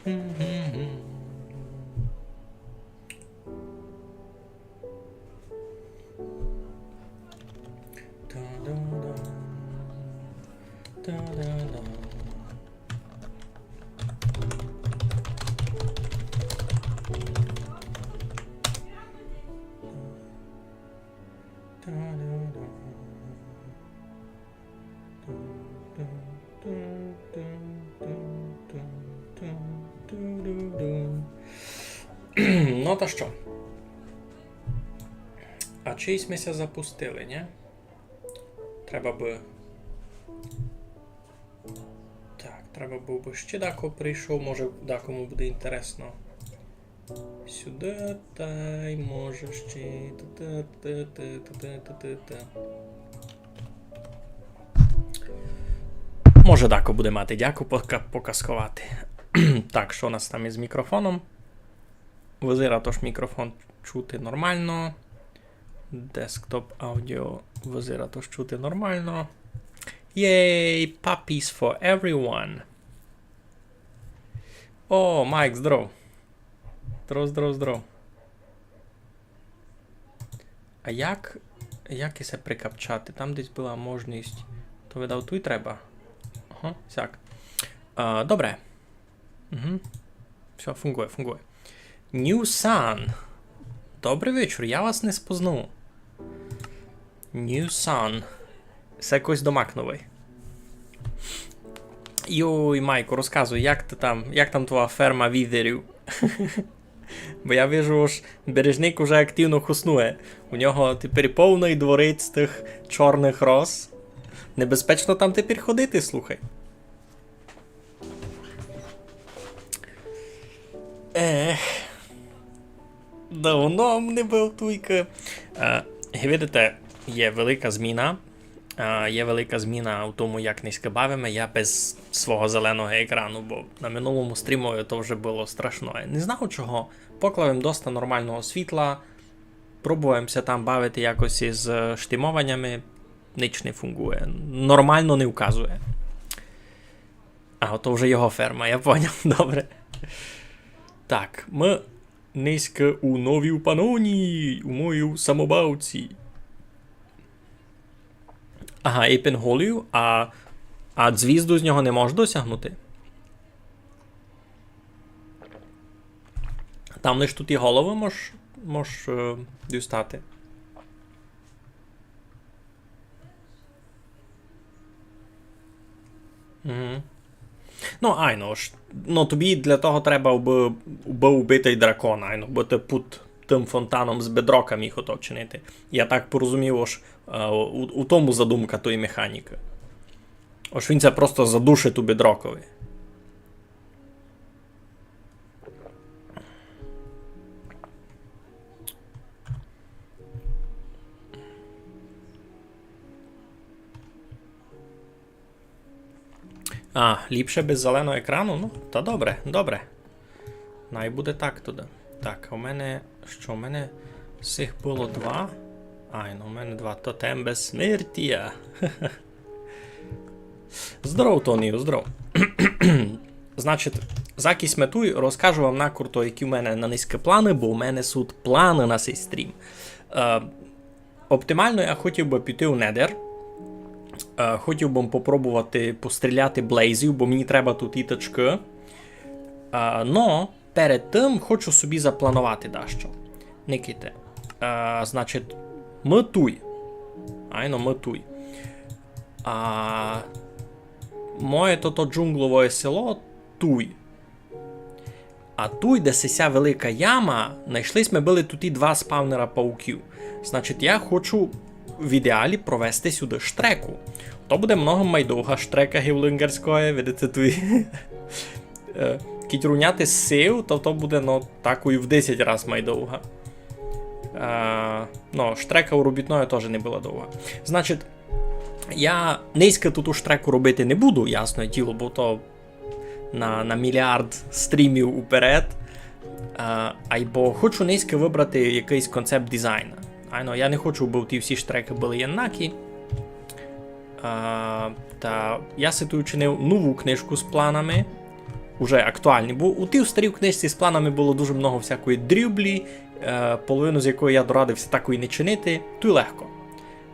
Ну та що? А чиїсь ми ся запустили, ні? Треба би... Так, треба був би ще декого прийшов, може декому буде інтересно. Сюди, та й може ще... Може дако буде мати дяку покаскувати. Так, що у нас там із мікрофоном? Визира, тож мікрофон чути нормально. Десктоп аудіо визира, тож чути нормально. Єй, puppies for everyone. О, Майк, здоров. Здоров. А як ісе прикапчати? Там десь була можливість. То видав, тут треба. Ага, сяк. Добре. Угу. Все, фунгує. New Sun. Добрий вечір, я вас не спознав. New Sun. Це якось домак новий. Йой, Майко, розказуй, як там твоя ферма візерів? Бо я вижу, що бережник уже активно хуснує. У нього тепер повний дворець тих чорних роз. Небезпечно там тепер ходити, слухай. Давно не був туйка. Видите, є велика зміна. Є велика зміна у тому, як низько бавимо. Я без свого зеленого екрану, бо на минулому стрімові то вже було страшно. Не знав чого. Поклавим доста нормального світла. Пробуємося там бавити якось із штимованнями. Ніч не фунгує. Нормально не вказує. А, ото вже його ферма, я поняв. Добре. Так, ми низько у новій паноні, у моїй самобавці. Ага, Епенголію, а звізду з нього не можеш досягнути? Там лиш тут і голови можеш дістати. Угу. Ну, айно ж. Ну, тобі для того треба убити дракона, айно, бо ти пут тим фонтаном з бедрока міг ото чинити. Я так порозумів, ось у тому задумка тої механіки. Ось він це просто задушить у бедрокові. А, ліпше без зеленого екрану? Ну, та добре. Най буде так туди. Так, у мене... Що, у мене цих було 2? Ай, ну у мене 2. Тотем безсмертія. Здоров, Тонію, здоров. Значить, заки сметуй, розкажу вам накурто, які у мене на низькі плани, бо у мене тут плани на цей стрім. Оптимально я хотів би піти у Недер. Хотів би попробувати постріляти блейзів, бо мені треба тут іточки. Но перед тим хочу собі запланувати дещо. Никите. Значить, метуй. Айно, метуй. Моє то джунглове село Туй. А туй, де сися велика яма, знайшлись ми були тут і 2 спавнера пауків. Значить, я хочу в ідеалі провести сюди штреку. То буде много майдуга штрека гівлингерської, видите, тут. Кіть руняти сив, то буде, ну, такою в 10 раз майдуга. Ну, штрека у робітної теж не була довга. Значить, я низько тут у штреку робити не буду, ясне діло, бо то на мільярд стрімів уперед. Бо хочу низько вибрати якийсь концепт дизайну. Я не хочу, бо ті всі штреки були однакі. Та я си тут учинив нову книжку з планами. вже актуальні. Бо у тій старій книжці з планами було дуже много всякої дрюблі, половину з якої я дорадився такої не чинити, то й легко.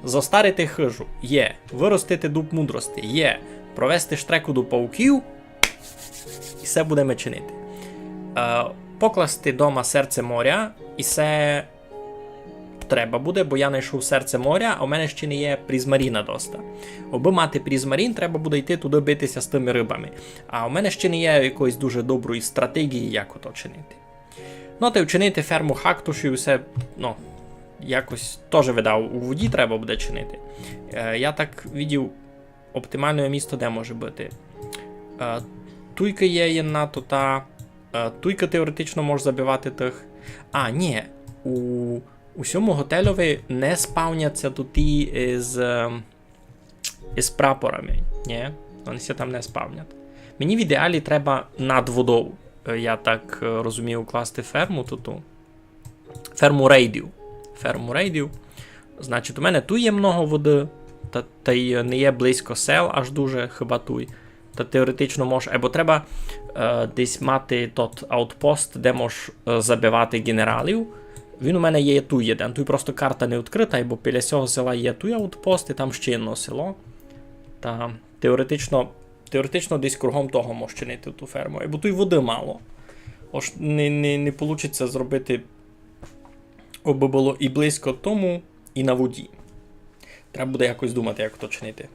Зостарити хижу є, виростити дуб мудрости є, провести штреку до пауків, і все будемо чинити. Покласти дома серце моря, і це треба буде, бо я знайшов серце моря, а у мене ще не є призмаріна доста. Аби мати призмарін, треба буде йти туди битися з тими рибами. А у мене ще не є якоїсь дуже доброї стратегії, як ото чинити. Ну, та й вчинити ферму хактушів, все, ну, якось теж видав, у воді треба буде чинити. Я так видів оптимальне місто, де може бути. Туйка є надто та... Туйка теоретично може забивати тих. А, ні, у всьому готельові не спавняться тут із прапорами. Ні, вони все там не спавнять. Мені в ідеалі треба над водою, я так розумію, класти ферму тут. Ферму рейдів. Значить, у мене тут є много води, та й не є близько сел, аж дуже, хіба туй. Та теоретично може, або треба десь мати тот аутпост, де можеш забивати генералів. Він у мене є тут один, тут просто карта не відкрита, бо біля цього села є тут аутпост, і там ще одне село. Та теоретично десь кругом того можеш чинити ту ферму, бо тут води мало. Ось не вийде зробити, аби було і близько тому, і на воді. Треба буде якось думати, як то чинити.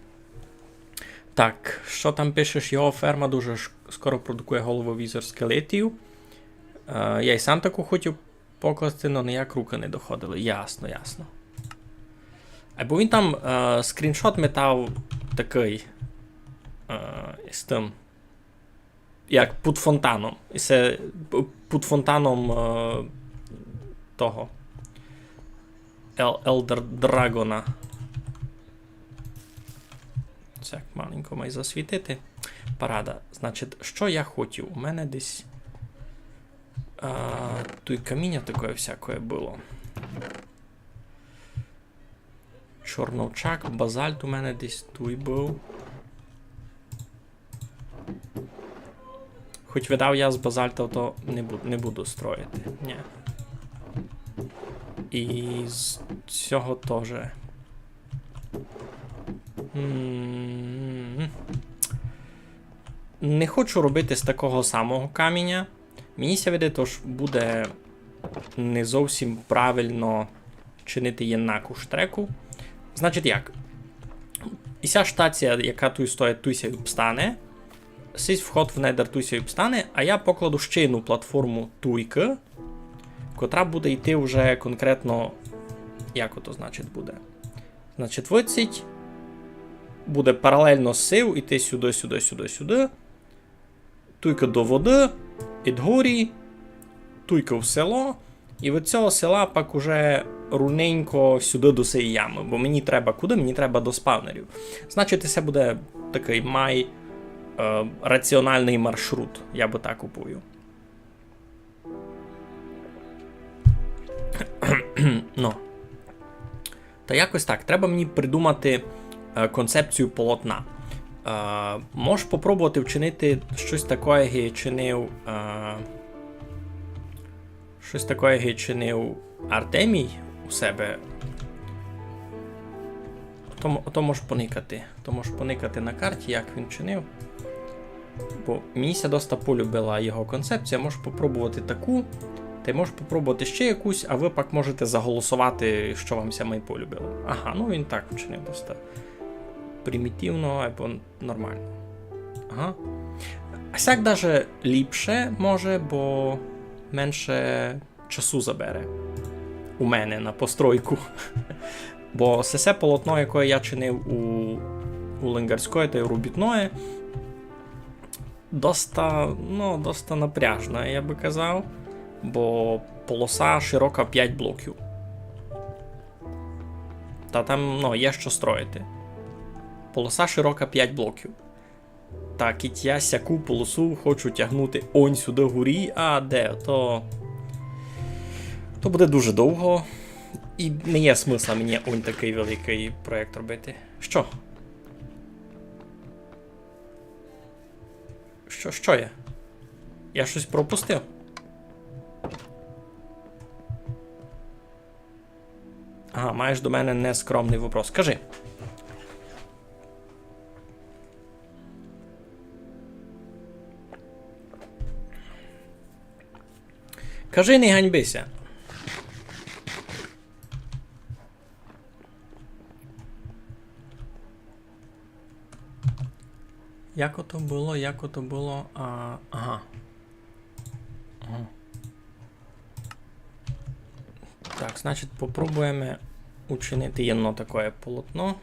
Так, що там пишеш? Його ферма дуже скоро продукує голововізор скелетів. Я й сам таку хотів покласти, але ніяк руки не доходили. Ясно. Або він там скріншот метав такий з тим, як під фонтаном. І це під фонтаном того Елдер Драгона. Це маленько має засвітити. Парада. Значить, що я хотів? У мене десь тут каміння таке всякое було. Чорновчак, базальт у мене десь тут був. Хоч видав я з базальта, то не буду строїти. Ні. І з цього теж. Не хочу робити з такого самого каміння. Мені ся видає, тож буде не зовсім правильно чинити єнаку штреку. Значить як? І ця штація, яка тут стоїть, тут ся обстане. Сись вход в недер тут ся обстане, а я покладу ще одну платформу туйки, котра буде йти вже конкретно, як ото значить буде. Значить, виціть. Буде паралельно сив, іти сюди. Туйка до води, від горі, туйка в село, і від цього села пак уже руненько сюди до цієї ями, бо мені треба куди? Мені треба до спавнерів. Значить, це буде такий раціональний маршрут, я би так купую. Ну. Та якось так, треба мені придумати концепцію полотна. Можеш попробувати вчинити щось таке, як чинив Артемій у себе. То можеш поникати. То можеш поникати на карті, як він чинив. Бо мені ся доста полюбила його концепція. Можеш попробувати таку, ти можеш попробувати ще якусь, а ви пак можете заголосувати, що вам ся полюбило. Ага, ну він так вчинив доста примітивно або нормально. Ага. А сяк даже ліпше може, бо менше часу забере у мене на постройку. Бо все полотно, яке я чинив у Ленгарської та й Робітної, доста напряжно, я би казав, бо полоса широка 5 блоків. Та там, є що строїти. Полоса широка 5 блоків. Так, і я сяку полосу хочу тягнути онь сюди горі, а де? То буде дуже довго. І не є смисла мені онь такий великий проєкт робити. Що? Що є? Я щось пропустив. Ага, маєш до мене нескромний вопрос. Кажи. Кажи, не ганьбися. Як ото було, як ото було? Ага. Так, значить, попробуємо учинити одно таке полотно.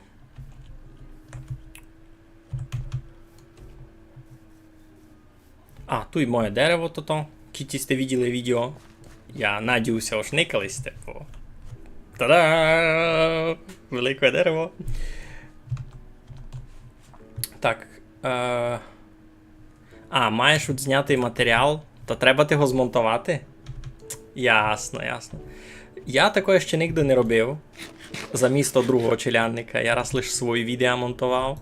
Тут моє дерево то. Кіті сте виділи відео. Я надіюся, ошникались сте по... Та-да! Велике дерево. Так. Маєш відзняти матеріал, то треба ти його змонтувати? Ясно, ясно. Я такое ще нігде не робив. Замісто другого челянника. Я раз лише свої відео монтував.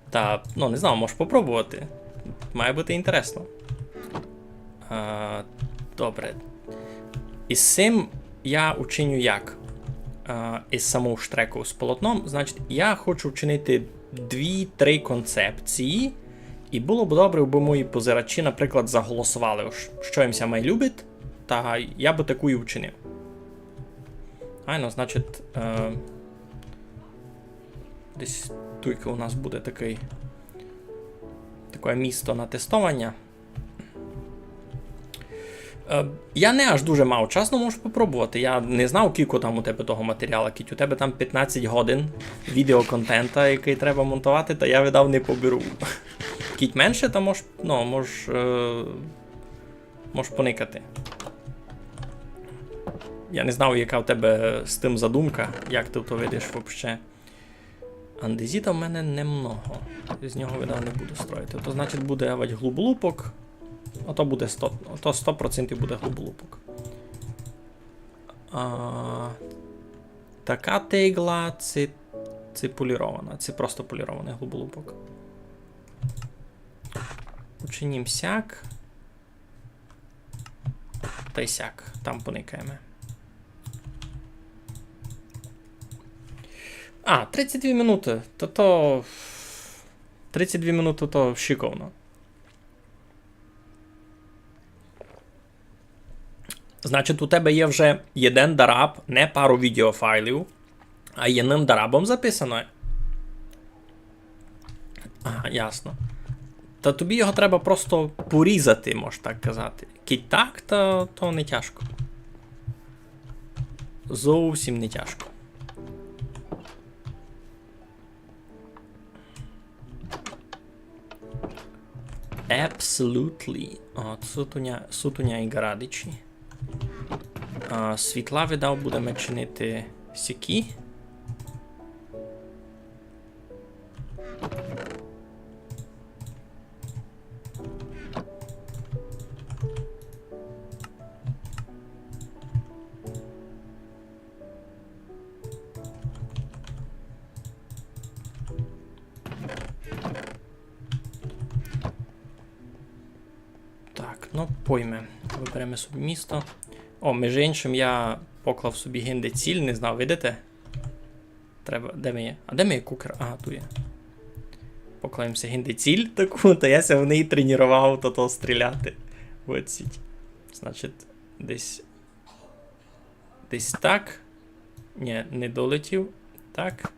Та, не знаю, можеш попробувати. Має бути інтересно. Добре. Із цим я учиню як? Із самого штреку з полотном. Значить, я хочу вчинити 2-3 концепції. І було б добре, якби мої позирачі, наприклад, заголосували, що їм ся має любить, та я би таку і вчинив. Значить, десь тут у нас буде таке місто на тестування. Я не аж дуже мав часу, можу попробувати. Я не знав, кілько там у тебе того матеріалу, Кіть. У тебе там 15 годин відеоконтента, який треба монтувати, та я видав не поберу. Кіть менше, то можеш поникати. Я не знав, яка в тебе з тим задумка, як ти то видиш взагалі. Андезіта в мене немного. З нього видав не буду строїти. То значить буде глуболупок. Ото буде 100% буде глуболупок. Така тегла, це полірована. Це просто полірований глуболупок. Учинім сяк. Та й сяк. Там поникаємо. 32 минути. 32 минути то шиковно. Значить, у тебе є вже один дараб, не пару відеофайлів, а єдним дарабом записано. Ясно. Та тобі його треба просто порізати, можна так казати. Кіть так, то не тяжко. Зовсім не тяжко. Absolutely. Сутуня і Гарадичі. Світла видав, будемо чинити сякі. Так, пойме. Виберемо собі місто. Між іншим, я поклав собі гіндеціль, не знав, видите? Треба, де ми є? Де ми є кукер? Тут є. Поклаємося гіндеціль таку, та я ся в неї тренував то стріляти. Оціть. Значить, десь так. Ні, не долетів. Так.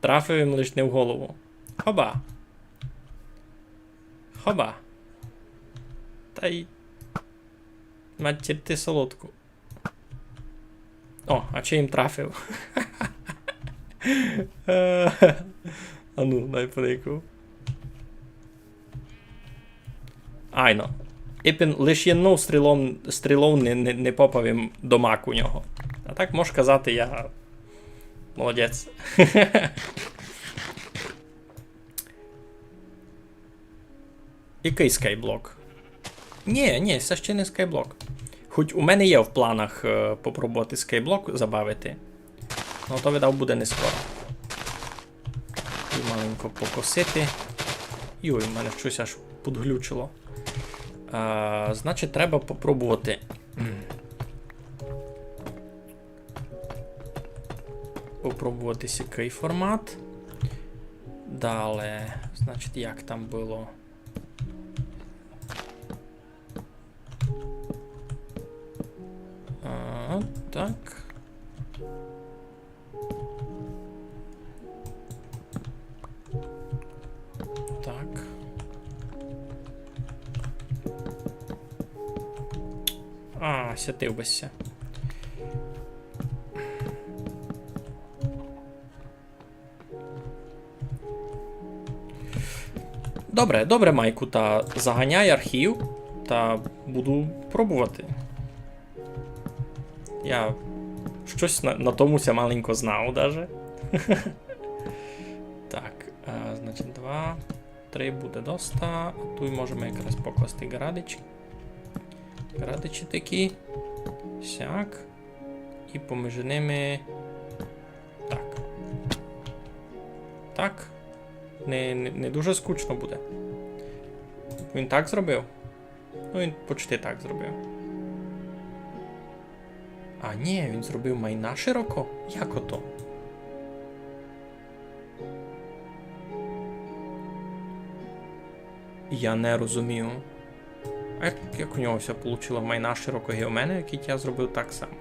Трафив їм лише не в голову. Хоба. Та й... Матір ти солодку. А чи їм трафив? Дай подейку. Айно. Іпін лише одну стрілом не попав їм до маку у нього. А так можеш казати, я молодець. Який скайблок? Ні, це ще не скайблок. Хоч у мене є в планах попробувати скайблок забавити. То видав буде не скоро. І маленько покосити. В мене щось аж подглючило. Значить, треба попробувати. Попробувати сякий формат. Далі, значить, як там було? Так. Так. Сятив бися. Добре, Майку, та заганяй архів, та буду пробувати. Я щось на томуся маленько знав даже. Так, значить 2, 3 буде доста, а тут можемо якраз покласти градичі. Градичі такі. Сяк. І поміж ними. Так. Так. Не дуже скучно буде. Він так зробив? Ну, він почти так зробив. А, ні, він зробив майна широко? Як ото? Я не розумію. А як у нього все вийшло майна широко і у мене, який я зробив так само?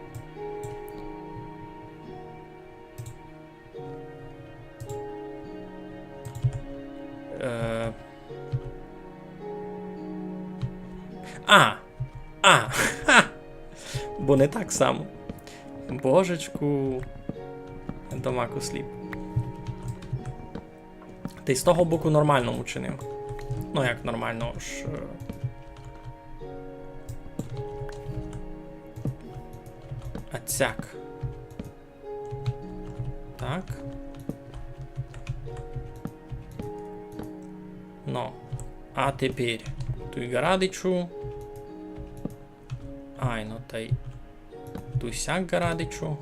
Бо не так само. Божечку. Домаку сліп. Ти з того боку нормально учинив. Ну як нормально ж. А цяк. Так. Ну. А тепер. Туй гарадичу. Ай, ну та й. Туй сяк гарадичу.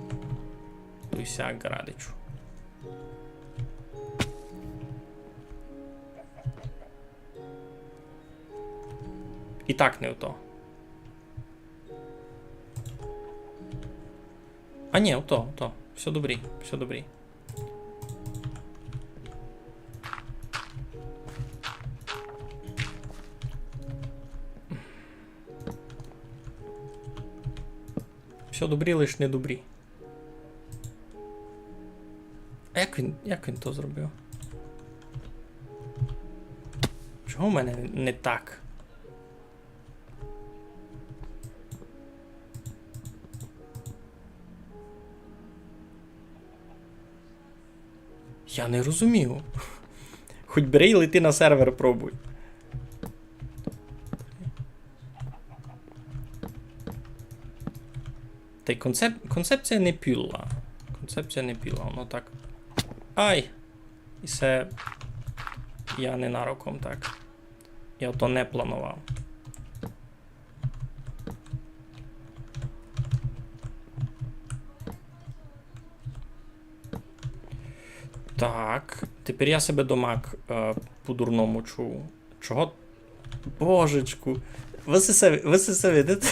Туй сяк гарадичу. І так не в то. А ні, в то. Все добрі, все добрі. Все добрі, лиш не добрі. А як він то зробив? Чого в мене не так? Я не розумію. Хоч бери і лети на сервер, пробуй. Та й концепція не піла. Концепція не піла, воно так. Ай! І це я ненароком так. Я то не планував. Так, тепер я себе домак по-дурному чув. Чого? Божечку. Ви це видите?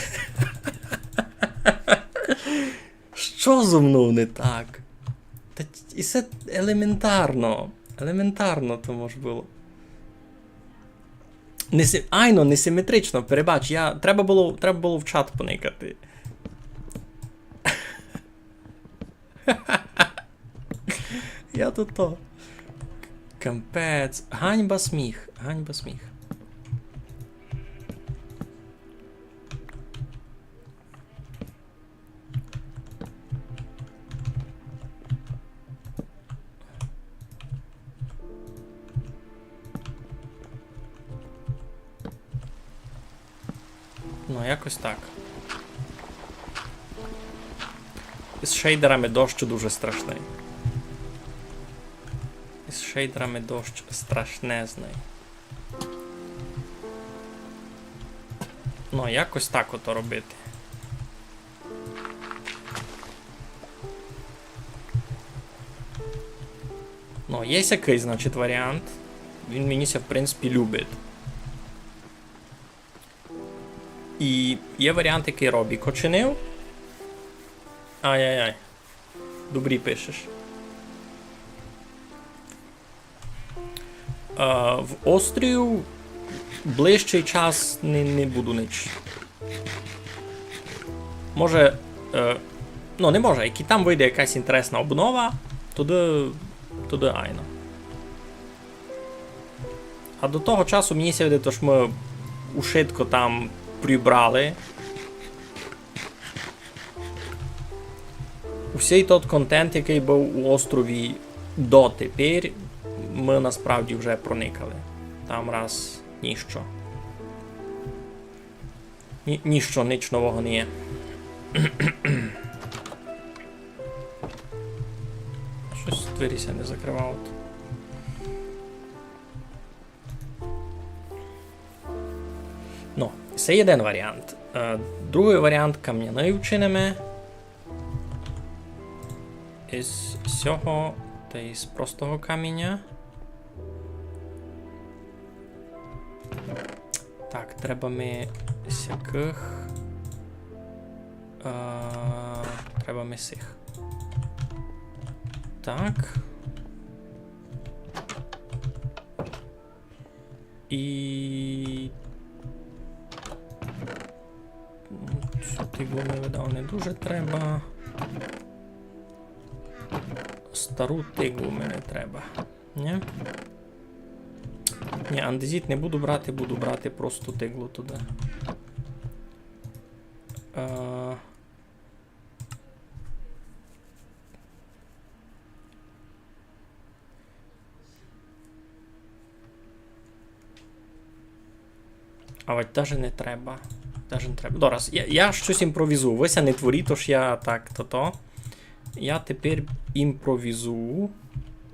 Що зо мною не так? І це елементарно. Елементарно то може було. Несиметрично, перебач, треба було в чат поникати. Я тут то. Кампець. Ганьба сміх. Ганьба сміх. Ну, якось так. Із шейдерами дощ дуже страшний. Із шейдерами дощ страшнезний. Ну, якось так ото робити. Ну, є якийсь, значить, варіант. Він мені ся, в принципі, любить. І є варіант, який Робік очинив. Ай-яй-яй. Добрі пишеш. В Острію ближчий час не буду ніч. Може, ну не може, як і там вийде якась інтересна обнова, туди айно. А до того часу мені ся видає, що ми ушитко там прибрали. Усій той контент, який був у острові дотепер, ми насправді вже проникали. Там раз ніщо. Ніщо, ніч нового не є. Щось двері не закривало. Ну, це один варіант. Другий варіант кам'яної вчинимо. Із цього та із простого каміння. Так, треба ми всяких. Треба ми сих. Так. І... Цю тиглу ми видав не дуже треба. Стару тиглу мені треба. Ні? Ні, андезіт не буду брати просто тиглу туди. А от даже не треба. Дораз, я щось імпровізую. Вися не творі, тож я так, то. Я тепер імпровізую.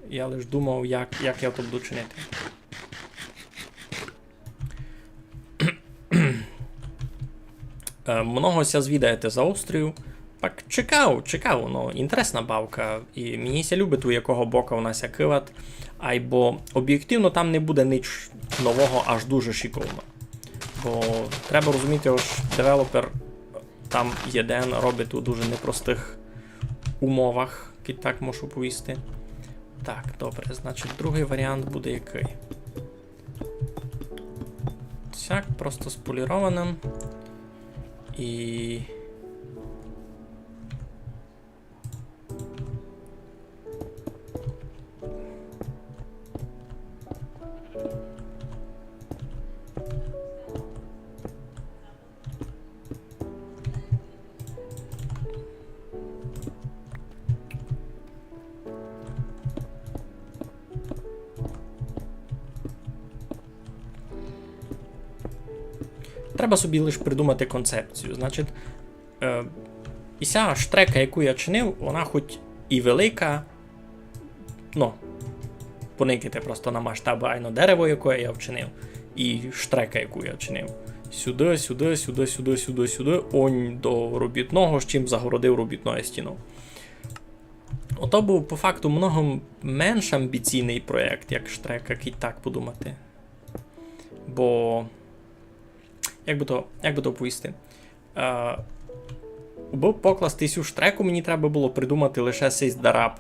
Я лише думав, як я то буду чинити. Много ся звідаєте за Острію. Так, чекав, ну, інтересна бавка. І мені ся любить, у якого бока у нас киват. Айбо об'єктивно там не буде ніч нового аж дуже шиковно. Бо треба розуміти, що девелопер там єден робить у дуже непростих умовах, як так можу повісти. Так, добре, значить другий варіант буде який? Так, просто сполірованим. І... Треба собі лише придумати концепцію. Значить, і ця штрека, яку я чинив, вона хоч і велика, ну, поникайте просто на масштаб айно дерево, яке я вчинив, і штрека, яку я чинив. Сюди, онь до робітного, з чим загородив робітною стіну. Ото був, по факту, много менш амбіційний проєкт, як штрека, як і так подумати. Бо... Як би то повісти? Бо покласти цю штреку мені треба було придумати лише цей дараб.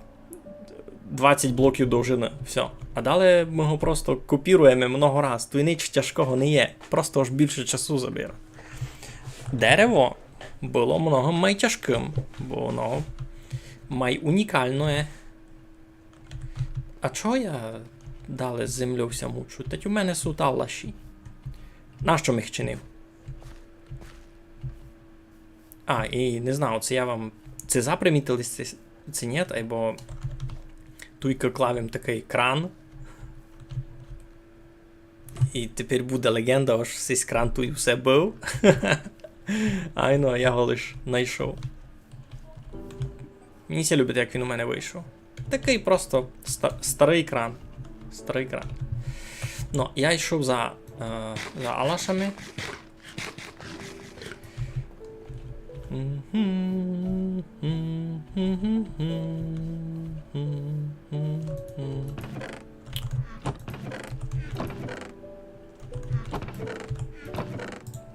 20 блоків довжини, все. А далі ми його просто копіруємо много раз. То й ніч тяжкого не є. Просто аж більше часу забира. Дерево було много май тяжким, бо воно май унікальне. А чого я далі з землю вся мучу? Та й у мене сута лаші. Нащо ми їх чинив? А, і не знаю, це я вам... Це запримітили, це ні, або... Туйка клавим такий кран. І тепер буде легенда, аж цей кран тут все був. Ай, ну, я його лиш знайшов. Мені ся любить, як він у мене вийшов. Такий просто старий кран. Старий кран. Ну, я йшов за алашами.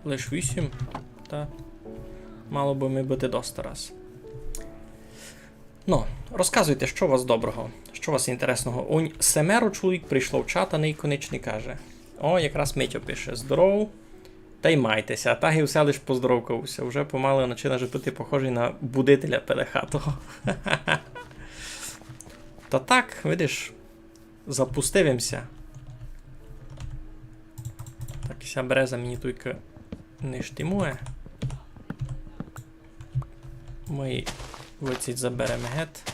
Лиш 8. Та мало би ми бути доста раз. Ну, розказуйте, що у вас доброго, що у вас інтересного. 7 чоловік прийшло в чат, а неіконечний каже. О, якраз Митьо пише. Здоров. Та й майтеся, а так і все лиш поздоровкався. Вже помало починає бути похожий на будителя пелехатого. Та так, видиш, запустивимся. Так, ця береза мені тільки не штимує. Ми виціть заберемо гет.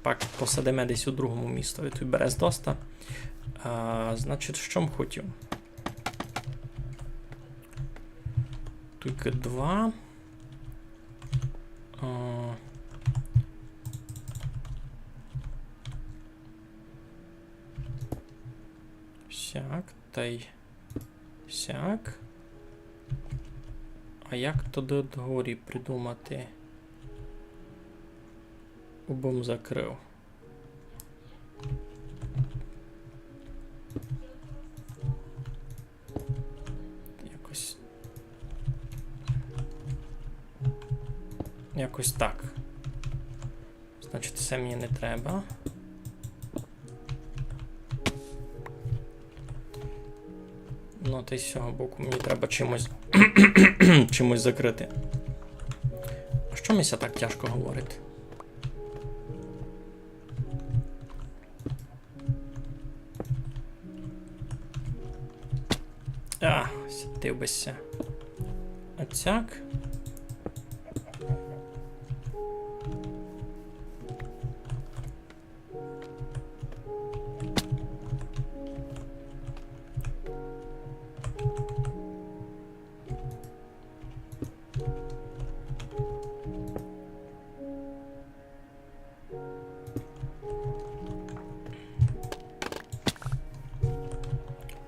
Пак посадимо десь у другому містові. Тут берез доста. Значить, що м хотів? Тільки 2. Сяк, та й сяк. А як туди догорі придумати? Обом закрив. Якось так. Значить, це мені не треба. Ну, та й з цього боку мені треба чимось чимось закрити. А що мені так тяжко говорить? Сидив бися. Оцяк.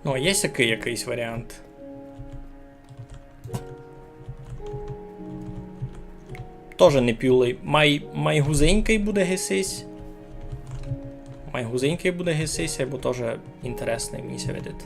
Ну, є якийсь варіант. Тоже не п'юлей. Майгузенький буде гесись. Майгузенький буде гесись, або теж інтересний мені се видить.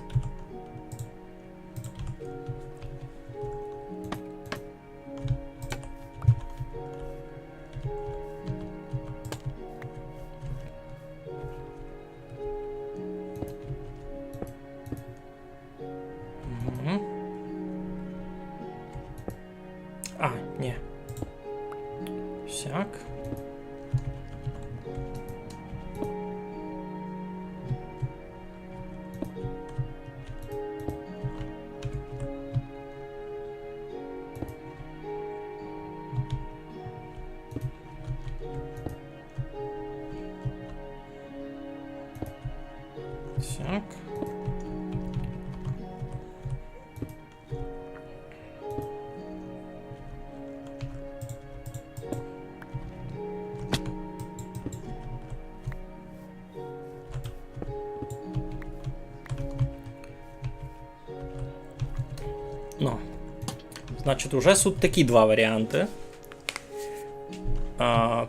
Ні. Сяк. Сяк. Ну, значить, уже тут такі два варіанти.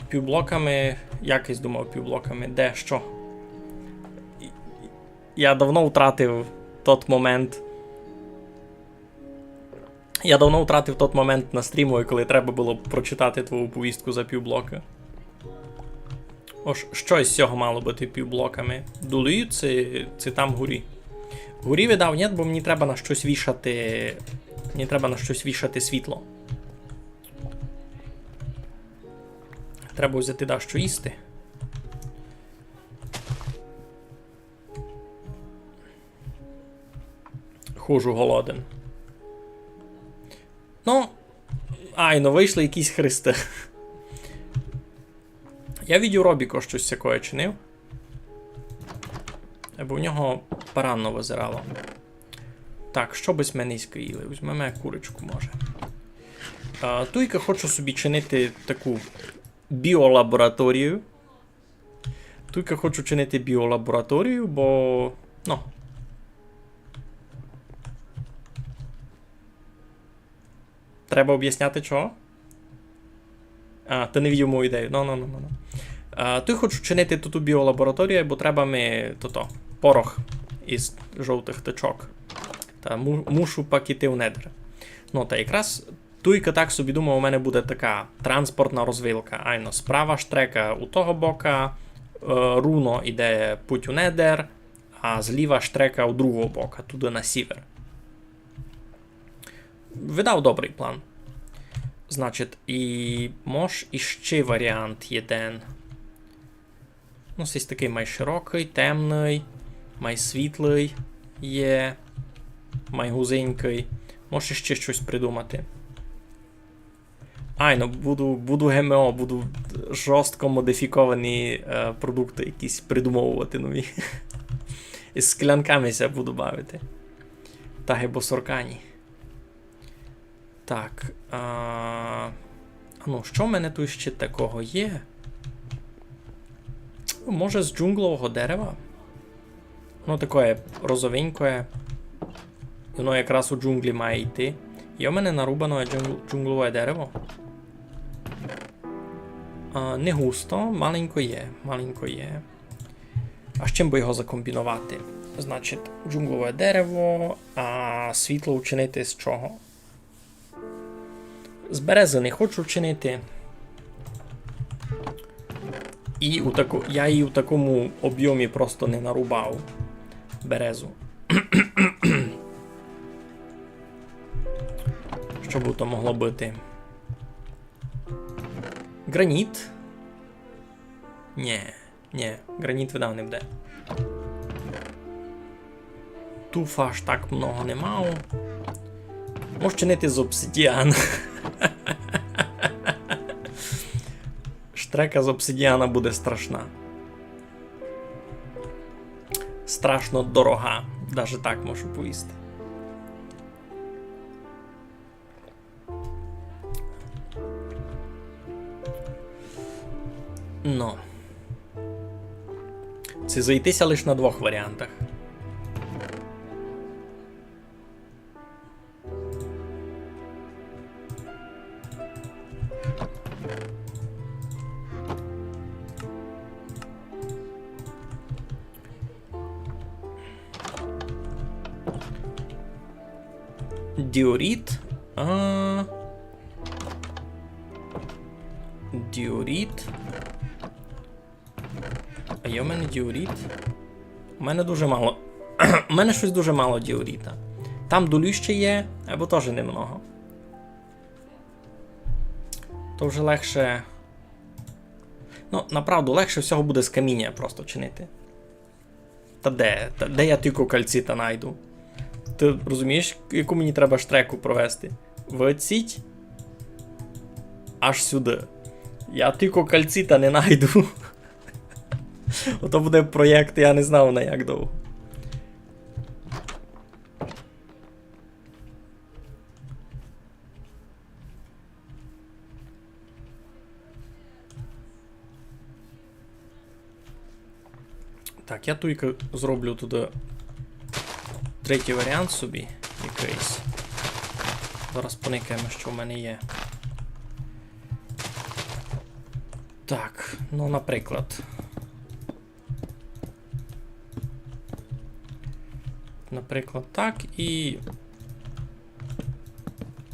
Півблоками, якось думав півблоками, де, що? Я давно втратив тот момент. На стріму, коли треба було прочитати твою повістку за півблока. Ось, що із цього мало бути півблоками? Долі чи там горі? Горі видав, ні, бо мені треба на щось вішати. Мені треба на щось вішати світло. Треба взяти що їсти. Хожу голоден. Ну, вийшли якісь хрести. Я відео Робіко щось всякое чинив. Бо в нього паранно визирало. Так, що без мене їли? Візьмемо курочку, може. Туйка хочу собі чинити таку біолабораторію. Бо... ну... Треба об'ясняти чого? Ти не видів мою ідею. Ти хочу чинити тут біолабораторію, бо треба ми порох із жовтих тичок. Та мушу пак іти в недр. Ну, та якраз туйка так собі думав, у мене буде така транспортна розвилка. Айно, справа штрека у того бока, руно іде путь у недер, а зліва штрека у другого бока, туди на сівер. Видав добрий план. Значить, і мож іще варіант єден. Ну, ось такий май широкий, темний, май світлий є, май гузенький. Може ще щось придумати. Ай, ну буду ГМО, буду жорстко модифіковані продукти якісь придумовувати нові. Із склянками ся буду бавити. Та гебосоркані. Так. Ну, що в мене тут ще такого є? Може з джунглового дерева? Воно таке розовеньке. Воно якраз у джунглі має йти. Є в мене нарубане джунглове дерево. Не густо, маленько є. Маленько є. А з чим би його закомбінувати? Значить, джунглове дерево, а світло вчинити з чого? З берези не хочу вчинити. І я її в такому об'ємі просто не нарубав. Березу. Що б то могло бути? Граніт? Ні, граніт видав не буде. Туфа аж так много не мав. Можеш чинити з обсидіана. Штрека з обсидіана буде страшна. Страшно дорога. Даже так можу повісти. Ну. Це зайтися лише на двох варіантах. Діоріт. Діоріт. А є в мене діоріт? У мене дуже мало. У мене щось дуже мало діоріта. Там долюще є, або теж немного. То вже легше. Ну, направду, легше всього буде з каміння просто чинити. Та де я тільки кальцита найду? Ти розумієш, яку мені треба штреку провести? Виціть аж сюди. Я тільки кальцита не найду. Ото буде проєкт, я не знав на як довго. Так, я тільки зроблю туди третій варіант собі якийсь. Зараз поникаємо, що в мене є. Так, ну, наприклад. Наприклад, так і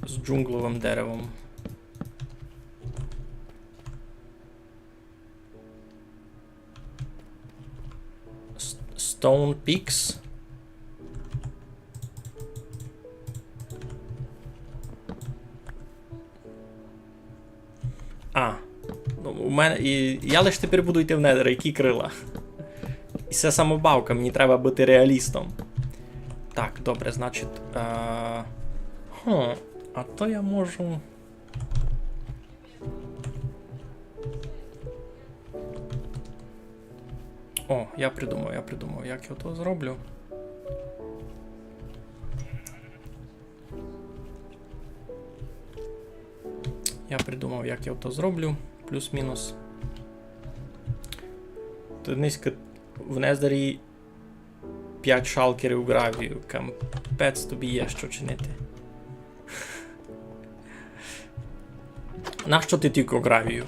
з джунгловим деревом. Stone Peaks. У мене, я лише тепер буду йти в недер, які крила. І це самобавка, мені треба бути реалістом. Так, добре, значить. А то я можу. О, я придумав, як я то зроблю. Я придумав, як я то зроблю. Плюс-мінус. Тут низько в Нездері 5 шалкерів гравію. Кампець тобі є що чинити. Нащо ти тільки гравію?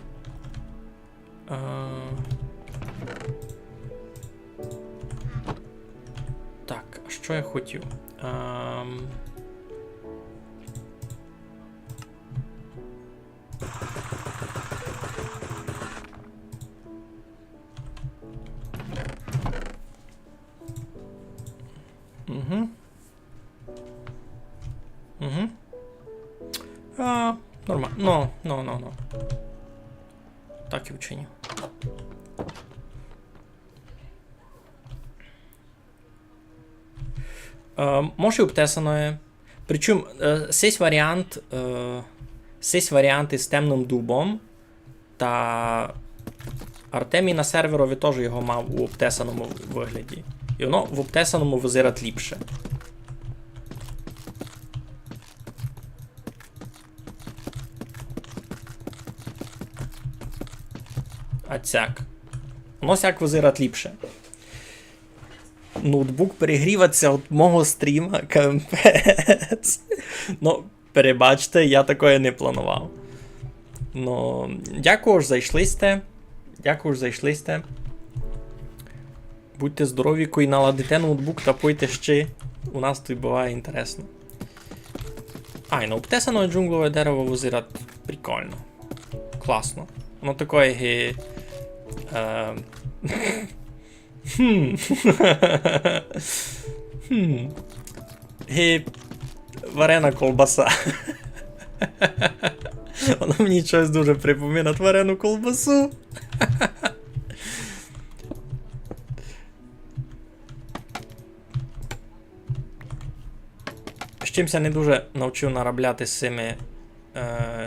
Так, а що я хотів? Угу. Угу. Нормально. Ну. Так і вчиню. Може обтесано. Причому сесь варіант із темним дубом, та Артемій на серверові теж його мав у обтесаному вигляді. І воно в обтесаному визирать ліпше. А цяк. Воно сяк визирать ліпше. Ноутбук перегріваться від мого стріма, капець. Ну, перебачте, я такое не планував. Ну, дякую, що зайшлисте. Будьте здорові, і наладите ноутбук та пойте ще. У нас тут буває інтересно. Ну, обтесане джунглове дерево визирать прикольно. Класно. Воно таке варена колбаса. Воно мені щось дуже припоминає варену колбасу. З чимся не дуже навчив наробляти з цими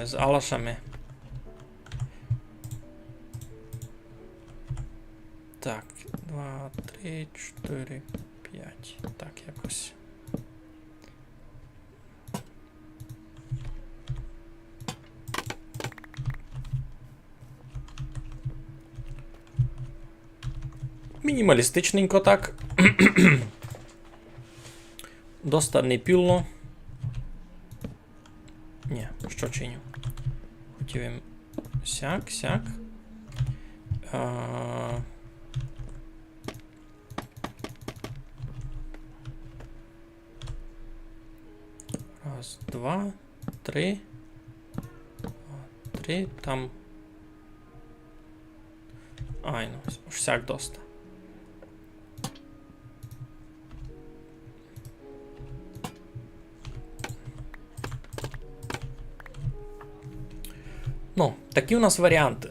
з алашами. Так, 2, 3, 4, 5. Так, якось. Мінімалістичненько так. Доста непілно. Ні, що чиню? Хотів їм сяк. Раз, два, три. Там. Ну, всяк доста. Ну, такі у нас варіанти.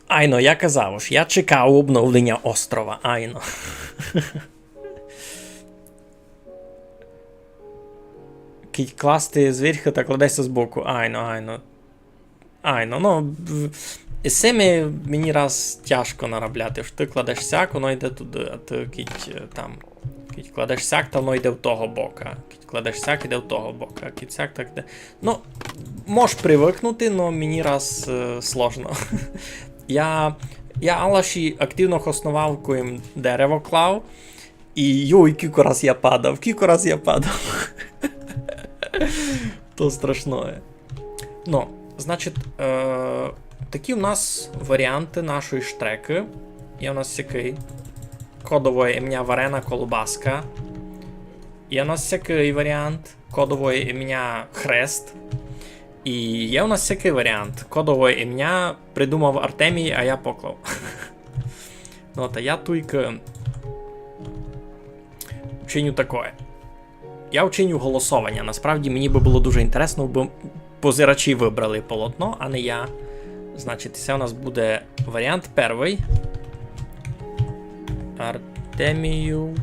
Айно, я казав ж, я чекав обновлення острова. Айно. Класти зверху та кладеться збоку. Айно. Ну, з цими мені раз тяжко наробляти. Ти кладеш сяк, воно йде туди, а ти там... Кладеш сяк, то воно йде в того бока. Кладеш сяк, йде в того бока. Сяк, так йде. Ну, можеш привикнути, но мені раз сложно. Я алаші активно хоснував, коли їм дерево клав. І кілька раз я падав. То страшно. Ну, значить, такі у нас варіанти нашої штреки. Є у нас який кодове ім'я варена колбаска. Є у нас який варіант кодове ім'я хрест. І є у нас який варіант кодове ім'я придумав Артемій, а я поклав. Ну, та я тільки вчиню таке. Я вчиню голосування. Насправді мені би було дуже інтересно, бо позирачі вибрали полотно, а не я. Значить, це у нас буде варіант перший. Артемію.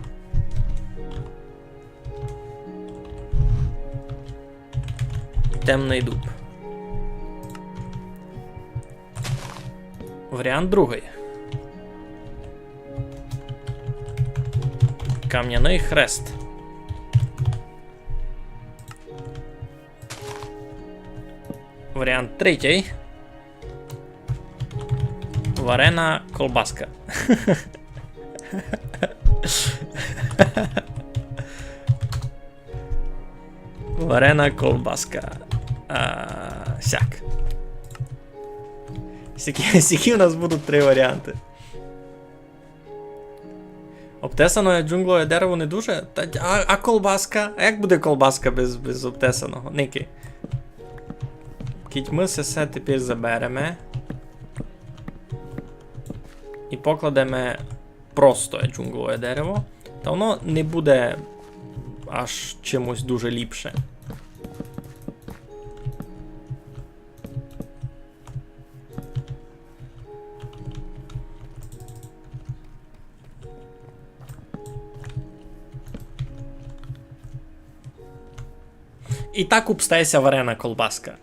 Темний дуб. Варіант другий. Кам'яний хрест. Варіант третій. Варена колбаска. Варена колбаска. Сяк. Сякі у нас будуть три варіанти. Обтесане джунглове дерево не дуже? А колбаска? А як буде колбаска без обтесаного? Ники. Ми все тепер заберемо. і покладемо просто джунглове дерево, то воно не буде аж чимось дуже ліпше. І так обстається варена колбаска.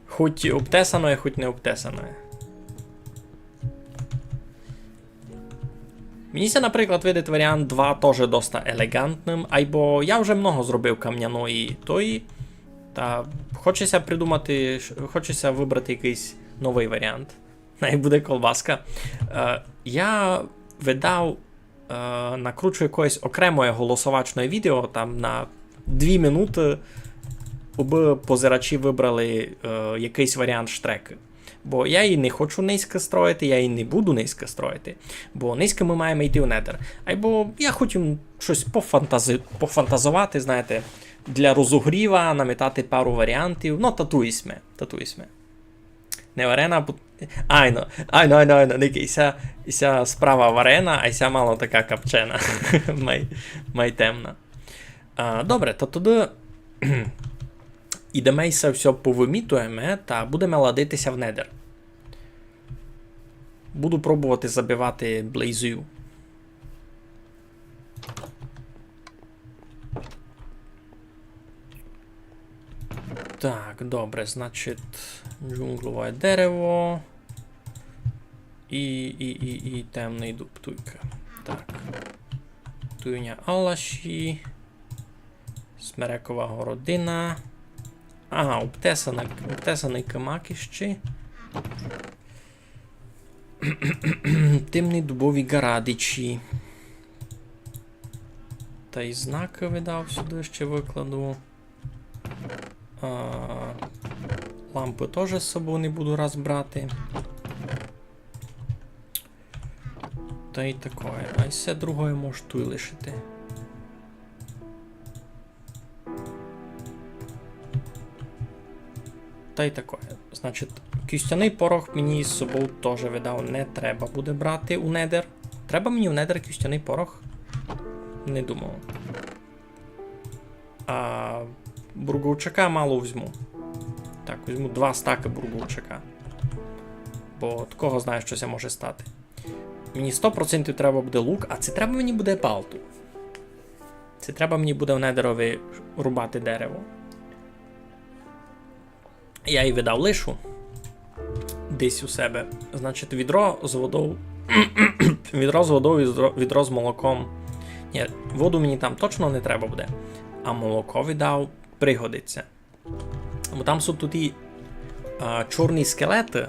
Хоч обтесаною, хоч не обтесаною. Мені ся, наприклад, видить варіант 2 теж доста елегантним, або я вже много зробив кам'яної тої, та хочеться придумати, хочеться вибрати якийсь новий варіант. Най буде колбаска. Я видав, накручу якоїсь окремої голосовачної відео, там на 2 минути, аби позирачі вибрали якийсь варіант штреки. Бо я її не хочу низько строїти, я її не буду низько строїти, бо низько ми маємо йти в недер. Або я хочу щось пофантазувати, знаєте, для розогріва, намітати пару варіантів. Ну, татуїсме. Не варена, айно, Ники, іся справа варена, а іся мало така капчена. Май темна. Добре, то тоді ідемо і все повимітуємо та будемо ладитися в недер. Буду пробувати забивати блейзою. Так, добре, значить, джунглове дерево і темний дуб, туйка. Так. Туйня Алаші, смерекова городина. Ага, обтесаний камак іще. Темні дубові гарадичі. Та й знаки видав сюди ще викладу. Лампи теж з собою не буду раз брати. Та й такое. А й все другое можу тут лишити. Та й такое. Значить, кістяний порох мені з собою теж видав, не треба буде брати у недер. Треба мені у недер кістяний порох? Не думав. А бургувчака мало візьму. Так, візьму 2 стаки бургувчака. Бо такого знаю, що це може стати. Мені 100% треба буде лук, а це треба мені буде палту. Це треба мені буде в недерові рубати дерево. Я їй видав лишу десь у себе. Значить, відро з водою, відро з молоком. Ні, воду мені там точно не треба буде. А молоко віддав, пригодиться. Бо там са тут чорні скелети,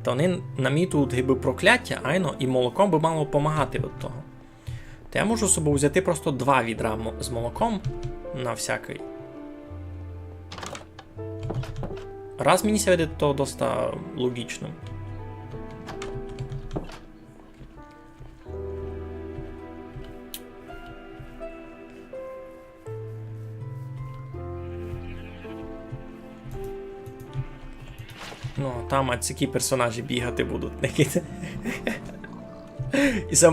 то вони намітують гиби прокляття, айно, і молоком би мало допомагати від того. То я можу собі взяти просто 2 відра з молоком на всякий. Раз мені се видить, то доста логічно. Ну, там ці персонажі бігати будуть. І це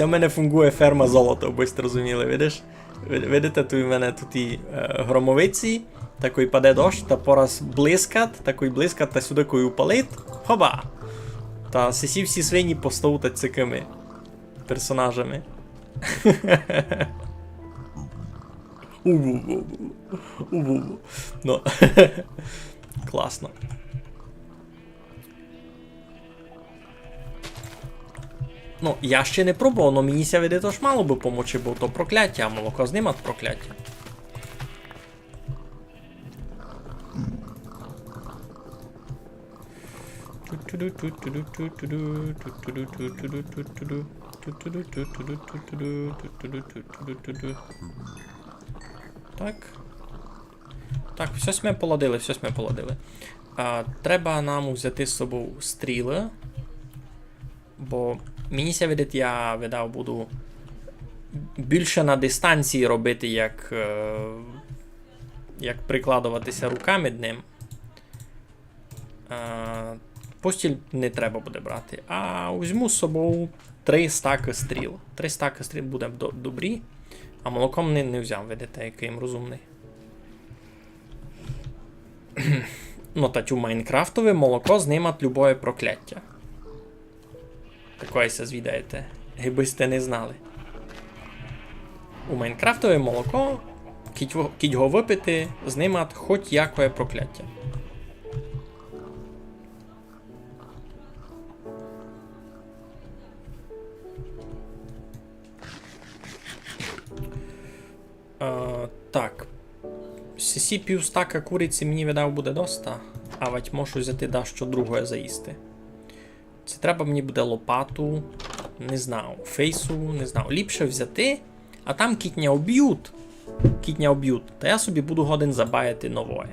в мене фунгує ферма золота, бо ви розуміли, видиш? Видите, тут у мене тут і громовиці, такий паде дощ, та пораз такий блискат, та сюди кою палить, хоба! Та всі свині постають цими персонажами. Ну, класно. Ну, я ще не пробував, але мені ся види тож мало би помочі, бо то прокляття, а молоко знімать прокляття. Так. Так, все ми поладили. Треба нам взяти з собою стріли. Бо мені ся видить, я видав, буду більше на дистанції робити, як прикладуватися руками ним. Постіль не треба буде брати. А візьму з собою 3 стаки стріл. 3 стаки стріл буде добрі. А молоком не взяв, видите, який їм розумний. Ну, та у Майнкрафтове молоко знімать любое прокляття. Такое се звідаєте. Гиби сте не знали. У Майнкрафтове молоко, кіть го випити, знімать хоч якое прокляття. Так. Сісі півстака куриці мені видав буде доста, а вать можу взяти дещо другое заїсти. Це треба мені буде лопату, не знаю, фейсу, не знаю. Ліпше взяти, а там кітня об'ють. Кітня об'ють. Та я собі буду годен забаяти новое.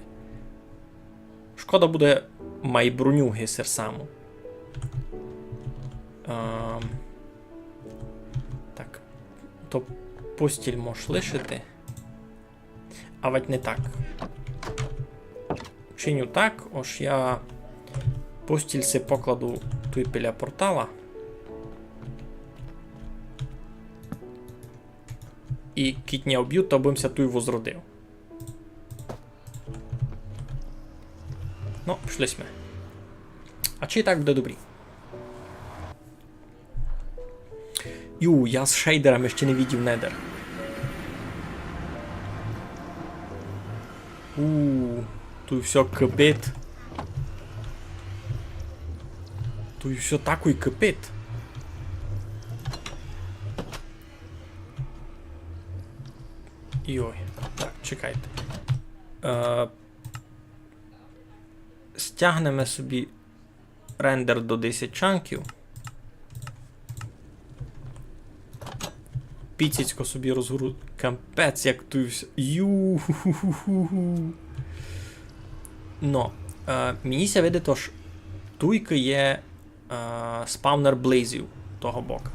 Шкода буде майбронюги серсаму. Так. То постіль можеш лишити. А вать не так. Чиню так, ось я постіль си покладу тут біля портала. І кітня об'ю, то бимся тут возродив. Ну, пішли ми. А чи і так буде добрі? Я з шейдерами ще не видів недер. Тут все кипить. Тут все так і кипить. Йой, так, чекайте. Стягнемо собі рендер до 10 чанків. Піцецько собі розгру... Кампець, як тут все. Но, мені ся видить, що туйки є спавнер блейзів того боку.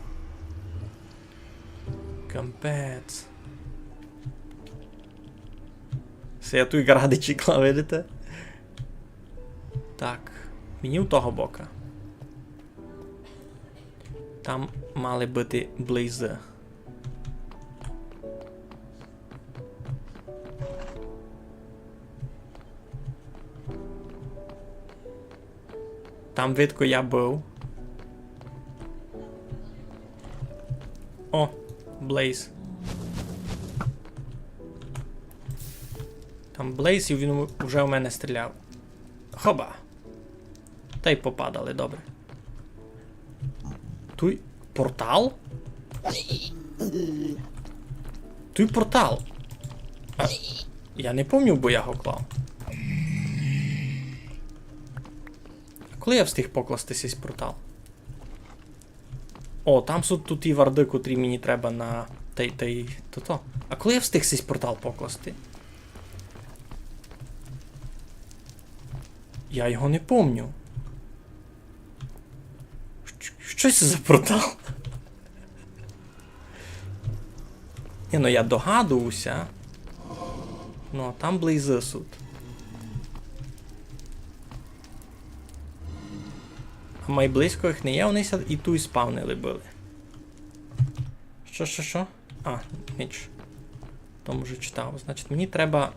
Кампець. Це я туйка ради чекла, видите? Так, мені у того бока. Там мали бути блейзи. Там видко я був. О, Блейз. Там Блейз і він вже у мене стріляв. Хоба. Та й попадали, добре. Туй портал? Туй портал. А, я не пам'ятаю, бо я його клав. Коли я встиг покласти цей портал? О, там суть тут і варди, котрі мені треба на то. А коли я встиг цей портал покласти? Я його не помню. Що це за портал? Ні, ну я догадувався. Ну, а там близи суд. А май близько їх не є, вони і ту і спавнили були. Що? А, ніч. Тому вже читав. Значить, мені треба...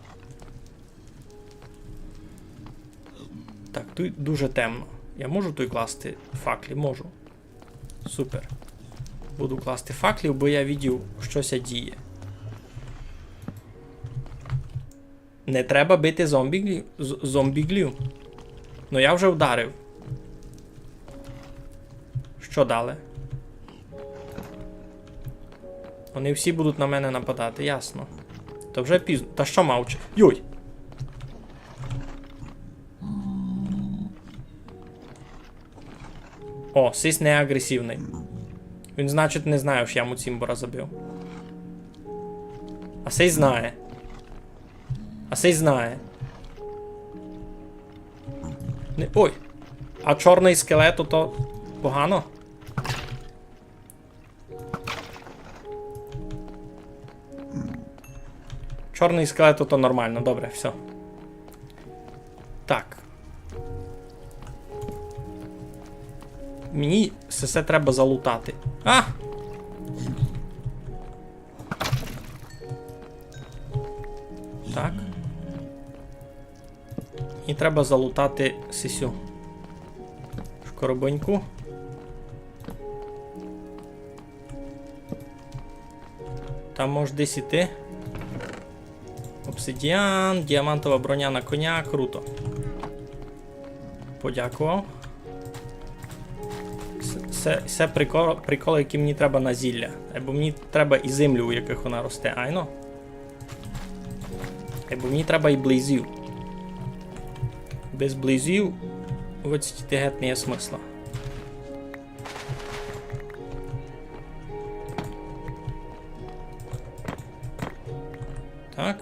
Так, тут дуже темно. Я можу тут класти факлі? Можу. Супер. Буду класти факлів, бо я відів, щось діє. Не треба бити зомбіглів. Ну я вже вдарив. Що дали? Вони всі будуть на мене нападати, ясно. Та вже пізно. Та що мовчи? Йой! О, сись не агресивний. Він, значить, не знає, що я йому цімбора забив. А сей знає. Не... Ой! А чорний скелет то погано? Чорний скелет то нормально, добре, все. Так. Мені все треба залутати. А! Так. І треба залутати сисю. В коробоньку. Там може десь іти. Обсидіан, діамантова броня на коня, круто. Подякував. Це приколи, які мені треба на зілля. Або мені треба і землю, у яких вона росте, айно. Або мені треба і близів. Без близів вицітити геть не є смисла. Так.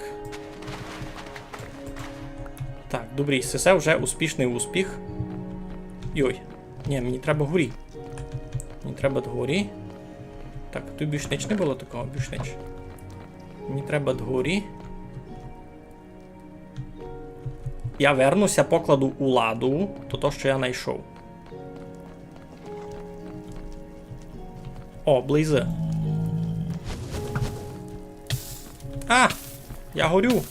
Так, добрі, це вже успішний успіх. Йой. Ні, мені треба горі. Мені треба дгорі. Так, тут бішнич не було такого, бішнич. Мені треба дгорі. Я вернуся, покладу у ладу, то, що я знайшов. О, близи. А! Я горю.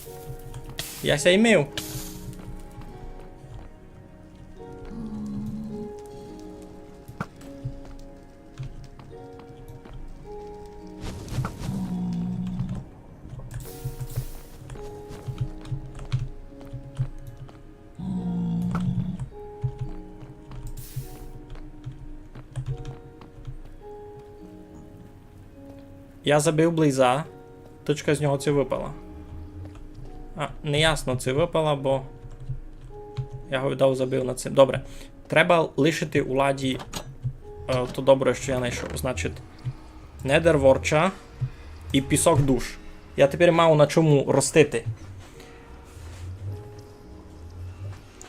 Я ся імив. Я забив близа. Точка з нього це випала. А, неясно це випала, бо я його віддав, забив на цим. Добре. Треба лишити у ладі то добре, що я знайшов. Значить, недер ворча і пісок душ. Я тепер мав на чому ростити.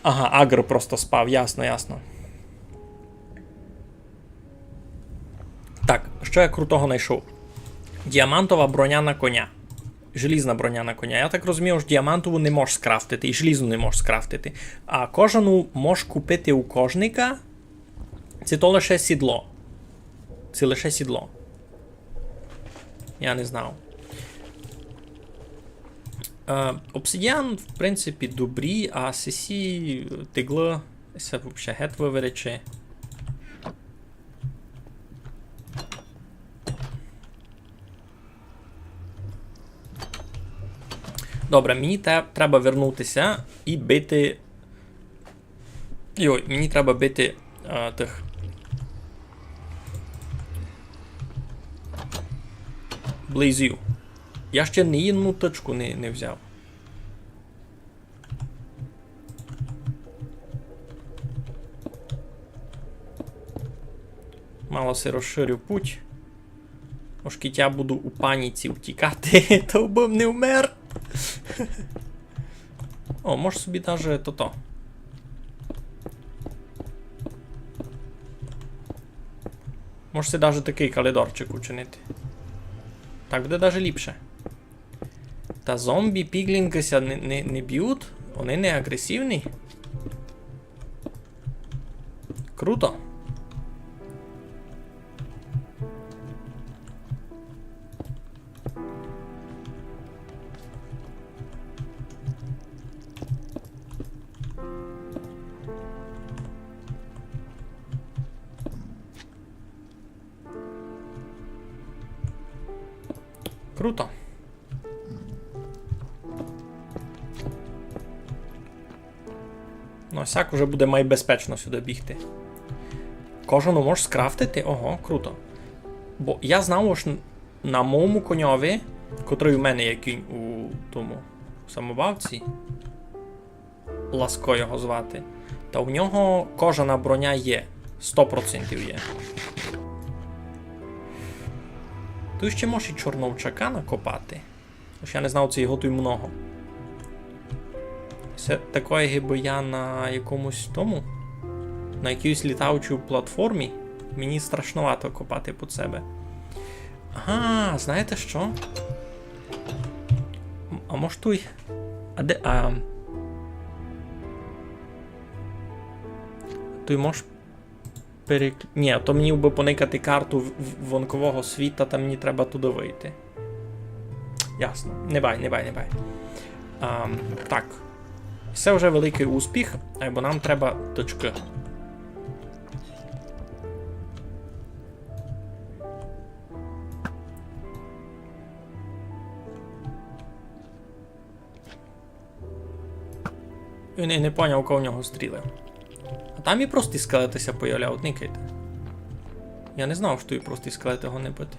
Ага, агр просто спав, ясно, ясно. Так, що я крутого знайшов? Діамантова броня на коня. Желізна броня на коня. Я так розумію, що діамантову не можеш скрафтити, і желізну не можеш скрафтити. А кожану можеш купити у кожника. Це то лише сідло. Це лише сідло. Я не знав. Обсидіан, в принципі, добрі, а сесі, тигла, це взагалі гет виверече. Добре, мені треба вернутися і бити. Йой, мені треба бити тих. Близів. Я ще ні одну точку не взяв. Мало се розширив путь. Оскільки я буду у паніці втікати, то б не вмер. О, може собі даже то-то. Може си даже такий калідорчик учинити. Так буде даже ліпше. Та зомбі піглінгися не б'ють? Вони не агресивні? Круто. Круто. Ну, сяк вже буде майбезпечно сюди бігти. Кожану можеш скрафтити? Ого, круто. Бо я знав, що на моєму коньові, котрий у мене є кінь у тому самобавці, Ласко його звати, та у нього кожана броня є. 100% є. Тут ще можеш і чорновчака накопати. Тож я не знав, це його тут много. Це такої гиби я на якомусь тому, на якійсь літаючій платформі, мені страшновато копати під себе. Ага, знаєте що? А може той... А де... Той може Ні, то мені би поникати карту вонкового світа, та мені треба туди вийти. Ясно. Не бай. Так. Це вже великий успіх, бо нам треба точки. Він і не поняв, у кого в нього стріли. А там і прості скелетися появляють, никайте. Я не знав, що і прості скелети його не бити.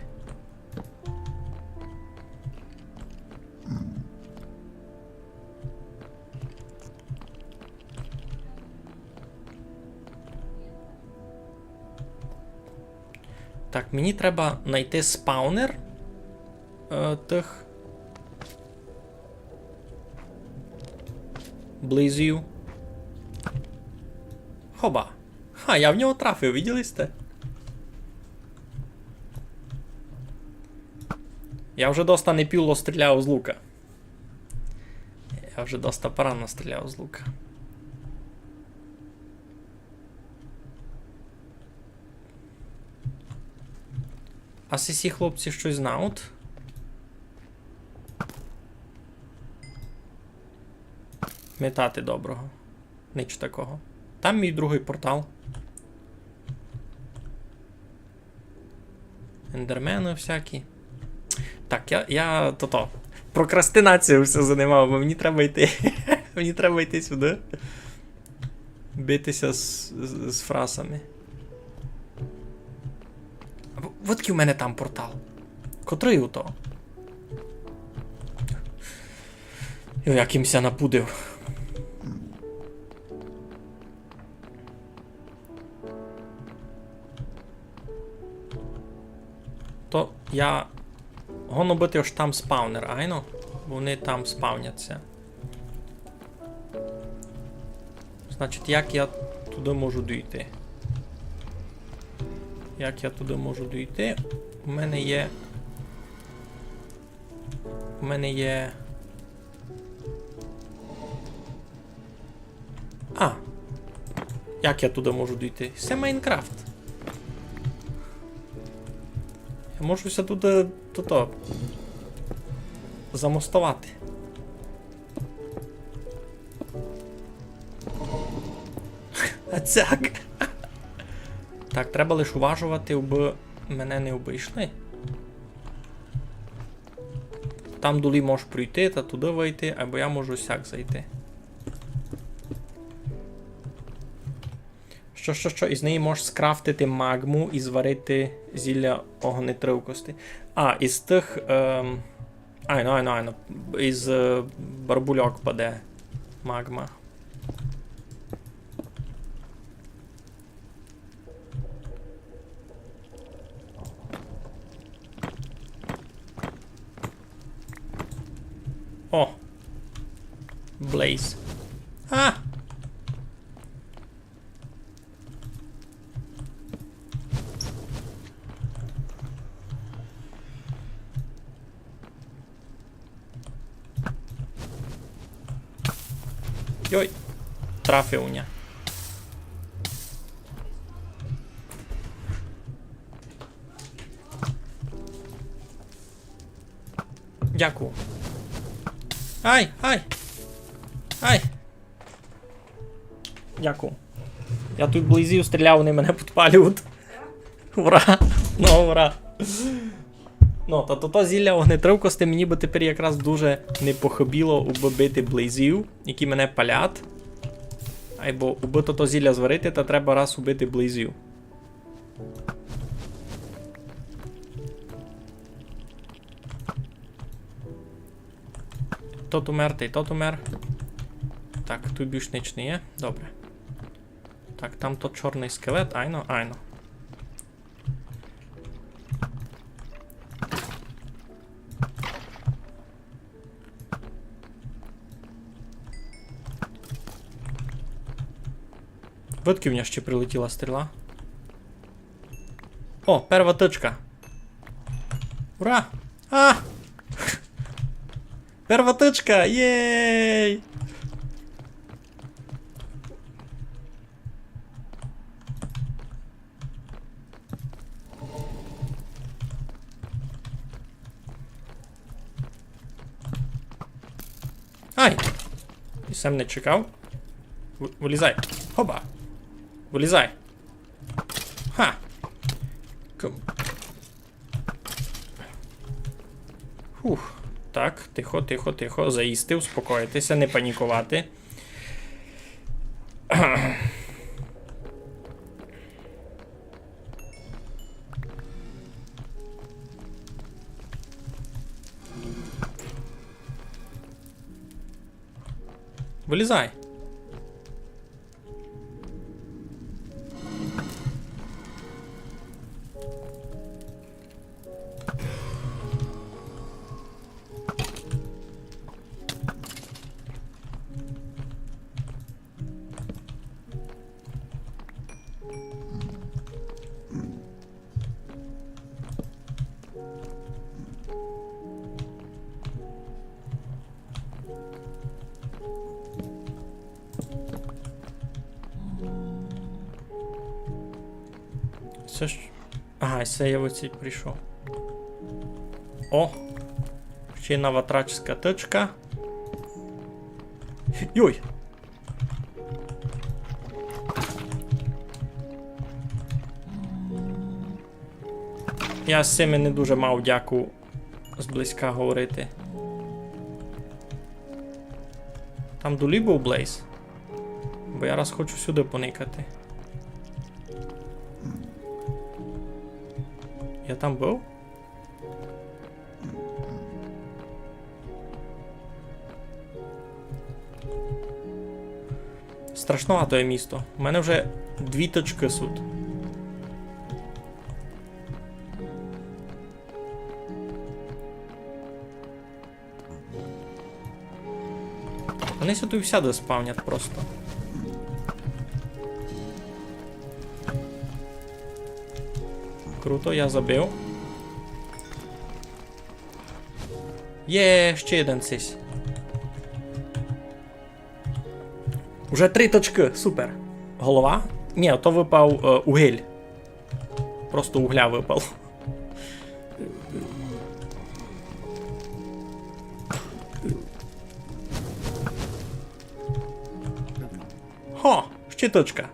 Так, мені треба знайти спаунер тих близів. Хоба. Ха, я в нього трафив, виділи сте? Я вже доста не піло стріляв з лука. Я вже доста порано стріляв з лука. А сі хлопці щось знають? Метати доброго. Ніч такого. Там мій другий портал. Ендермени всякі. Так, я то-то. Прокрастинацією все займав, бо мені треба йти. Мені треба йти сюди. Битися з фрасами. Водки в мене там портал. Котрий у то? Йо, якимся напудив. То я гону бити аж там спаунер, айно? Бо вони там спавняться. Значить, як я туди можу дійти? Як я туди можу дійти? У мене є... А! Як я туди можу дійти? Це Майнкрафт. Я можу все туди... то замостувати. А цяк! Так, треба лише уважувати, аби мене не обійшли. Там долі можеш пройти, та туди вийти, або я можу сяк зайти. Що, із неї можеш скрафтити магму і зварити зілля огнетривкості. А, із тих... Айно. Із барбульок паде магма. О! Blaze. А! Йой! Трафив у ня. Дякую. Ай! Дякую. Я тут близів стріляв, вони мене підпалюють. Ура! Ну, ура! Ну, то зілля огнетривкості мені би тепер якраз дуже не похибіло убити близів, які мене палять. Або убити то зілля зварити, то треба раз убити близів. Тот умер. Так, тут більш ніч не є. Добре. Так, там тот чорний скелет, айно. Видки в мене ще прилетіла стріла. О, перша тичка. Ура! А! Перша тичка! Єй! Ай! І сам не чекав. Вилізай. Хоба! Вилізай. Ха! Фух. Так, тихо, тихо, тихо. Заїсти, успокоїтися, не панікувати. Вилізай. Це ж... Ага, це я оці прийшов. О! Ще й новатрачська тичка. Йой! Я з цими не дуже мав дяку зблизька говорити. Там дулі був Блейз? Бо я раз хочу сюди поникати. Я там був? Страшновато є місто. У мене вже 2 точки суд. Вони сюди всяди спавнять просто. Круто, я забив. Є, ще один цись. Уже 3 точки, супер. Голова? Ні, то випав угіль. Просто угля випав. Хо, ще точка.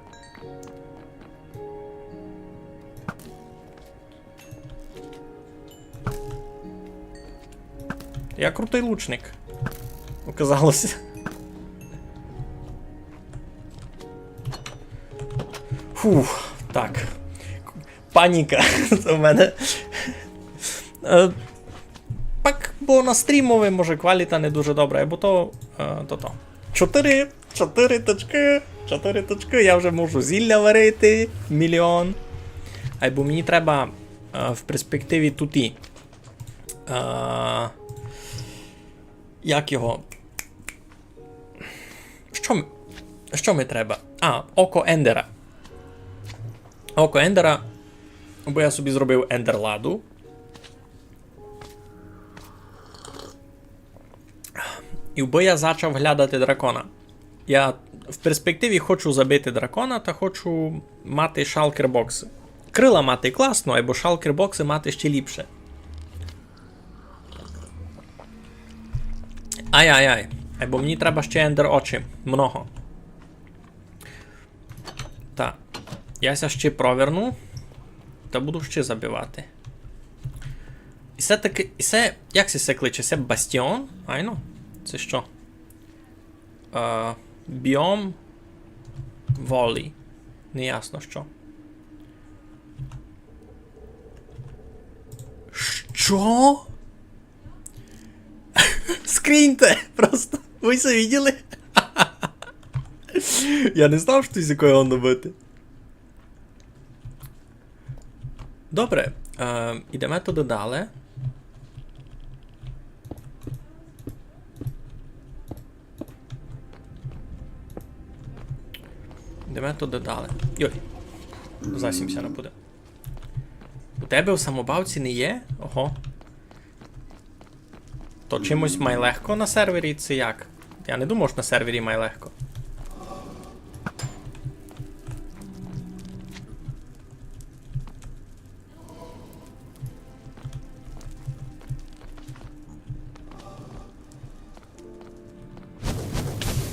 Я крутий лучник. Оказалося. Фух, так. Паніка у мене. Пак, бо на стрімові, може, кваліта не дуже добра, або то. 4 точки. 4 точки. Я вже можу зілля варити. Мільйон. Або мені треба в перспективі туті. Як його? Що ми треба? Око Ендера. Око Ендера. Бо я собі зробив Ендерладу. І бо я почав глядати дракона. Я в перспективі хочу забити дракона та хочу мати шалкер-бокси. Крила мати класно, або шалкер-бокси мати ще ліпше. Ай-ай-ай. Або мені треба ще ендер очі. Много. Так. Я ся ще проверну. Та буду ще забивати. І це таки... І це... Як це кличе? Це бастіон? Айно? Це що? Біом... Волі. Неясно що. Що? Скріньте! Просто. Ви це виділи? Я не знав, що з якої воно бити. Добре. Ідемо туди далі. Йдемо туди далі. Йой. Засімся не буде. У тебе в самобавці не є? Ого. То чимось май легко на сервері, це як? Я не думав, що на сервері май легко.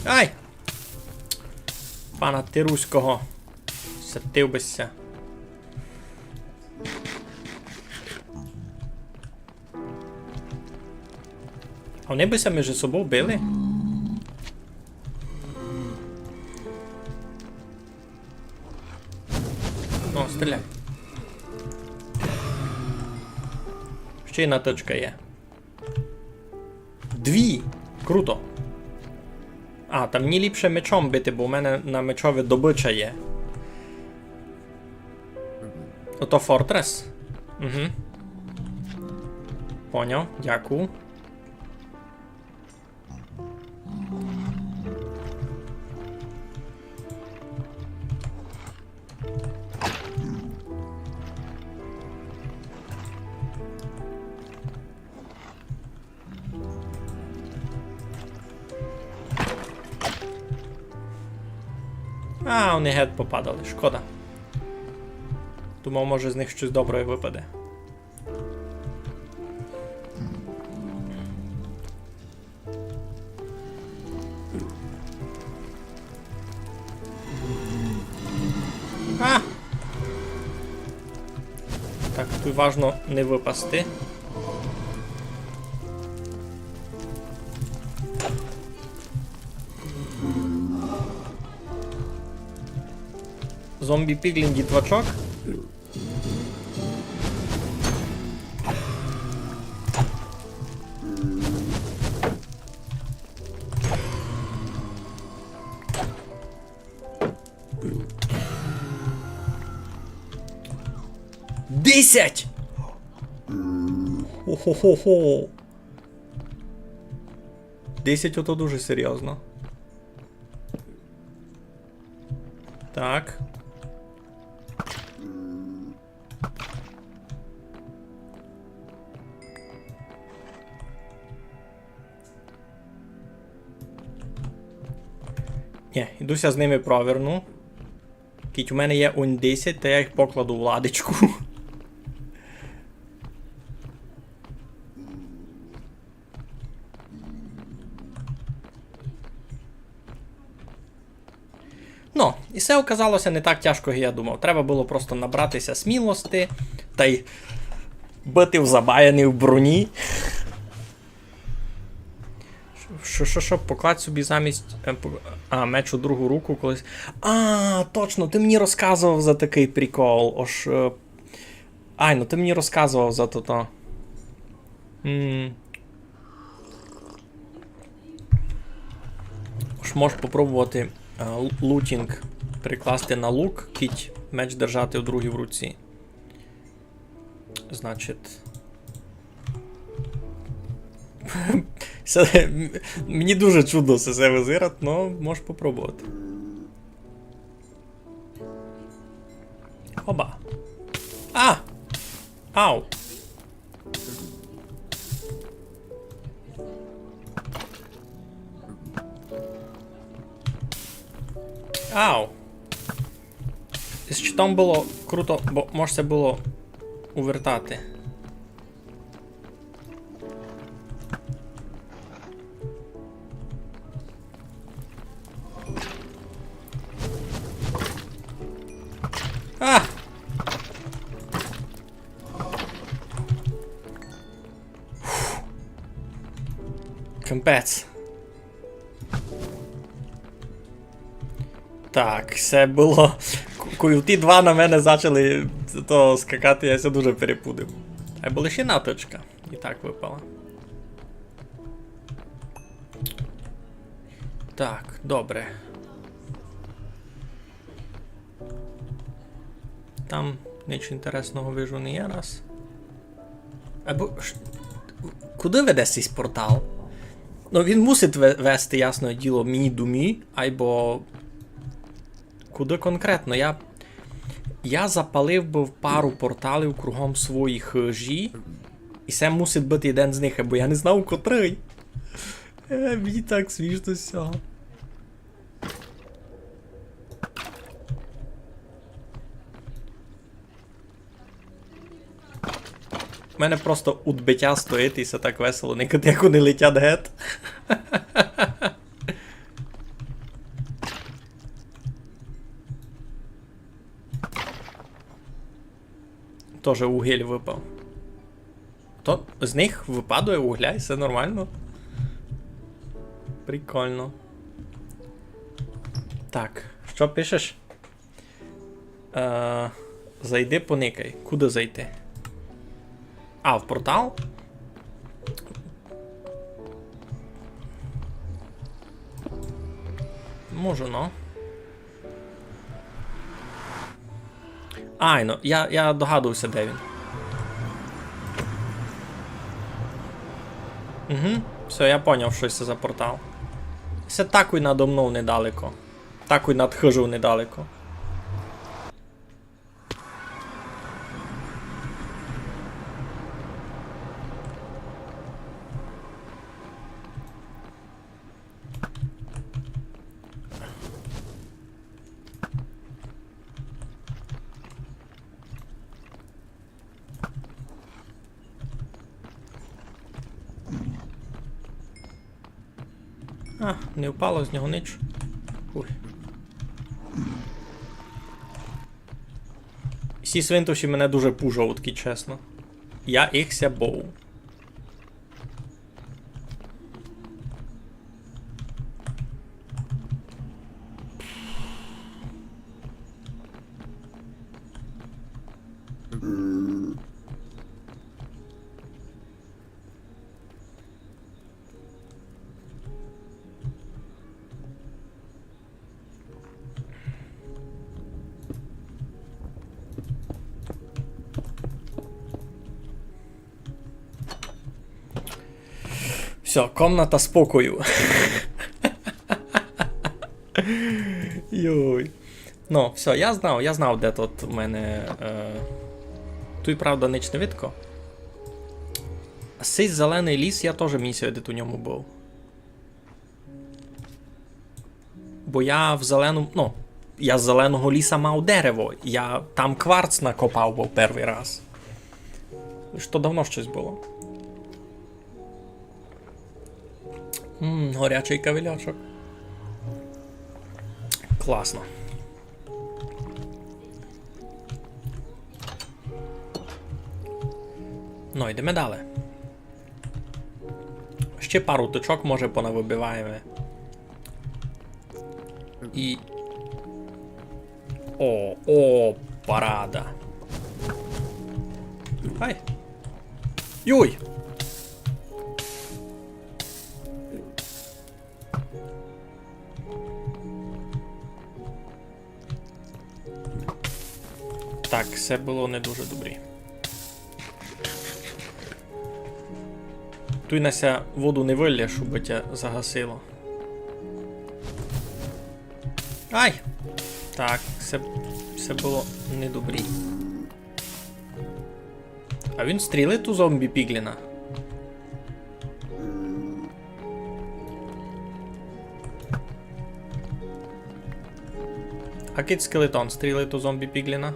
Ай! Пана Тируського. Сетив бися. А вони бися між собою били? О, стріляй. Ще й наточка є. 2! Круто. А, там мені ліпше мечом бити, бо у мене на мечові добича є. Ото Фортрес? Угу. Поняв, дякую. А, вони геть попадали, шкода. Думав, може з них щось добре випаде. А! Так, тут важно не випасти. Зомбі-піглін дітвачок. Десять! Хо-хо-хо-хо. 10 ото дуже серйозно. Так. Ні, ідуся з ними проверну. Кіть у мене є он 10, та я їх покладу в ладочку. Ну, і все оказалося не так тяжко, як я думав. Треба було просто набратися смілості та й бити в забаяний в броні. Що, покладь собі замість... меч у другу руку колись... А, точно, ти мені розказував за такий прикол. Ож... Ай, ну ти мені розказував за то. Ож можеш попробувати лутінг прикласти на лук, кіть меч держати в другій в руці. Значить... Мені дуже чудно все це визирати, але можеш попробувати. Оба. А! Ау! Ау! З щитом було круто, бо можна було увертати. А! Капець. Так, все було... Коли ті два на мене почали то скакати, я ся дуже перепудив. А була ще наточка. І так випала. Так, добре. Там нічого інтересного вижу не є раз. Або... Куди веде цей портал? Ну, він мусить вести, ясне діло, мені думі, або... Куди конкретно? Я запалив би в пару порталів кругом своїх хижі, і це мусить бути один з них, бо я не знав, котрий. Мені так смішно з цього. У мене просто удбиття стоїть і все так весело, як вони летять гет. Тоже угіль випав. То з них випадає угля і все нормально. Прикольно. Так, що пишеш? Зайди поникай. Куди зайти? А, в портал? Можу, ну. Ай, ну, я догадувався, де він. Угу, все, я поняв, що це за портал. Це такуй надо мною недалеко. Такуй над хижу недалеко. А, не впало з нього ніч. Ой. Всі свинтуші мене дуже пужовуткі, чесно. Я їх ся боу. Все, комната спокою. Йой. Ну, все, я знав, де тут у мене. Тут, правда, ніч не видко. Цей зелений ліс, я теж місію, де у ньому був. Бо я в зеленому. Ну, я з зеленого ліса мав дерево. Я там кварц накопав був перший раз. Що давно щось було. Горячий кавелячок. Класно. Ну, йдемо далі. Ще пару точок, може, понавибиваємо. І... О, парада. Ай. Юй! Так, все було не дуже добре. Туй нася воду не вилля, щоб тя загасило. Ай! Так, все було не добре. А він стрілить у зомбі Пігліна? А кит скелетон стрілить у зомбі Пігліна?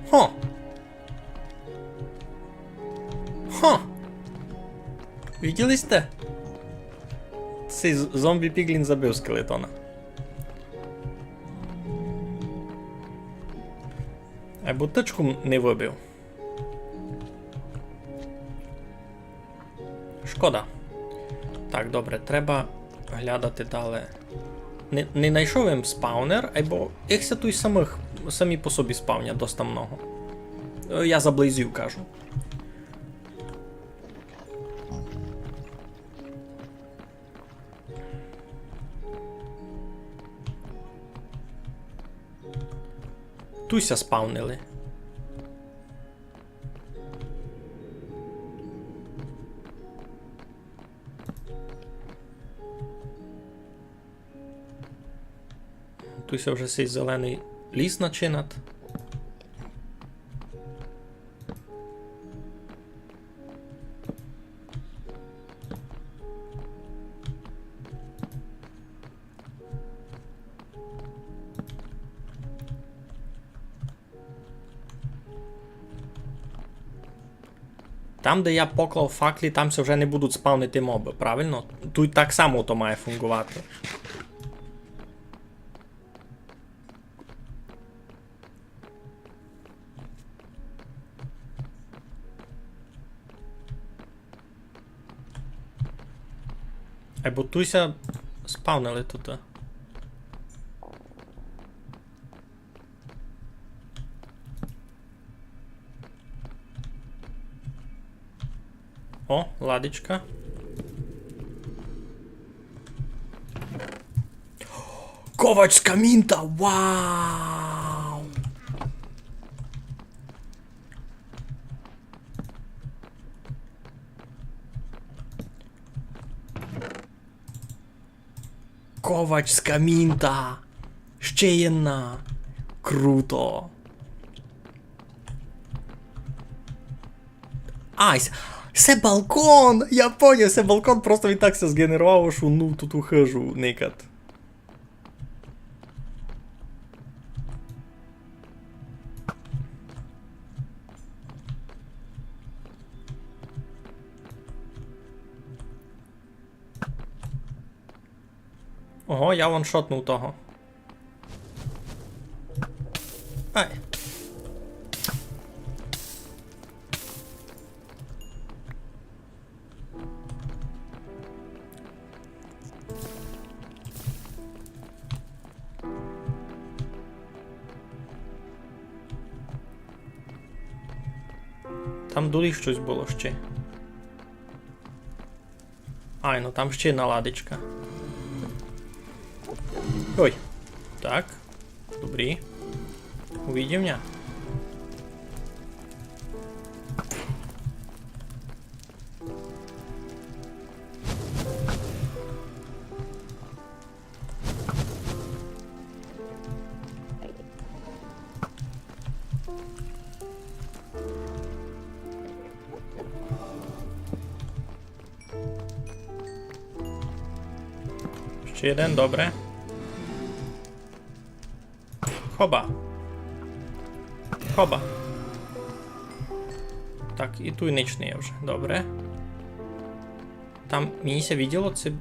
Хо! Хо! Виділи сте? Цей зомбі Піглін забив скелетона. А бутичку не вибив. Шкода. Так, добре, треба глядати далі. Не знайшов їм спаунер, або їх тут самі по собі спавнять доста много. Я заблизів, кажу. Туся спавнили. Туся вже цей зелений ліс начинат. Там, де я поклав факлі, там вже не будуть спавнити моби, правильно? Тут так само то має фунгувати. Або туся спавнили тут. О, ладочка. Ковачська мінта! Вау! Ковачська мінта! Ще єдна! Круто! Айс! Це балкон! Я поняв, це балкон, просто він так все згенерував, що ну тут ухожу никат. Ого, я ваншотнув того. Ай. Там дурі щось було ще. Ай, ну там ще наладочка. Ой. Так. Добрі. Увидів меня? Ще один, добре. Хоба. Хоба. Так, і тут ніч не є вже. Добре. Там мені виділо це.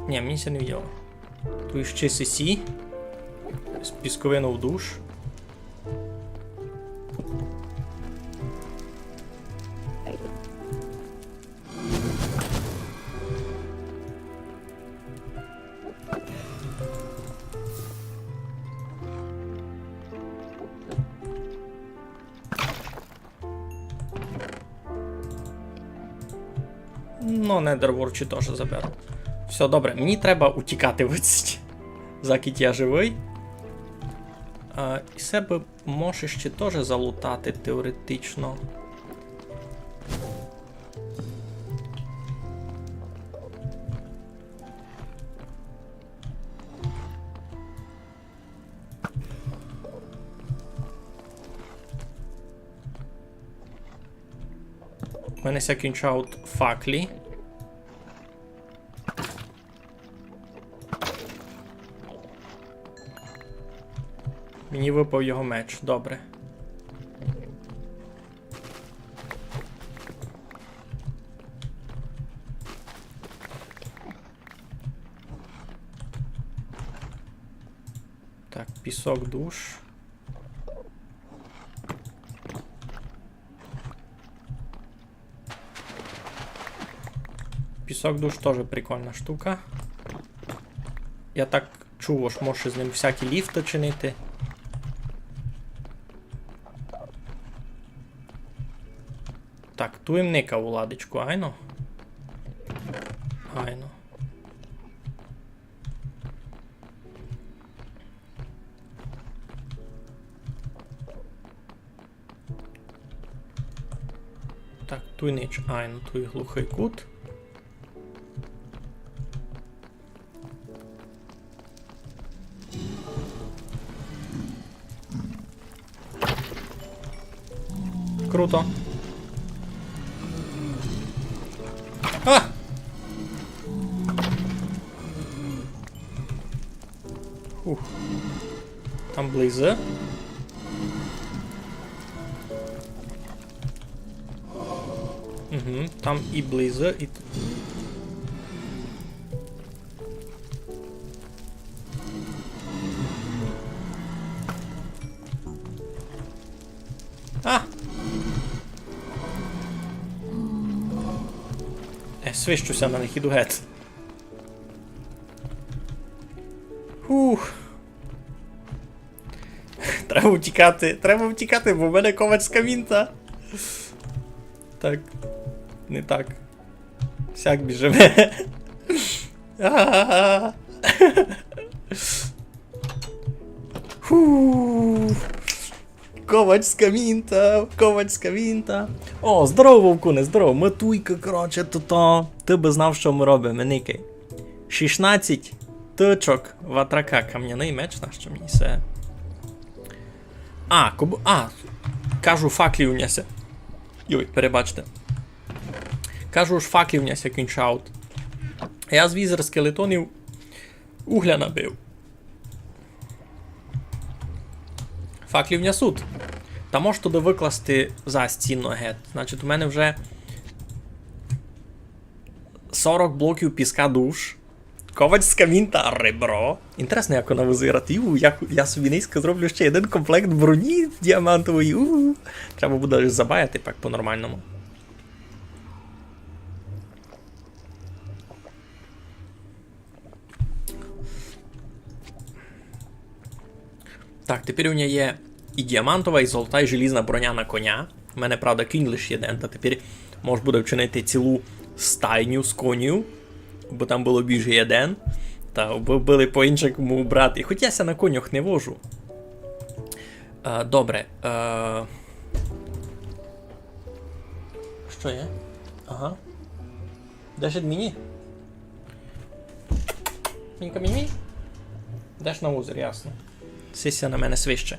Ні, мені не виділо. Тут ще сесі. З пісковину в душ. Ну, недерворчі теж заберу. Все, добре, мені треба утікати виціть. Закить я живий. І себе може ще теж залутати теоретично. У мене ся кінчають факлі. Мені випав його меч, добре. Так, пісок душ. Пісок душ теж прикольна штука. Я так чув, що може з ним всякі ліфти чинити. Так, ту їм никав у ладочку, айно? Айно. Так, ту ніч, айно, ту і глухий кут. Круто. А! Ух. Там близько. Угу, там і близько, і... А! Свищуся на них, іду геть. Ух. Треба втікати, бо в мене ковацька мінта. Так. Не так. Сяк біжимо. Ковацька мінта. О, здорово, вовкуне, здорово. Матуйка, коротше, то. Ти би знав, що ми робимо, никай. 16 точок ватрака. Кам'яний меч, на що мені все. Кажу, факлів няся. Йой, перебачте. Кажу ж, факлів няся кінчаут. Я з візер скелетонів угля набив. Факлів нясуть. Та можеш туди викласти за стінно гет. Значить, у мене вже 40 блоків піска душ. Ковацька мінта, ребро. Інтересно, як вона визирати. Я собі низько зроблю ще один комплект броні діамантової. Треба буде забаяти так по-нормальному. Так, тепер у мене є і діамантова, і золота, і желізна броня на коня. У мене, правда, кінь лише один, та тепер можна буде вчинити цілу стайню з конів, бо там було більше один. Та вбили по-іншому брат. І хоч я на конях не вожу. Добре. Що є? Ага. Де ж адміні? Мінька мімі? Де ж на озері, ясно. Сися на мене свище.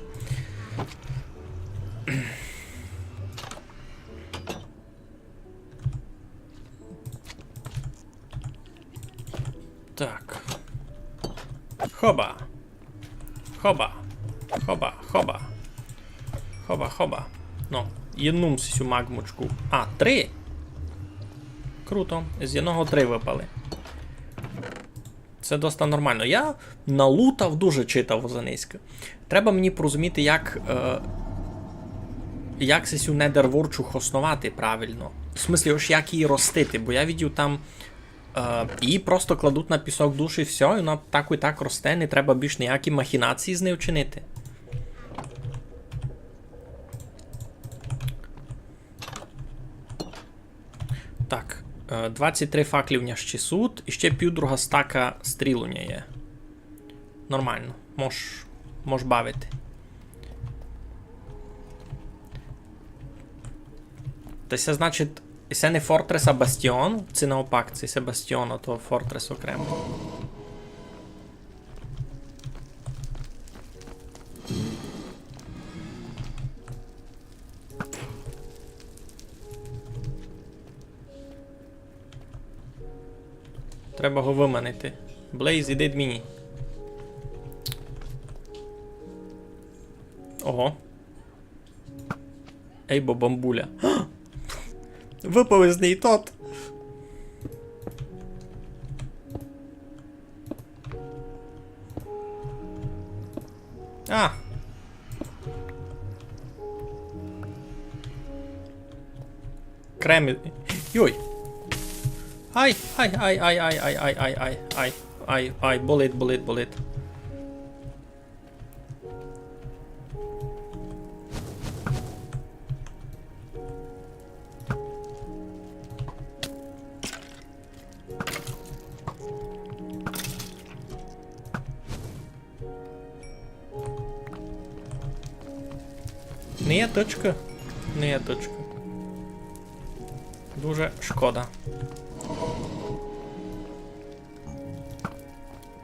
Так. Хоба. Хоба. Хоба. Хоба. Хоба, хоба. Ну, одну сисю магмочку. 3. Круто. З одного 3 випали. Це досить нормально. Я налутав, дуже читав за низько. Треба мені порозуміти, як сисю недерворчух основати правильно. В смислі, ось як її ростити, бо я видів там її просто кладуть на пісок душ і все, і вона так і так росте, не треба більш ніякі махінації з нею вчинити. Так, 23 факлів нящі суд, і ще півдруга стака стрілуня є. Нормально, мож бавити. То це значить, це не Фортрес, а Бастіон, це навпак, це Бастіон, а то Фортрес окремо. Треба його виманити. Блейз, іди до мені. Ого. Ей, бо бамбуля. Випав із неї тот. Крем. Йой. Ай, болить. Не є точка. Дуже шкода.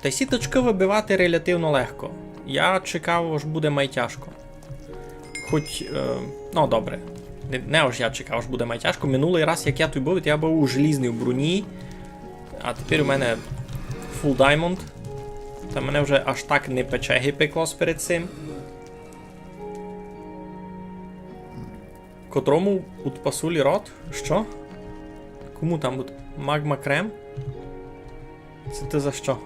Та сіточки вибивати релятивно легко. Я чекав, аж буде майтяжко. Хоч, ну добре. Не аж я чекав, аж буде майтяжко. Минулий раз, як я тут був, я був у желізній броні. А тепер у мене full diamond. Та мене вже аж так не пече гіпеклос перед цим. Котрому у пасулі рот? Що? Кому там буде? Магма крем? Це ти за що?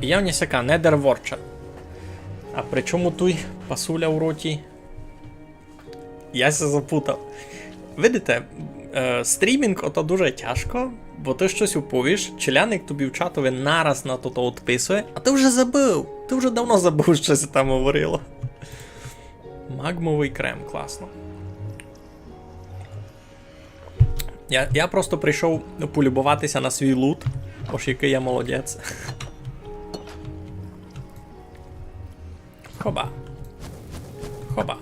Явня сяка, недерворча. А при чому той пасуля у роті? Я се запутав. Видите, Стрімінг ото дуже тяжко, бо ти щось уповіш, челяник тобі в чатові нараз на то відписує, а ти вже забув. Ти вже давно забув, що це там говорило. Магмовий крем, класно. Я просто прийшов полюбуватися на свій лут, ось який я молодець. Хоба. Хоба.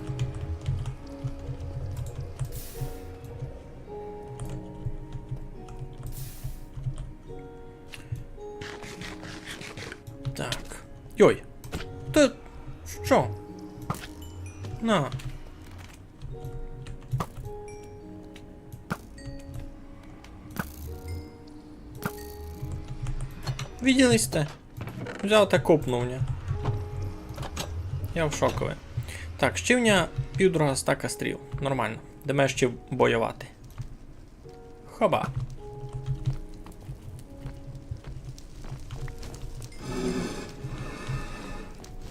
Так. Йой. Ти що? На. Видели сте? Взяв та копнув мене. Я в шокові. Так, ще в мене півдруга стака стріл. Нормально. Де ще боювати. Хоба.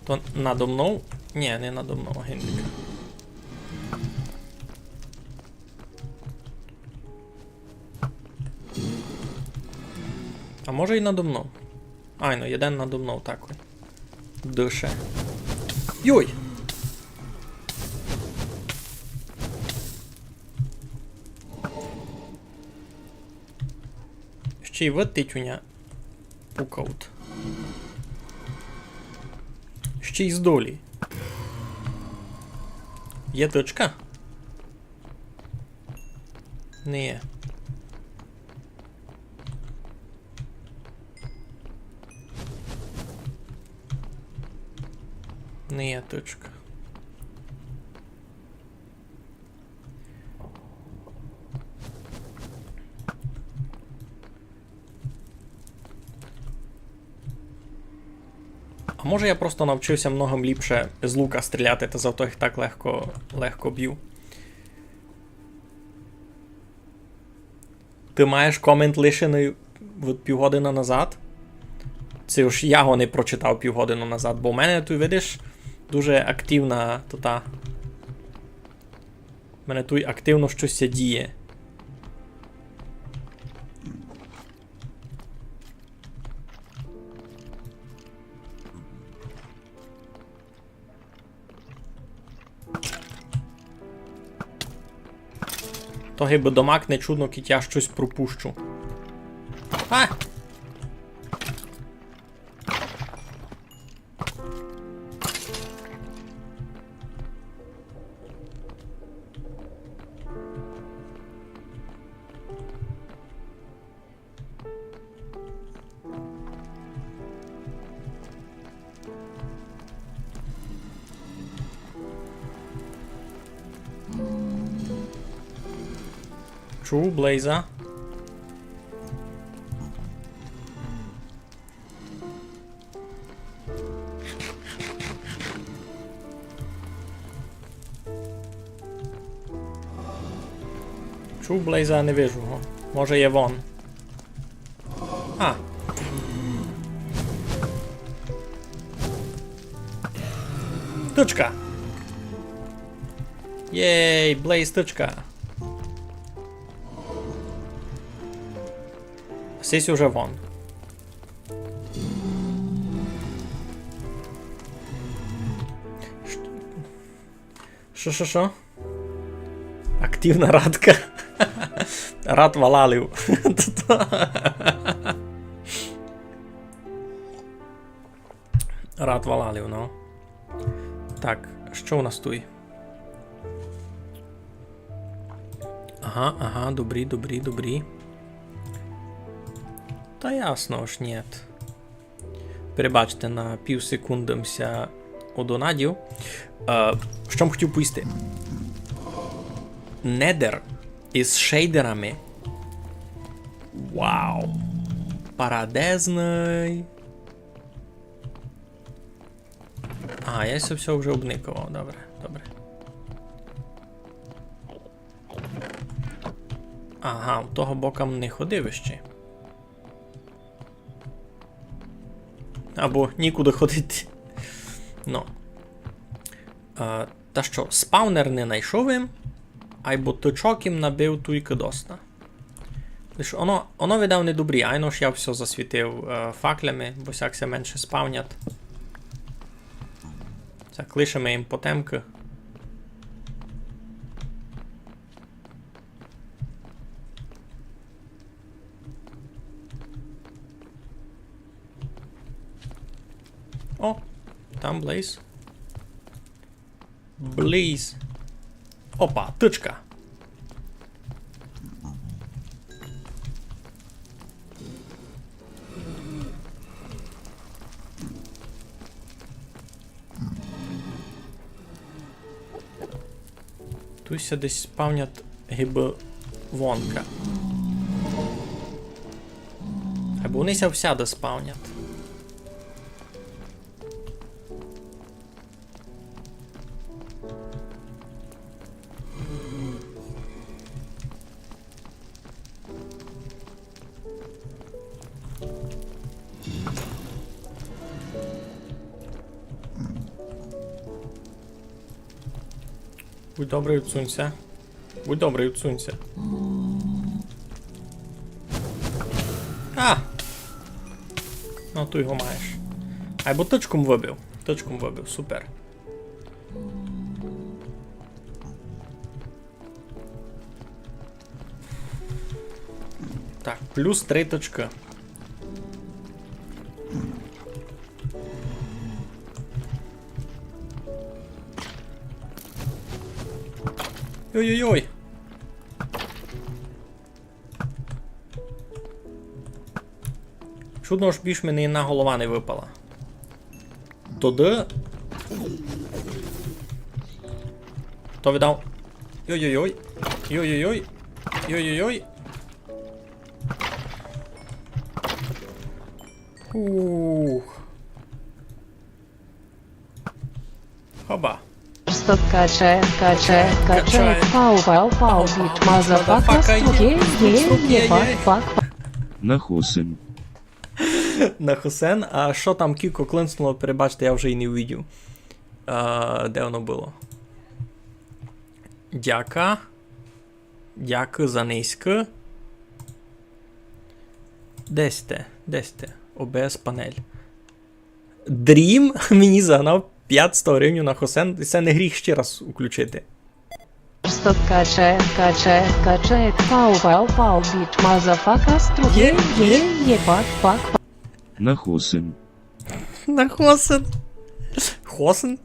То надо мною? Ні, не надо мною, Генрика. А може і надо мною? Ай, ну один надо мною так ось. Дише. Йой! Ще й вититюня пукаут. Ще й з долі. Є точка? Не є. Не є точка. А може я просто навчився многом ліпше з лука стріляти, та зато їх так легко б'ю. Ти маєш комент лишений півгодини назад? Це ж я його не прочитав півгодини назад, бо в мене тут, видиш, дуже активна тута. В мене тут активно щось діє. То гиби домак не чудно, кіт я щось пропущу. А! Чув Блейза. Чув Блейза, не вижу його. Може є вон. А. Точка. Єй, Блейз точка. Сись уже вон. Що? Активна радка. Рад валалів. Рад валалів, ну. Так, що у нас тут? Ага, добрі. Та ясно ж, ні. Перебачте, на пів секундимся одонадів. Що б хотів поїсти? Недер із шейдерами. Вау! Парадезний. А, я це все вже обникував. Добре. Ага, у того бока не ходив іще. Або нікуди ходити. Ну. Та що, спаунер не знайшов їм. айбо тичок їм набив туйки доста. Лиш воно видав не добрі, айно ж я все засвітив факлями, бо сякся менше спавнять. Так, лишимо їм потемки. О, там Блейз. Блейз. Опа, тичка. Туйся десь спавнять гибовонка. Або вони ся всяде спавнять. Будь добрий, відсунься. Будь добрий, відсунься. А! Ну, ти його маєш. Або точком вибив. Точком вибив, супер. Так, плюс 3 точки. Ой-ой-ой. Чудно ж більш мені на голова не випала. Тоді... То видав. Ой-ой-ой. Ой-ой-ой. Ой-ой-ой. Ух. Хоба. Стоп, качает, пау, бит, мазафака, струге, фак. На Хусен. На Хусен. А що там Кіко клинснуло, перебачте, я вже і не увидів. Де воно було? Дяка. Дяка за низько. Десь те. ОБС панель. Дрім мені загнав 500 гривень на Хусен. Це не гріх ще раз включити. Стоп, качает, пау, бит, мазафака, струге, фак. На Хусен. На Хосен. Хосен?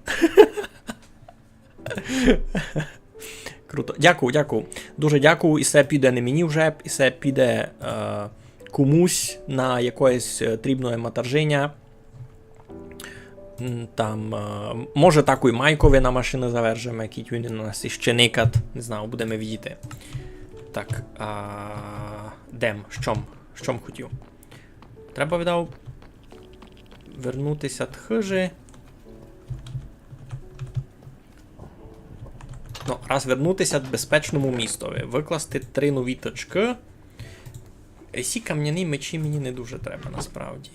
Круто. Дякую. Дуже дякую. І це піде не мені вже, і це піде комусь на якоїсь дрібної матержиня. Там, може таку і майкові на машини завержемо, який він у нас іще никат. Не знаю, будемо видіти. Так, дем, що хотів? Треба віддав вернутися тхижі. Ну, раз вернутися в безпечному містові. Викласти 3 нові точки. Ці кам'яні мечі мені не дуже треба, насправді.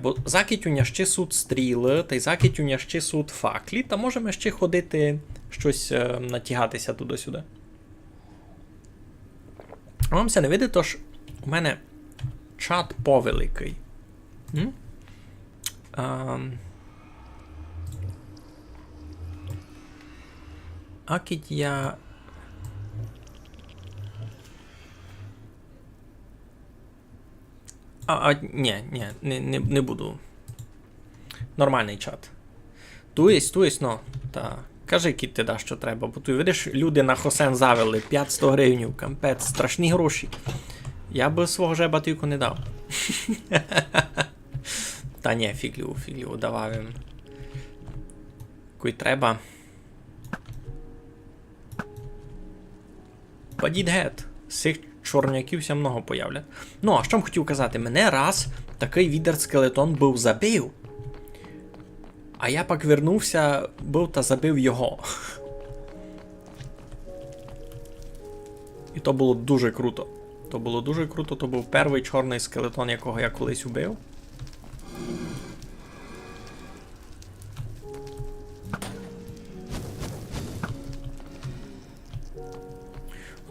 Бо закидюня ще суд стріли, та й закидюня ще суд факлі, та можемо ще ходити, щось натягатися туди-сюди. Вам це не видно, тож у мене чат повеликий. Акіть я... Ні, не буду. Нормальний чат. Туєсь, ну, та. Кажи, кіт ти даш, що треба, бо ти видиш, люди на Хосен завели 500 гривень, кампець, страшні гроші. Я би свого жеба тільки не дав. Та ні, фіглю, давав їм. Кой треба. Падіть гет. Сих чорняківся много появлять. Ну, а що б хотів казати? Мене раз такий відер-скелетон був забив. А я пак вернувся, був та забив його. І то було дуже круто. То був перший чорний скелетон, якого я колись убив.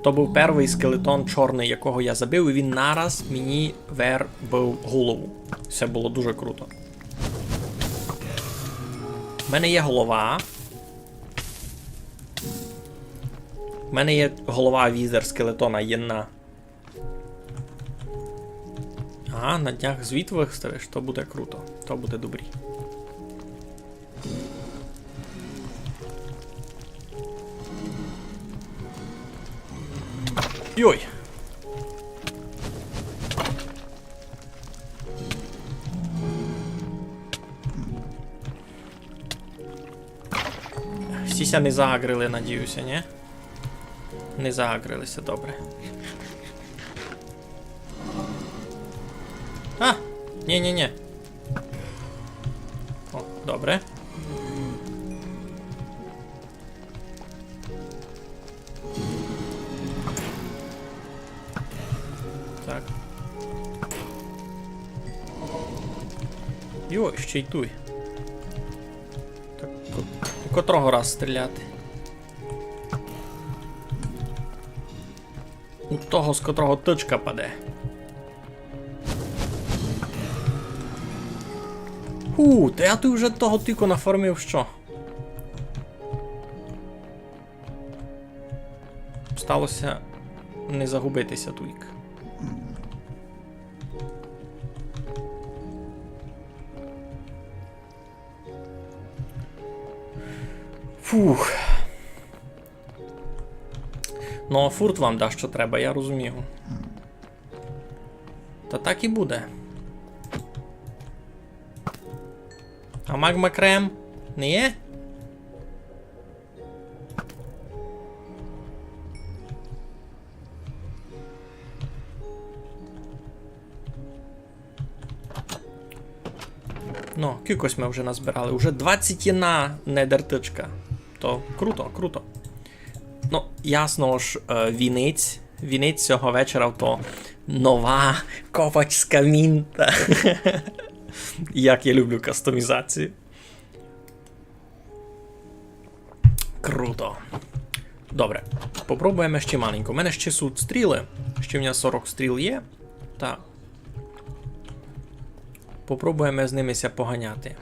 То був перший скелетон чорний, якого я забив, і він нараз мені вербив голову. Це було дуже круто. У мене є голова. У мене є голова візер скелетона єнна. Ага, на днях звіт виставиш, то буде круто. То буде добрі. Йой! Всіся не загрили, надіюся, ні? Не загрилися, добре. А! Ні-ні-ні. О, добре. Так. Йой, ще й туй. Так, у котрого раз стріляти? У того, з котрого тичка паде. Та ти вже того тику нафармив, що? Сталося не загубитися, туйк. Фух. Ну, а фурт вам дасть, що треба, я розумію. Та так і буде. А магма крем? Не є? Ну, кількось ми вже назбирали. Уже 20 єна недертичка. То круто, круто. Ну, ясно ж, вінець цього вечора то нова ковачська мінта. Як я люблю кастомізацію. Круто. Добре, попробуємо ще маленько. У мене ще тут стріли. Ще в мене 40 стріл є. Так. Попробуємо з ними поганяти.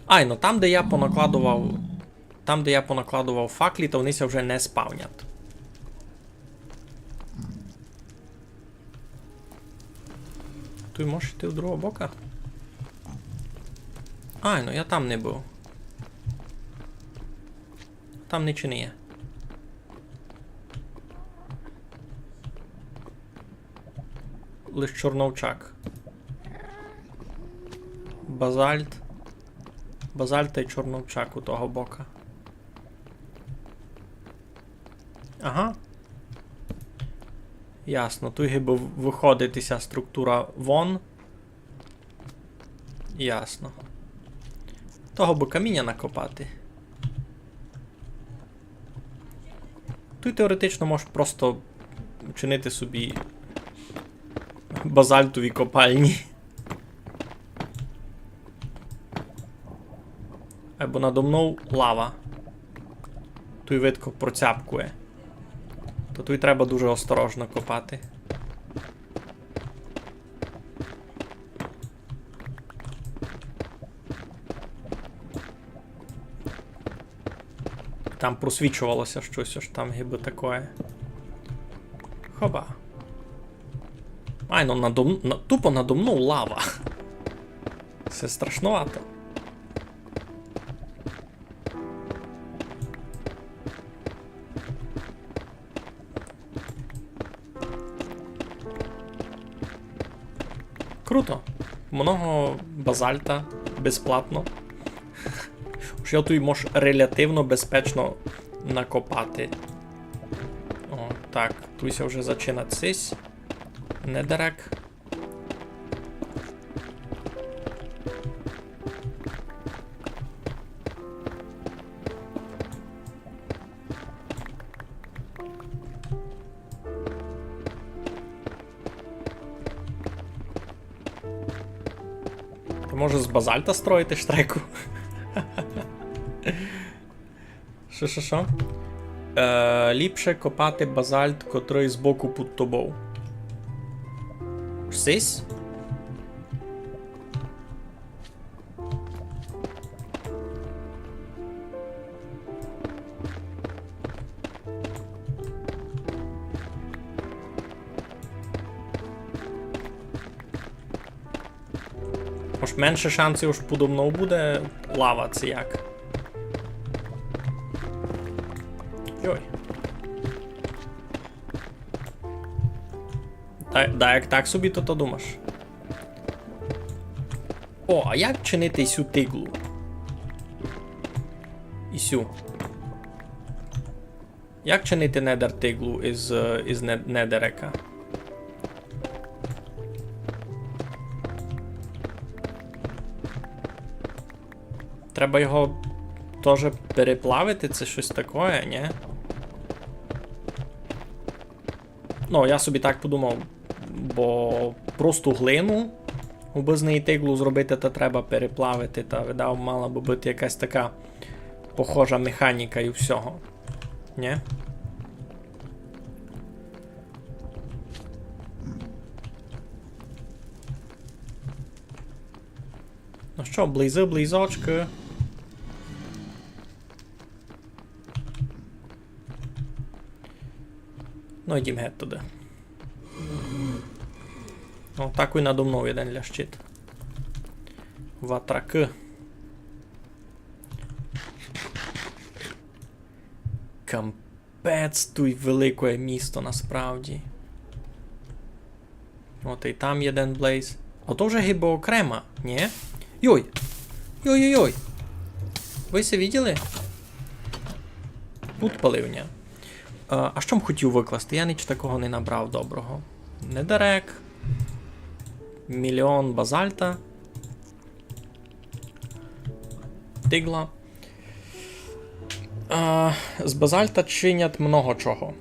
Ай, ну там, де я понакладував факлі, то вони вже не спавнять. Ти можеш йти в другого бока? Ай, ну я там не був. Там нічого не є. Лиш чорновчак. Базальт. Базальт та й чорновчак у того бока. Ага. Ясно, тут гиби виходитися структура вон. Ясно. Того би каміння накопати. Тут теоретично можеш просто чинити собі базальтові копальні. Або надо мною лава. Тут видко процяпкує. То тут треба дуже осторожно копати. Там просвічувалося щось, аж там гиби таке. Хоба. Ай, ну тупо надо мною лава. Це страшновато. Круто. Много базальта безплатно. Що тут можеш релятивно безпечно накопати. О, так, тут вже зачинатись. Недерек. Ти можеш з базальта строїти штреку? Що? Ліпше копати базальт, котрий збоку під тобою. Сись? Може менше шансів, що подобно буде лава, це як? Йой. Да, як так собі, то думаєш. О, а як чинити сю тиглу? І сю. Як чинити недер тиглу із недерека? Треба його теж переплавити, це щось таке, ні? Ну, я собі так подумав, бо просто глину, аби з неї тиглу зробити, то треба переплавити, та видав, мала би бути якась така похожа механіка і всього. Ні? Ну що, близочки. Ну, йдім геть туди. О, так і надо мною один лящит. Ватраки. Кампець тут велике місто насправді. От і там є один блейз. Ото вже гиба окрема, ні? Йой! Йой-йой-йой! Ви це виділи? Тут паливня. А що б хотів викласти? Я ніч такого не набрав доброго. Недерек. Мільйон базальта. Тигла. З базальта чинять много чого.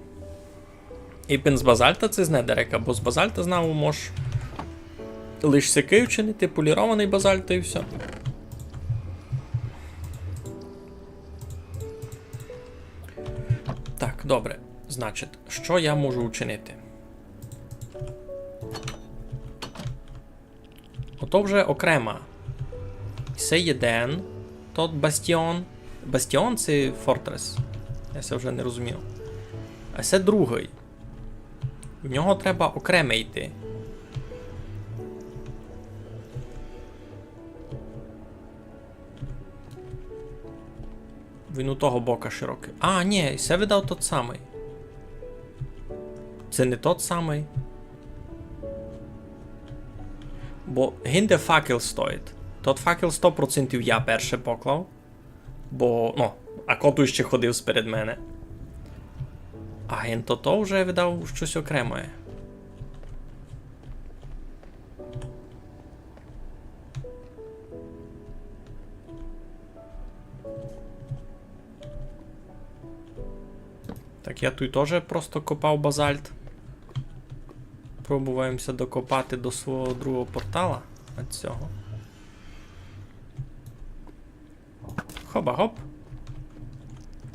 І пін з базальта це з недерека, бо з базальта знову можеш лиш сяки вчинити, полірований базальт і все. Так, добре. Значить, що я можу учинити? Ото вже окрема. Це єден. Тот бастіон. Бастіон це фортрес. Я це вже не розумів. А це другий. В нього треба окремо йти. Він у того бока широкий. А, ні, це видав тот самий. Це не тот самий. Бо гінде факел стоїть. Тот факел 100% я перше поклав. Бо, ну, а коту ще ходив сперед мене. А генто то вже видав щось окреме. Так, я тут теж просто копав базальт. Пробуємося докопати до свого другого портала. От цього. Хоба-гоп.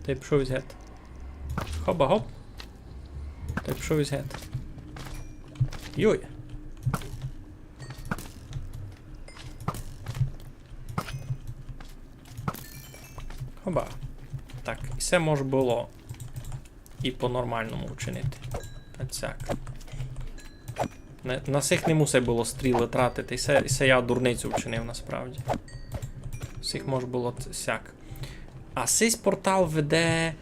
Та й пішов із гет. Хоба-гоп. Та й пішов із гет. Йой. Хоба. Так, і все може було і по-нормальному вчинити. Оцяк. На всіх не мусить було стріли тратити, і це я дурницю вчинив насправді. Всіх може було сяк. А цей портал веде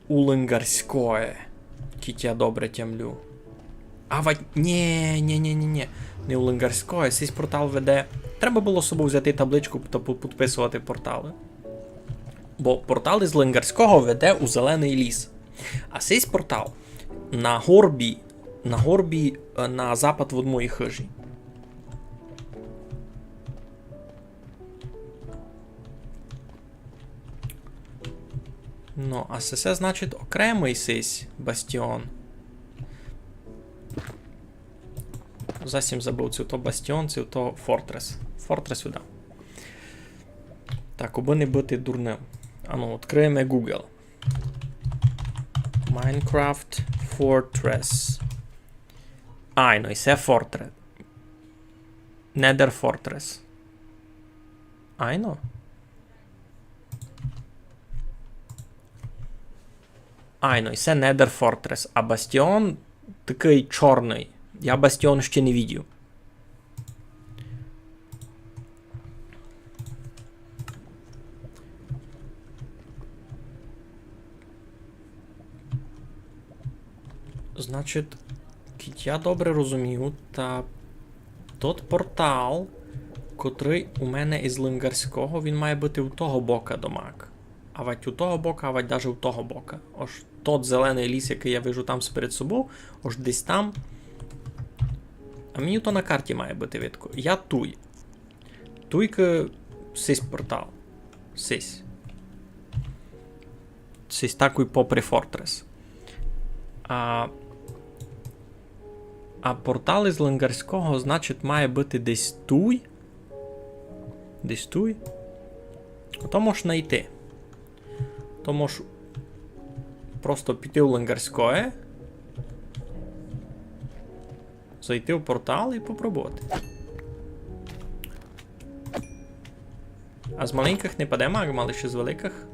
у Ленгарськое. Кіть я добре тямлю. Ні. Не у Ленгарськое, цей портал веде... Треба було з собою взяти табличку та підписувати портали. Бо портал із Ленгарського веде у Зелений ліс. А цей портал на горбі на запад від моєї хижі. Ну, а це значить окремий сись бастіон. Засім забув, це то бастіон, це то фортрес. Фортрес сюди. Так, аби не бути дурним. Ану, відкриємо Google. Minecraft Fortress. Ну і це Fortress. Nether Fortress. Ну. Ну і це Nether Fortress. А Бастіон такий чорний. Я Бастіон ще не видів. Значить, я добре розумію, та тот портал, котрий у мене із Лингарського, він має бути у того бока домак. А вать у того бока, а вать даже у того бока. Ож тот зелений ліс, який я вижу там перед собою, ож десь там. А мені то на карті має бути видко. Я туй. Туйка сись портал. Сись. Сись такий попри Фортрес. А портал із Лингарського, значить, має бути десь туй. Десь туй. То можеш знайти. То можеш просто піти в Лингарське, зайти в портал і попробувати. А з маленьких не паде магма, лише з великих.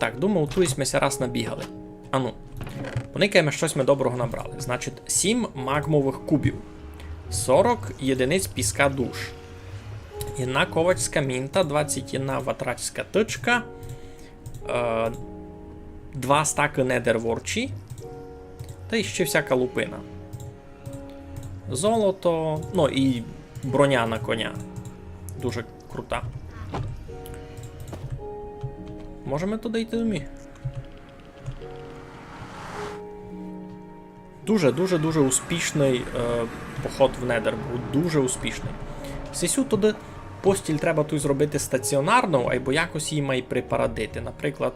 Так, думав, тусь ми ся раз набігали. Ану. Поникаємо, щось ми доброго набрали. Значить, 7 магмових кубів. 40 єдиниць піска душ. 1 ковачська мінта, 21 ватрачська тичка, 2 стаки недерворчі, та і ще всяка лупина. Золото, ну і броня на коня. Дуже крута. Можемо туди йти домі. Дуже успішний поход в недер був. Дуже успішний. Сесю туди постіль треба тут зробити стаціонарну, або якось її має припарадити. Наприклад,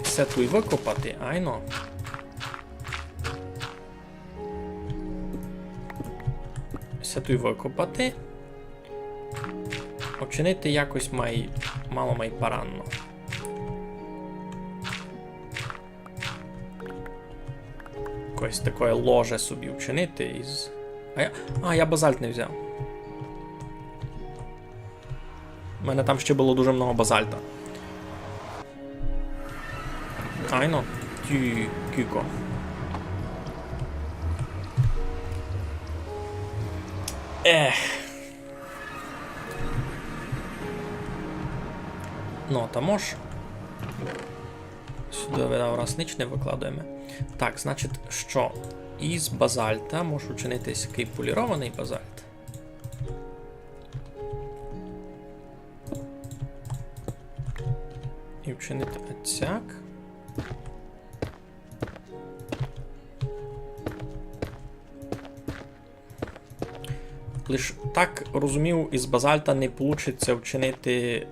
все тут викопати, айно. Все тут викопати. Очинити якось мало має паранно. Якось таке ложе собі вчинити із... я базальт не взяв. У мене там ще було дуже много базальта. Айно. Кіко. Ну, та мож. Сюди видав раз ніч не викладаємо. Так, значить, що? Із базальта може вчинитись який полірований базальт. І вчинити отсяк. Лиш так розумів, із базальта не вийде вчинити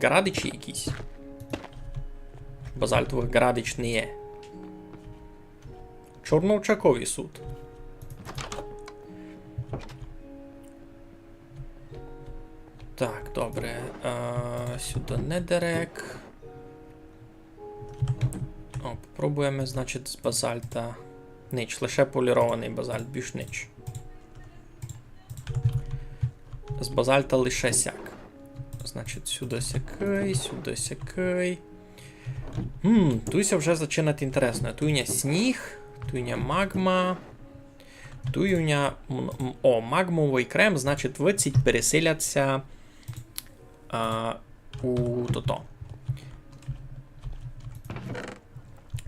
гарадичі якісь. Базальтових гарадич не є. Чорноочаковий суд. Так, добре. Сюди недерек. Попробуємо, значить, з базальта. Нич, лише полірований базальт, більш нич. З базальта лише сяк. Значить, сюди сякий, сюди сякий. Туйся вже зачинати інтересно. Туйня сніг, туйня магма. Туйня... магмовий крем, значить, виціть переселяться у то-то.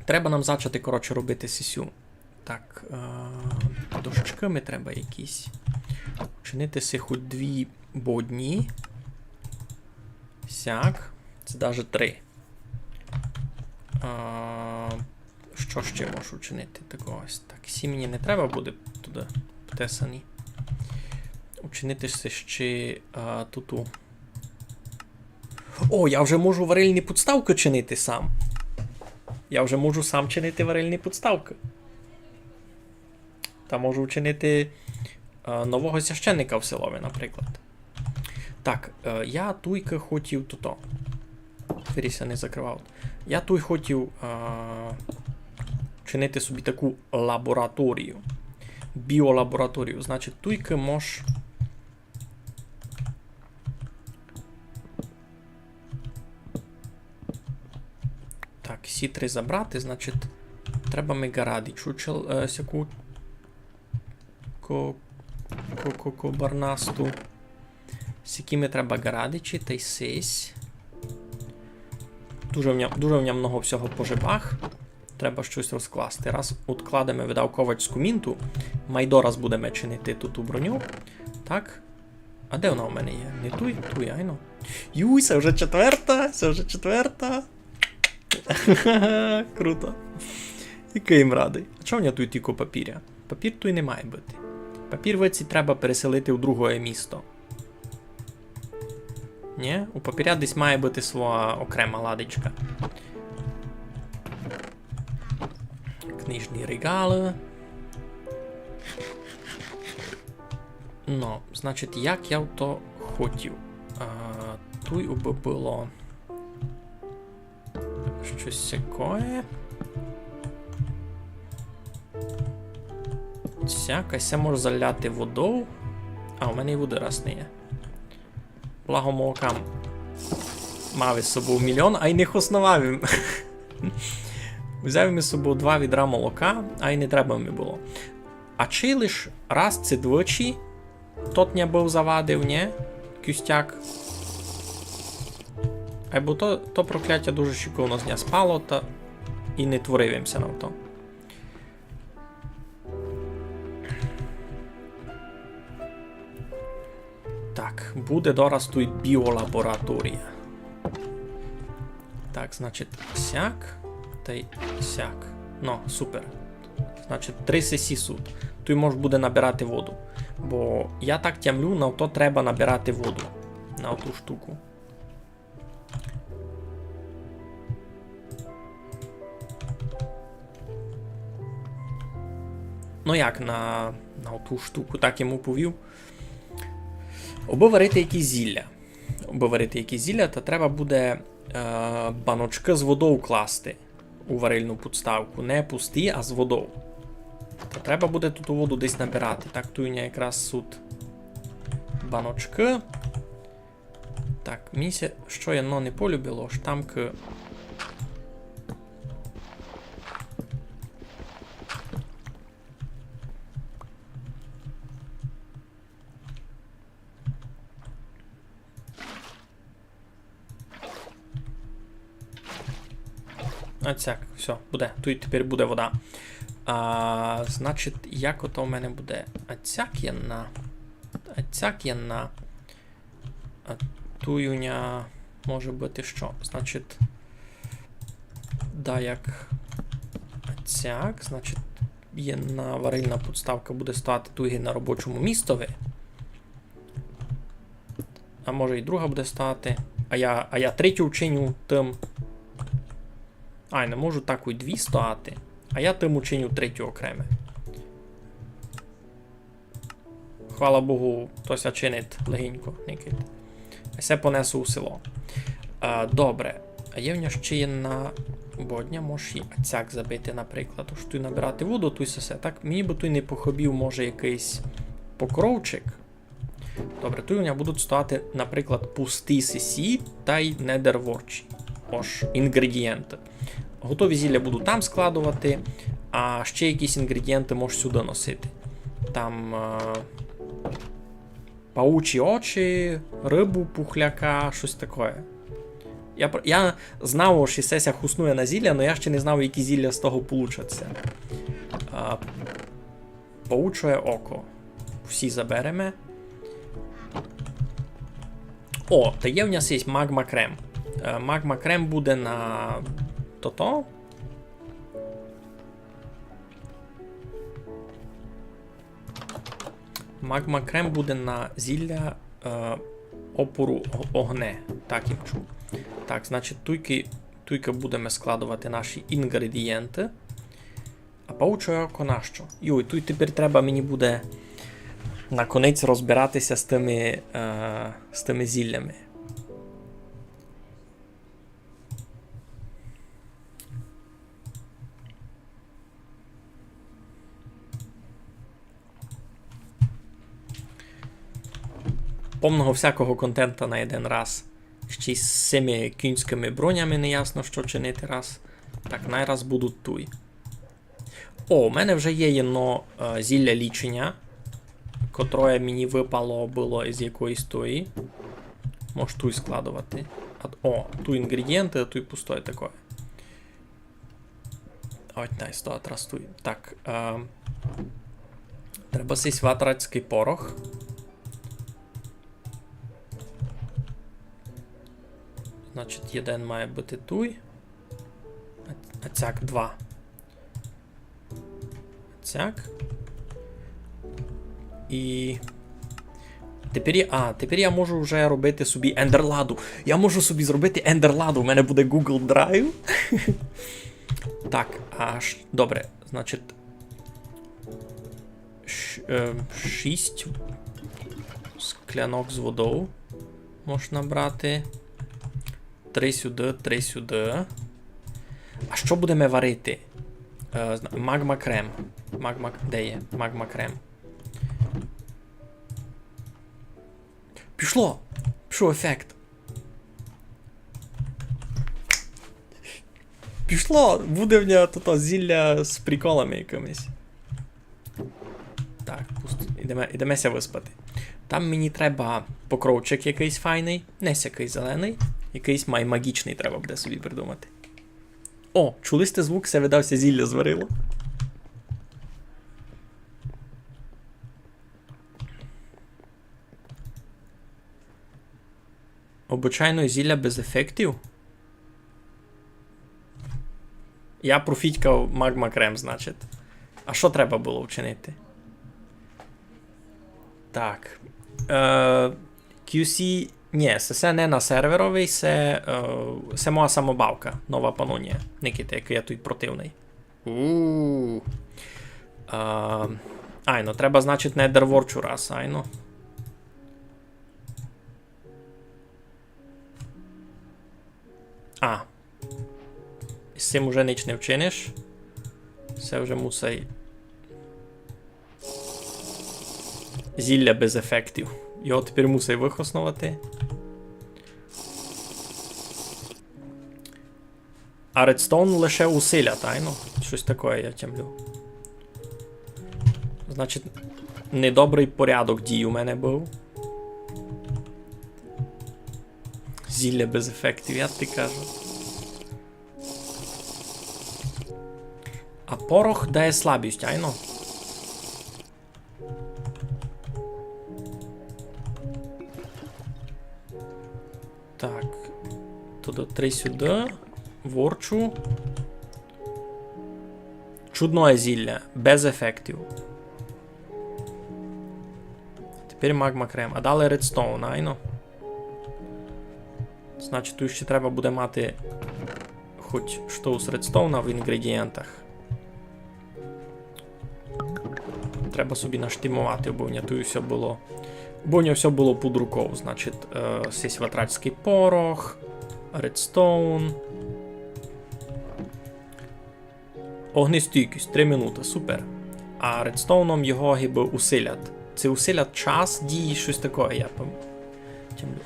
Треба нам зачати, коротше, робити сесю. Так, дощками треба якісь. Чинити си хоч 2 бодні. Сяк. Це навіть 3. Що ще можу вчинити? Ось так. Сім'ї не треба буде туди втесані. Учинити ще туту. Я вже можу варильні підставки чинити сам. Я вже можу сам чинити варильні підставки. Та можу вчинити нового священника в селові, наприклад. Так, я туйка хотів туто. Феріся не закривав. Я туй хотів чинити собі таку лабораторію. Біолабораторію. Значить, туйка мож... Так, всі 3 забрати, значить, треба ми гаради. Чучел, сяку... Барнасту. З якими треба гарадичі, та й сись. Дуже в ньому много всього по жибах. Треба щось розкласти. Раз откладемо видавковацьку мінту, майдораз будемо чинити тут у броню. Так. А де вона у мене є? Не туй? Туй, айно. Юй, це вже 4-та! Це вже 4-та! Круто. Який їм радий. А чого в нього тут тільки папіря? Папір тут не має бути. Папір виці треба переселити в друге місто. Ні? У папіря десь має бути своя окрема ладичка. Книжні регали. Ну, значить, як я то хотів. Тут би було щось такое. Це може заляти водою. А, у мене і води раз не є. Благо молокам мав із собою 1 мільйон, а й не основав їм. Взяв із собою 2 відра молока, а й не треба мені було. А чи лиш раз це двічі, тот не був завадив, не? Кюстяк. Або то прокляття дуже шиковно з дня спало, та і не творився на то. Так, буде дораз тут біолабораторія. Так, значить, сяк та й сяк. Ну, супер. Значить, 3 сесі суд. Тут може буде набирати воду. Бо я так тямлю, на то треба набирати воду. На ту штуку. Ну як на ту штуку, так йому повів. Аби варити якісь зілля. Аби варити якісь зілля, то треба буде баночки з водою класти у варильну підставку. Не пусті, а з водою. То треба буде тут у воду десь набирати. Так, тут у мене якраз тут баночки. Так, місце, що я не полюбило, штамки. Оцяк, все, буде. Тут тепер буде вода. Значить, як ото в мене буде? Оцяк є на. Оцяк є на. А туюня може бути що? Значить. Да, як. Оцяк, значить, є на варильна підставка буде стояти туги на робочому містові. А може і друга буде стати. А я третю вчиню тим. А, не можу так і 2 стояти. А я тим учиню 3 окреме. Хвала Богу, хтось чинить легенько. А це понесу у село. Добре. А є в нього ще є на бодня, може і оцяк забити, наприклад. Тож тут набирати воду, тут все. Так, мені би тут не похобів, може, якийсь покровчик. Добре, тут у мене будуть стояти, наприклад, пусті сесі та й недерворчі. Ось, інгредієнти. Готові зілля буду там складувати, а ще якісь інгредієнти можеш сюди носити. Там паучі очі, рибу, пухляка, щось таке. Я знав, що сеся хуснує на зілля, але я ще не знав, які зілля з того получаться. Пауче око. Всі заберемо. О, та є в нас є магма крем. Магма крем буде на то. Магма крем буде на зілля опору огне. Так я чув. Так, значить, туйки будемо складувати наші інгредієнти. А пауче око нащо? Йой, тут тепер треба мені буде наконець розбиратися з тими зіллями. Повного всякого контента на один раз. Ще й з цими кінськими бронями не ясно, що чинити раз. Так, найраз будуть туй. О, у мене вже є єно зілля лічення, котре мені випало було із якоїсь тої. Можеш туй складувати. О, ту інгредієнти, а туй пустой такое. Ой, найс, то раз туй. Так, треба сись ватрацький порох. Значить, один має бути туй. А цяк 2. Цяк. І... Тепер я можу вже робити собі ендерладу. Я можу собі зробити ендерладу. У мене буде Google Drive. Так, добре. Значить... 6 склянок з водою можна брати. 3 сюди, 3 сюди. А що будемо варити? Магма крем. Де є? Магма крем. Пішло! Пішов ефект. Пішло! Буде в нього тут зілля з приколами якимись. Так, ідемося виспати. Там мені треба покровчик якийсь файний, не сякий зелений. Якийсь магічний треба буде собі придумати. О, чули сте звук, все видався зілля зварило. Обичайно зілля без ефектів. Я профітькав магма крем, значить. А що треба було вчинити? Так. QC... Ні, це не на серверовий, це моя самобавка, нова панонія. Никите, який я тут противний. Айно, треба, значить, не дерворчу раз, айно. З цим уже ніч не вчиниш. Це вже мусить... Зілля без ефектів. Його тепер мусить вихоснувати. А редстоун лише усиля, тайно. Щось таке я тямлю. Значить, недобрий порядок дій у мене був. Зілля без ефектів, я тобі кажу. А порох дає слабість, айно. Так. Туди 3 сюди. Ворчу. Чудное зілля. Без ефектів. Тепер магма крем. А далі редстоун, айно. Значить, тут ще треба буде мати хоч що з редстоуна в інгредієнтах. Треба собі наштимувати, бо в нього все було під рукою. Значить, сись ватрацький порох, редстоун. Огнестійкість 3 минути, супер. А редстоуном його гіби усилять. Це усилять час дії, щось таке, я пам'ятаю.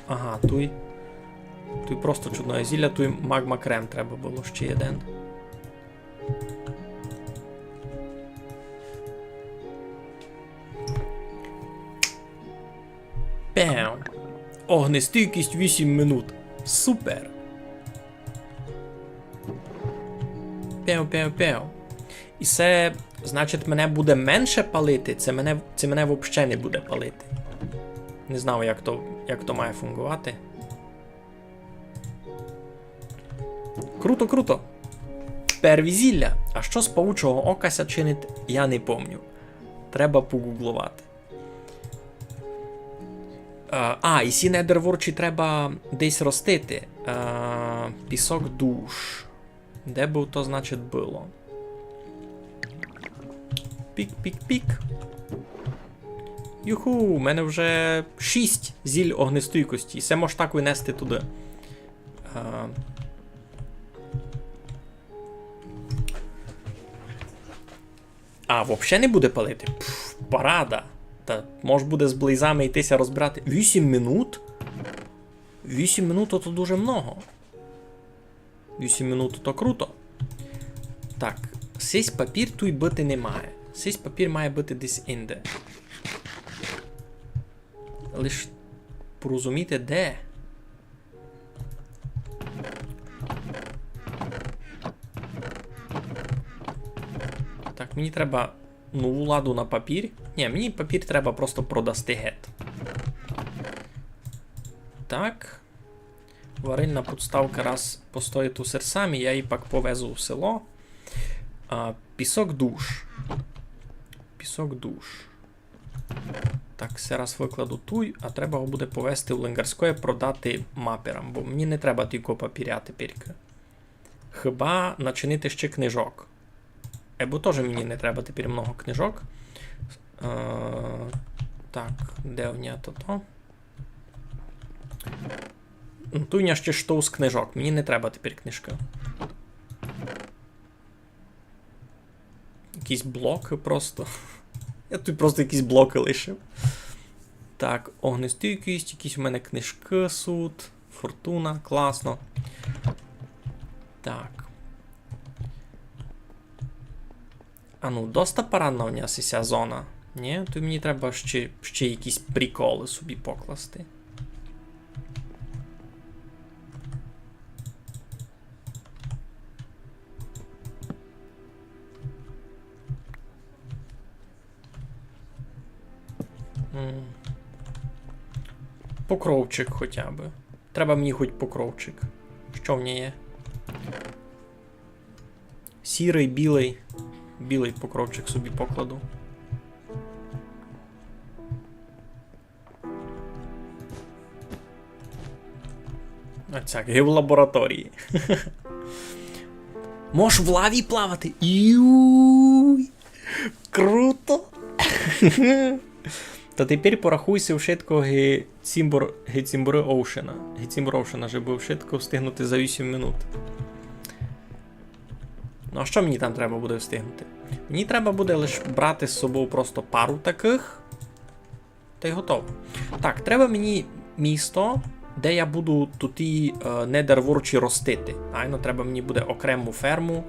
Ага, туй просто чудне зілля, туй магма крем треба було ще один. Пем. Огнестійкість 8 минут. Супер. Пеу. І це, значить, мене буде менше палити, це мене взагалі не буде палити. Не знаю, як то має фунгувати. Круто. Перві зілля. А що з павучого окася чинить, я не помню. Треба погуглувати. І ці недерворчі треба десь ростити. Пісок душ. Де був, то, значить, було. Пік. Юху, у мене вже 6 зіль огнестійкості. І все можеш так винести туди. Взагалі не буде палити? Пф, парада. Та може буде з блейзами йтися розбирати. 8 минут? 8 минут то дуже много. 8 минут то круто. Так, сись папір тут бути не має. Сись папір має бути десь інде. Лиш порозуміти де. Так, мені треба нову ладу на папір. Ні, мені папір треба просто продасти гет. Так. Варильна подставка раз постоїть у серсамі, я її пак повезу в село. Пісок душ. Пісок душ. Так, все раз викладу туй, а треба його буде повезти в Ленгарське, продати маперам, бо мені не треба тільки папіря тепірки. Хіба начинити ще книжок. Бо теж мені не треба тепер много книжок. Так, де в нього то? Туйня ще що з книжок. Мені не треба тепер книжки. Якісь блоки просто. Я тут просто якісь блоки лишив. Так, огнестійкість, якісь у мене книжки, суд, фортуна, класно. Так. Доста парадна у нас ця зона. Ні, тут мені треба ще якісь приколи собі покласти. Покровчик хоча б. Треба мені хоч покровчик. Що в ній є? Сірий, білий. Білий покровчик собі покладу. Оцяк, в лабораторії. Можеш в лаві плавати? Юй! Круто! Та тепер порахуйся в швидко Гецімбури Оушена. Гецімбур Оушена, щоб швидко встигнути за 8 минут. Ну а що мені там треба буде встигнути? Мені треба буде лише брати з собою просто пару таких. Та й готово. Так, треба мені місто, де я буду тут і недерворчі ростити. Айно, треба мені буде окрему ферму.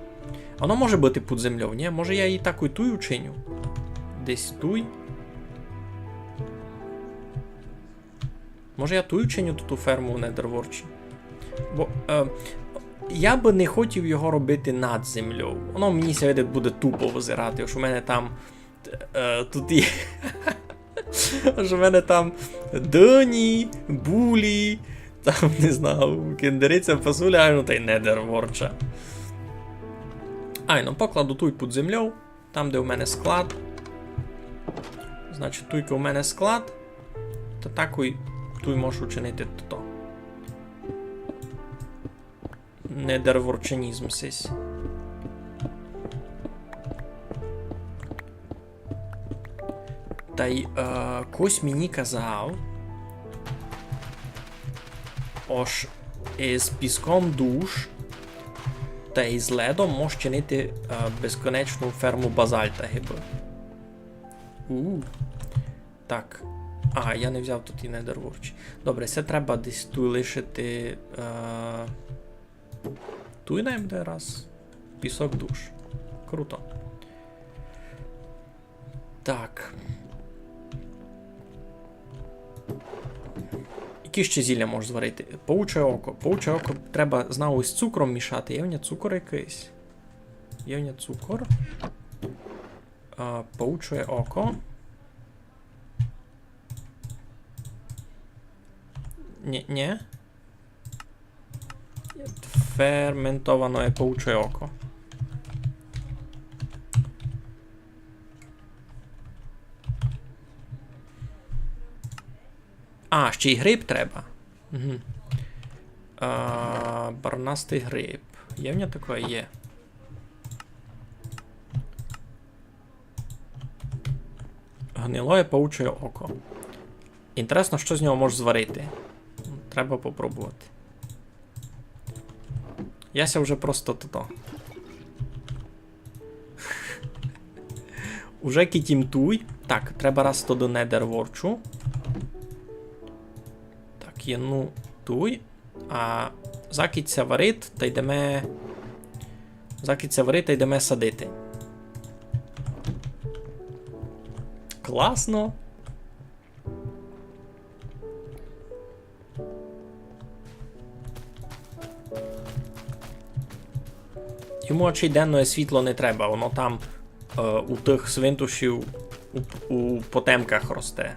Воно може бути під землею, ні? Може я її так і туй учиню? Десь туй. Може я тую чиню ту ферму в недерворчі? Бо я би не хотів його робити над землею. Воно мені сьогодні буде тупо визирати, що в мене там тут є. Що в мене там доні, булі, там, не знаю, кендериця, фасуля, ну та й недерворча. Покладу туй під землею, там, де у мене склад. Значить, туйка у мене склад, то такий туй можу учинити то. Недерворчанізм сись. Та й кось мені казав, ось із піском душ та із ледом можеш чинити безконечну ферму базальта гиби. Так. Я не взяв тут і недерворчі. Добре, це треба десь тут лишити. Туй нам буде раз. Пісок душ. Круто. Так. Які ще зілля можеш зварити? Пауче око. Пауче око треба знову з цукром мішати. Є в нього цукор якийсь? Є в нього цукор. Пауче око. Ні. Ферментоване пауче око. Ще й гриб треба. Угу. Барнастий гриб. Є в нього таке? Є. гнилое пауче око. Інтересно, що з нього можеш зварити. Треба попробувати. Яся вже просто то. Уже кітімтуй. Так, треба раз то до недерворчу. Так, є ну туй. А закіться варит, та йдеме. Закіться варит, та йдеме садити. Класно. Йому очей денне світло не треба, воно там у тих свинтушів у потемках росте.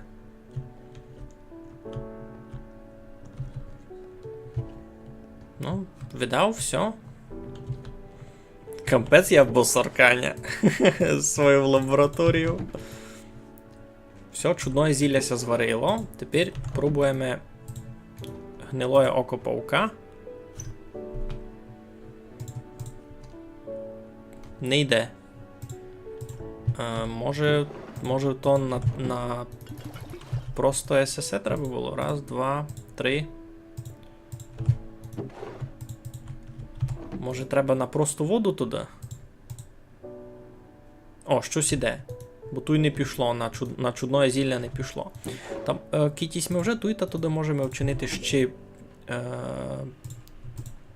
Ну, видав, все. Капець я босарканя свою лабораторію. Все, чудное зілляся зварило. Тепер пробуємо гнилое око паука. Не йде. Може то на просто СС треба було. Раз, два, три. Може треба на просту воду туди? О, щось іде. Бо тут не пішло, на чудное зілля не пішло. Там, кітісь ми вже тут, а туди можемо вчинити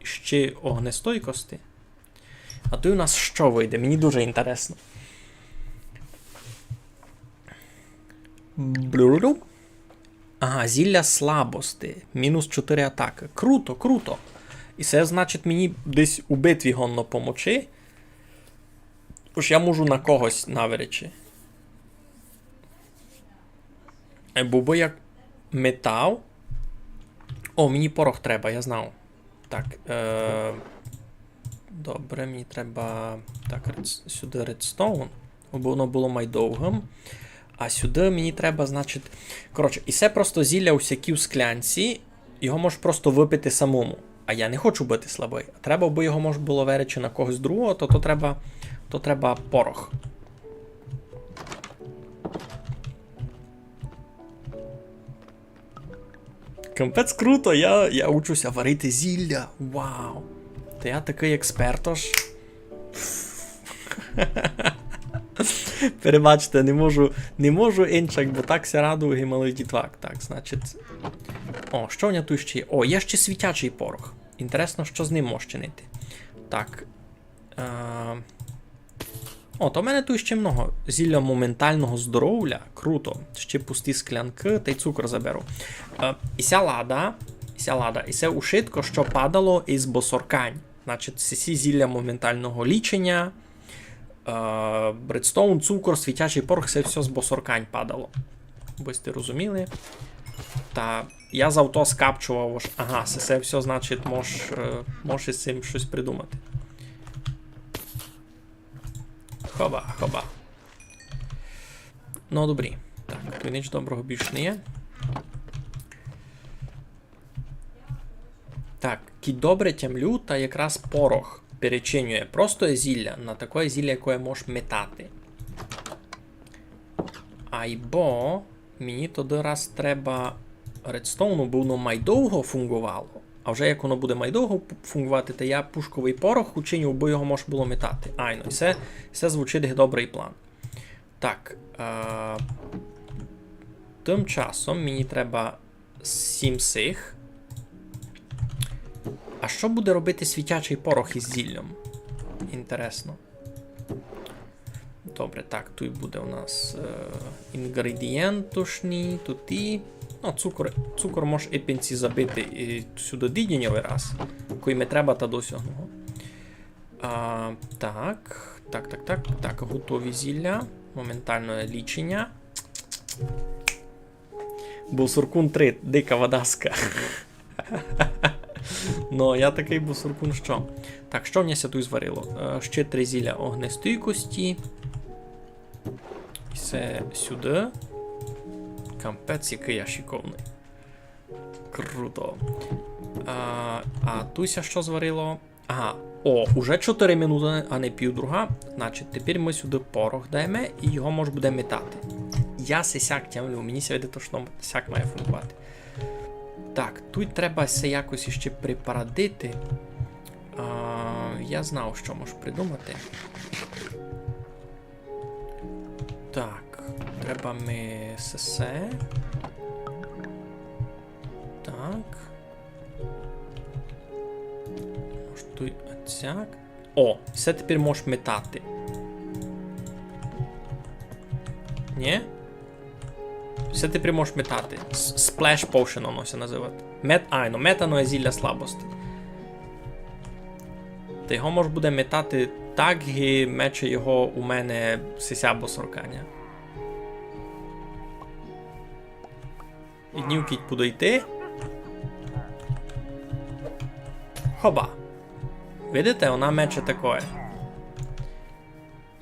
ще огнестойкості. А тут у нас що вийде? Мені дуже інтересно. Блю-блю. Ага, зілля слабості. Мінус 4 атаки. Круто, круто. І це значить мені десь у битві гонно помочи. Тож я можу на когось навречі. Бо як метал. О, мені порох треба, я знав. Так, добре, мені треба. Так, сюди редстоун. Бо воно було майдовгим. А сюди мені треба, значить. Коротше, і це просто зілля усякі в склянці. Його можеш просто випити самому. А я не хочу бути слабий. А треба, бо його можна було веречі на когось другого, то треба порох. Капець круто, я учуся варити зілля. Вау! Та я такий експерт аж. Перебачте, не можу інчак, бо так ся раду гімалий дітвак. Так, значить. О, що в нього тут ще є? О, є ще світячий порох. Інтересно, що з ним можна чинити. Так. О, то в мене тут ще много. Зілля моментального здоров'я. Круто. Ще пусті склянки, та й цукор заберу. І ся лада, і це ушитко, що падало із босоркань. Значить, всі зілля моментального лічення, бредстоун, цукор, світячий порох, це все з босоркань падало. Ви сте розуміли? Та я з авто скапчував, ага, це все, значить, можеш з цим щось придумати. Хоба. Ну, добрі. Так, тут ніч доброго більш не є. Так, кіт добре тямлю, та якраз порох перечинює просто зілля на таке зілля, яке можеш метати. Айбо мені тоді раз треба редстоуну, бо воно майдовго фунгувало. А вже як воно буде майдовго фунгувати, то я пушковий порох учиню, бо його можна було метати. Айно, і це звучить як добрий план. Так. Тим часом мені треба 7 сих. А що буде робити світячий порох із зіллям? Інтересно. Добре, так, тут буде у нас інгредієнтушні, тут і... Ну, цукор може і пенці забити і сюди дідіньовий раз, кой ми треба та досягнув. Так, готові зілля, моментальне лічення. Бусуркун 3, дика водаска. Ну, я такий бусуркун що? Так, що в мене тут зварило? Ще 3 зілля огнестійкості. І це сюди. Кампець, який я шиковний. Круто. А туся що зварило? Ага, уже 4 минути, а не півдруга. Значить, тепер ми сюди порох даємо і його можна буде метати. я сяк тямлю, мені сьогодні точно сяк має функувати. Так, тут треба се якось іще припарадити. Я знав, що можу придумати. Так, треба ми сесе. Так. Може тут оцяк. О, все тепер можеш метати. Ні? Все тепер можеш метати. Splash Potion воно се називати. Метано є зілля слабості. Та його може буде метати так, і мече його у мене сися або соркання. І днів кіть подойти. Хоба. Видите, вона мече такое.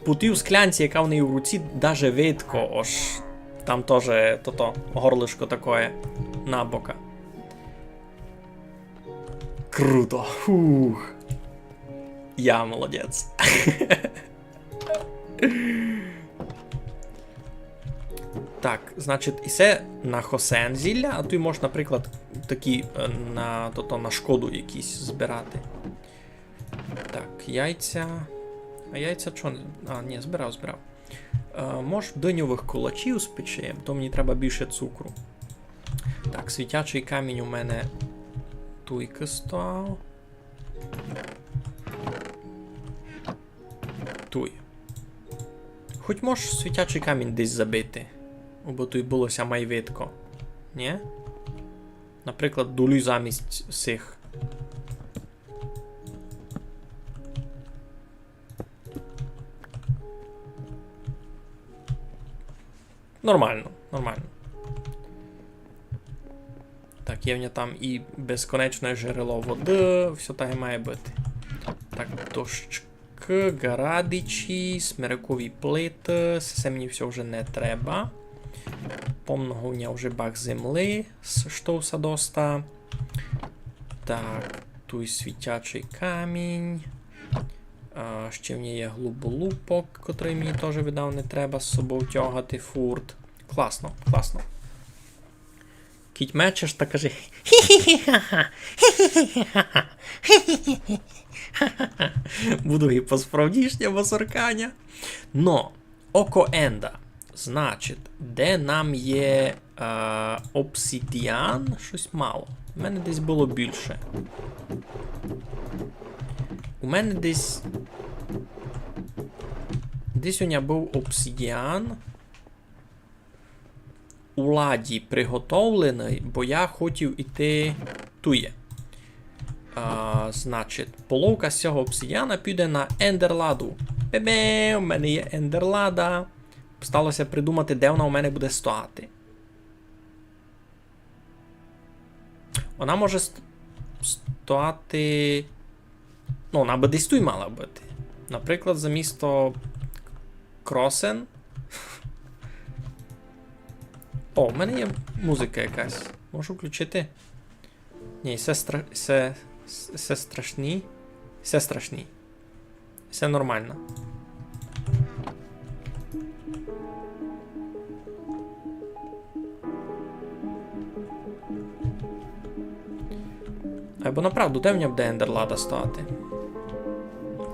По тій склянці, яка в неї в руці, даже видко, ось там теж горлишко такое набока. Круто. Фух. Я молодець. Так, значить, і це на хосен зілля, а тут можеш, наприклад, такі на шкоду якісь збирати. Так, яйця. А яйця що? А, ні, збирав. Може диньових кулачів спече, то мені треба більше цукру. Так, світячий камінь у мене туйка став. Туй. Хоч можеш світячий камінь десь забити. Бо тут булося майвитко. Ні? Наприклад, дулю замість цих. Нормально. Так, є в нього там і безконечне джерело води, все так і має бути. Так, дощки, гарадичі, смирякові плити, це мені все вже не треба. Помного у мене вже бак земли, штовса доста. Так, тут світячий камінь. Ще в мене є глуболупок, котрий мені теж видав не треба з собою тягати фурт. Класно. Кіть мечеш та каже буду і по-справдішньому соркання. Но, око енда. Значить, де нам є обсидіан, щось мало. У мене десь було більше. У мене десь у мене був обсидіан. У ладі приготовлений, бо я хотів іти тує. Значить, половка з цього обсидіана піде на ендерладу. Бебе, у мене є ендерлада. Сталося придумати, де вона у мене буде стояти. Вона може стояти... Ну, вона би десь тут мала бути. Наприклад, за місто Кросен. О, в мене є музика якась. Можу включити? Ні, все страшні. Все страшні. Все нормально. Або направду, де в нього буде ендерлада стояти?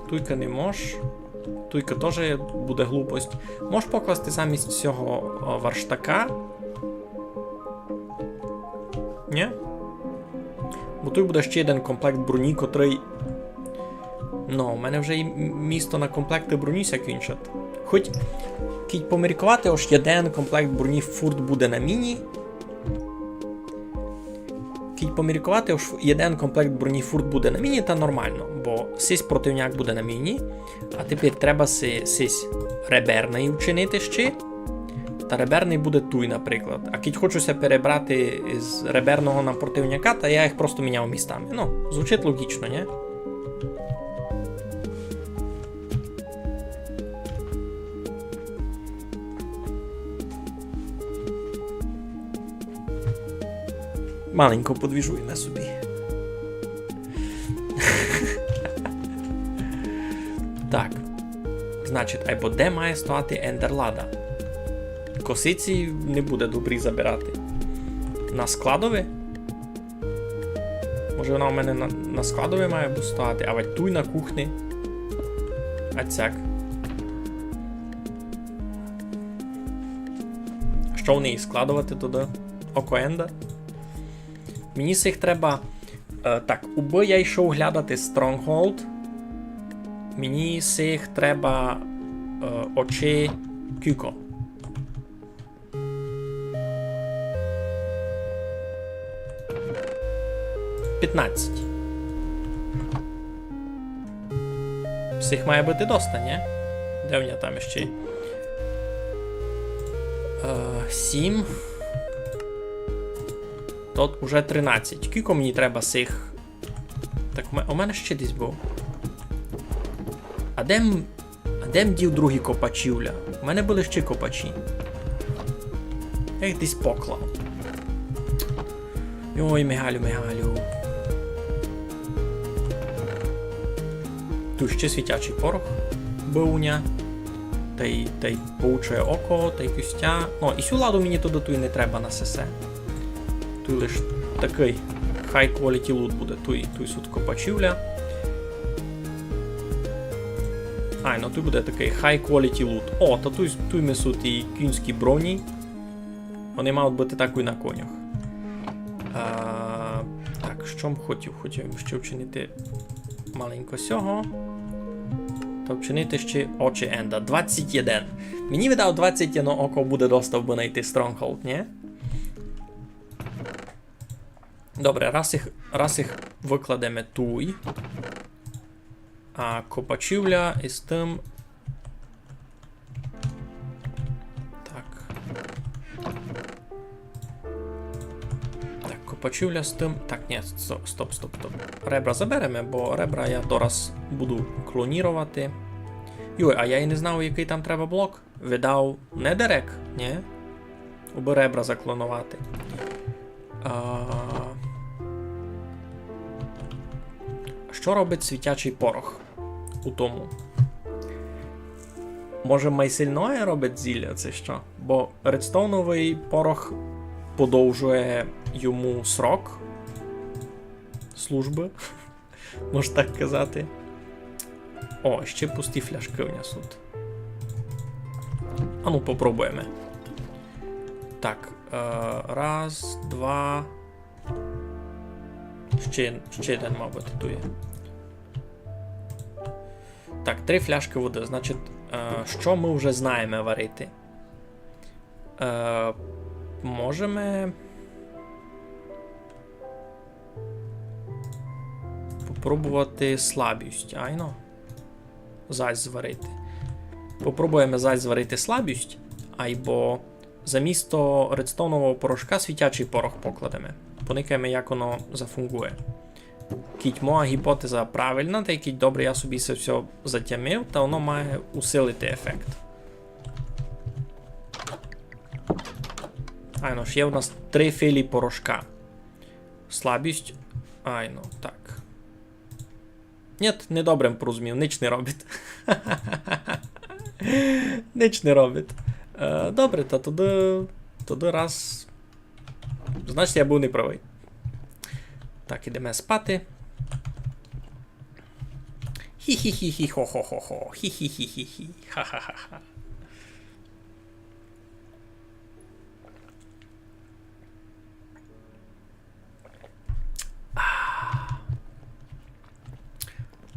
Туйка не мож. Туйка теж буде глупость. Можеш покласти замість цього варштака? Ні? Бо тут буде ще один комплект броні, котрий... Ну, у мене вже і місто на комплекти броні закінчать. Хоч кіть поміркувати, ось один комплект броні фурт буде на міні. Кіть поміркувати, ось один комплект броні фурт буде на міні, та нормально. Бо сись противняк буде на міні. А тепер треба сись реберний вчинити ще. Та реберний буде туй, наприклад. А кіть хочуся перебрати з реберного на противняка, та я їх просто міняв містами. Ну, звучить логічно, ні? Маленько подвіжуй на собі. Так. Значить, або де має стояти ендерлада? косиці не буде добрі забирати. На складове? Може вона у мене на складове має поставити, а ведь туй на кухні. А цяк. Що в неї складувати туди? Окоенда? Мені з їх треба... так, уби я йшов глядати Stronghold. Мені з їх треба очі Кюко. $15. Всіх має бути доста, ні? Де в мене там ще? 7. Тут уже 13. Кілько мені треба всіх? Так, у мене ще десь був. А де дів другі копачівля? У мене були ще копачі. Я їх десь поклав. Ой, Мигалю. Тут ще світячий порох бауня. Та й пауче око, та й кюстя. О, і цю ладу мені туди не треба на сесе. Тут лиш такий high quality loot буде. Тут сут копачівля. Ну тут буде такий high quality loot. О, та тут ми сут і кінські броні. Вони мають бути так і на конях. Так, що б хотів? Хотів ще вчинити маленько сього. Та вчинити ще очі Енда. 21. Мені видав 21 око буде достав би знайти Stronghold, ні? Добре, раз їх викладемо туй. А копачівля із тим... Копачівля з тим... Так, ні, стоп. Ребра заберемо, бо ребра я дораз буду клонірувати. Йой, а я і не знав, який там треба блок. Видав не дерек, ні? Оби ребра заклонувати. Що робить світячий порох у тому? Може майсильное робить зілля, це що? Бо редстоуновий порох подовжує йому срок служби, можна так казати. О, ще пусті фляшки у нас тут. Ну, попробуємо. Так, раз, два. Ще один, мабуть, тут є. Так, 3 фляшки води. Значить, що ми вже знаємо варити? Можемо попробувати слабість. Зась зварити. Попробуємо зась зварити слабість, або замісто редстоунового порошка світячий порох покладемо. Поникаємо, як воно зафунгує. Кіть моя гіпотеза правильна, та який добре я собі це все затямив, та воно має усилити ефект. Ж є у нас 3 філі порошка. Слабість. Так. Нет, недобре порозумів, ніч не робить. Ніч не робить. Добре, та туди раз. Значить, я був неправий. Так, ідемо спати. Хі-хі-хі-хі, хо-хо-хо-хо. Хі-хі-хі-хі-хі. Ха-ха-ха-ха.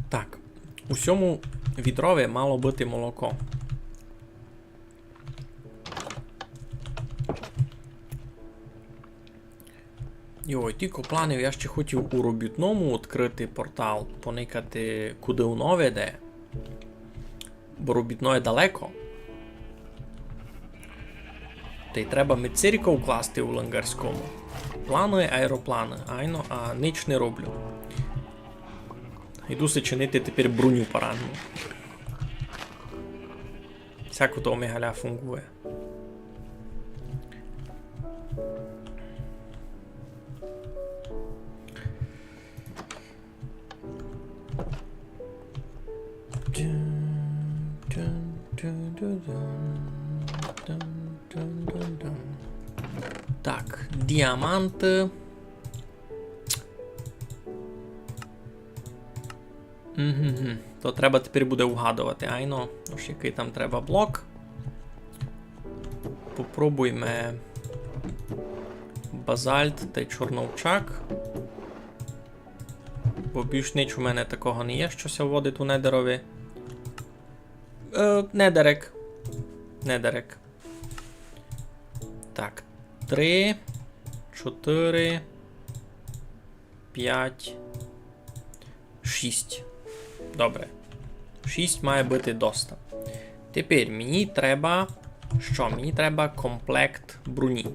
Так, у цьому відрові мало бути молоко. Йой, тільки планів, я ще хотів у робітному відкрити портал, поникати, куди воно веде. Бо робітно є далеко. Та й треба медцирка укласти у лангарському. Планує аероплани, а ніч не роблю. Йду се чинити тепер броню парадну. Всяко то мегаля фунгує. Дун-дун-дун. Так, діаманти. Угу. То треба тепер буде вгадувати. Айно, ось який там треба блок. Попробуємо базальт та й чорновчак. Бо більш ніч у мене такого не є, щося вводить у недерові. Недерек. Недерек. Так. 3, 4, 5, 6. Добре. 6 має бути доста. Тепер мені треба... Що? Мені треба комплект броні.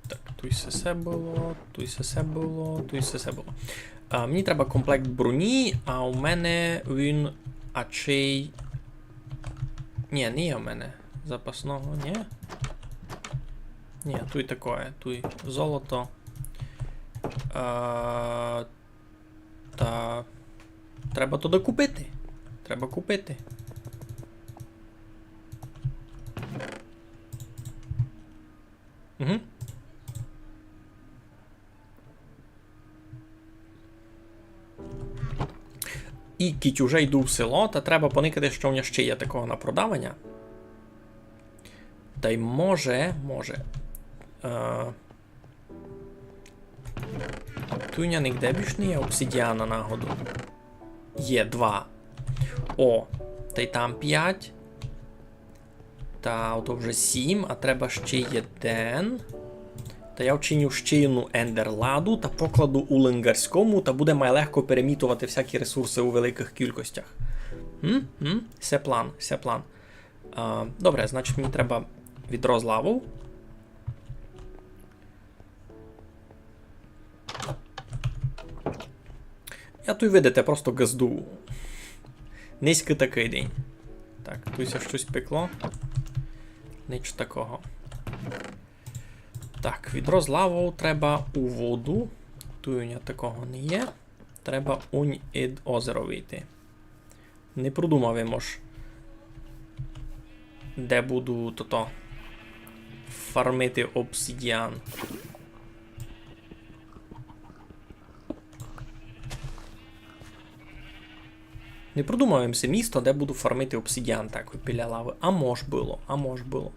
Так, тут все було, тут все було, тут все було. Мені треба комплект броні, а у мене він ачей... Ні, не є у мене запасного, ні? Ні, тут таке, тут золото. Та... Треба туди купити. Треба купити. Угу. І кіть уже йду в село, та треба поникати, що в нього ще є такого на продавання. Та й може... Туня нігде більш не є обсидіана нагоду. Є 2. О, та й там 5. Та ото вже 7, а треба ще 1. Та я вчиню ще одну ендерладу та покладу у ленгарському, та буде має легко перемітувати всякі ресурси у великих кількостях. Все план, все план. Добре, значить мені треба відро з лаву. Я тут, видите, просто газду. Низький такий день. Так, тут щось пекло. Ніч такого. Так, відро з лавою треба у воду. Тут у нього такого не є. Треба унь ід озеро вийти. Не продумав йому ж, де буду фармити обсидіан. Не продумав їм це місто, де буду фармити обсидіан так біля лави. А мож було.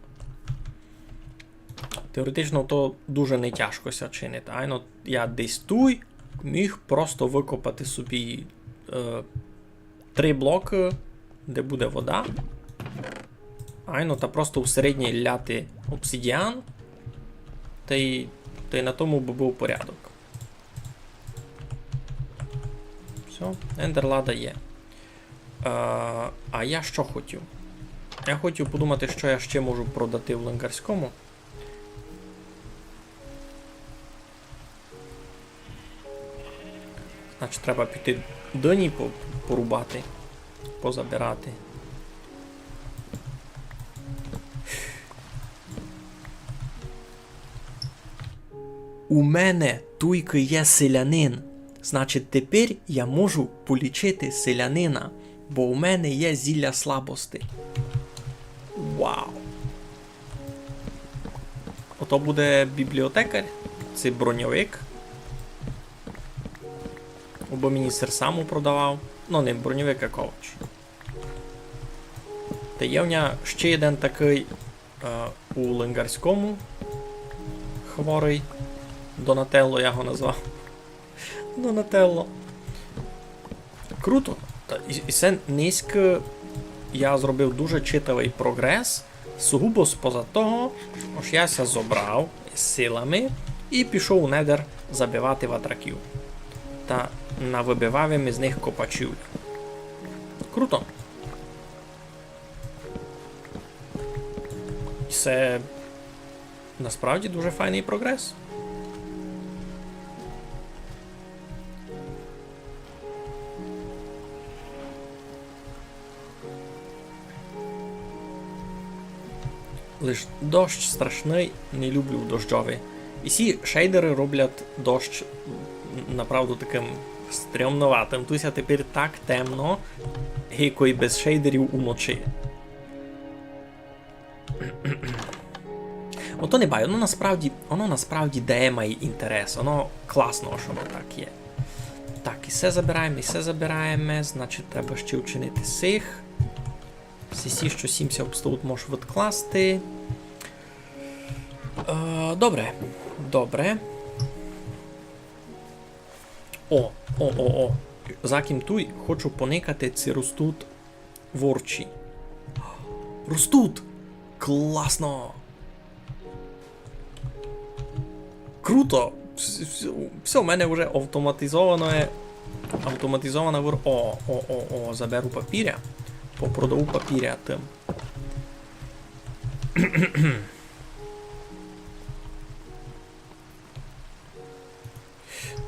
Теоретично то дуже не тяжко ся чинити. Айно я десь тут міг просто викопати собі 3 блоки, де буде вода. Айно та просто в середній ляти обсидіан. Та й на тому би був порядок. Все, ендерлада є. А я що хотів? Я хотів подумати, що я ще можу продати в ленгарському. Значить, треба піти до ній порубати, позабирати. У мене туйки є селянин. Значить, тепер я можу полічити селянина, бо у мене є зілля слабости. Вау! Ото буде бібліотекар, це броньовик. Бо міністр саму продавав. Ну, не броньовик, а ковач. Та є в нього ще один такий у ленгарському хворий. Донателло я його назвав. Донателло. Круто. І це низько я зробив дуже читавий прогрес. Сугубо споза того, що я ся зобрав з силами і пішов у недер забивати ватраків. Та навибивав їм із них копачів. Круто. І це насправді дуже файний прогрес. Лиш дощ страшний, не люблю дощовий. І ці шейдери роблять дощ направду таким стрьомноватим. Туся тепер так темно, гейко і без шейдерів уночі. Ото не баю, воно насправді дає має інтерес. Воно класно, що воно так є. Так, і все забираємо, значить треба ще вчинити сих. Всі, що 70 обстаут можеш відкласти. Добре. О. Заким туй, хочу поникати, ці ростуть ворчі. Ростуть! Класно! Круто! Все, в мене вже автоматизована вор... О, заберу папіря. Попродаву папіря тим.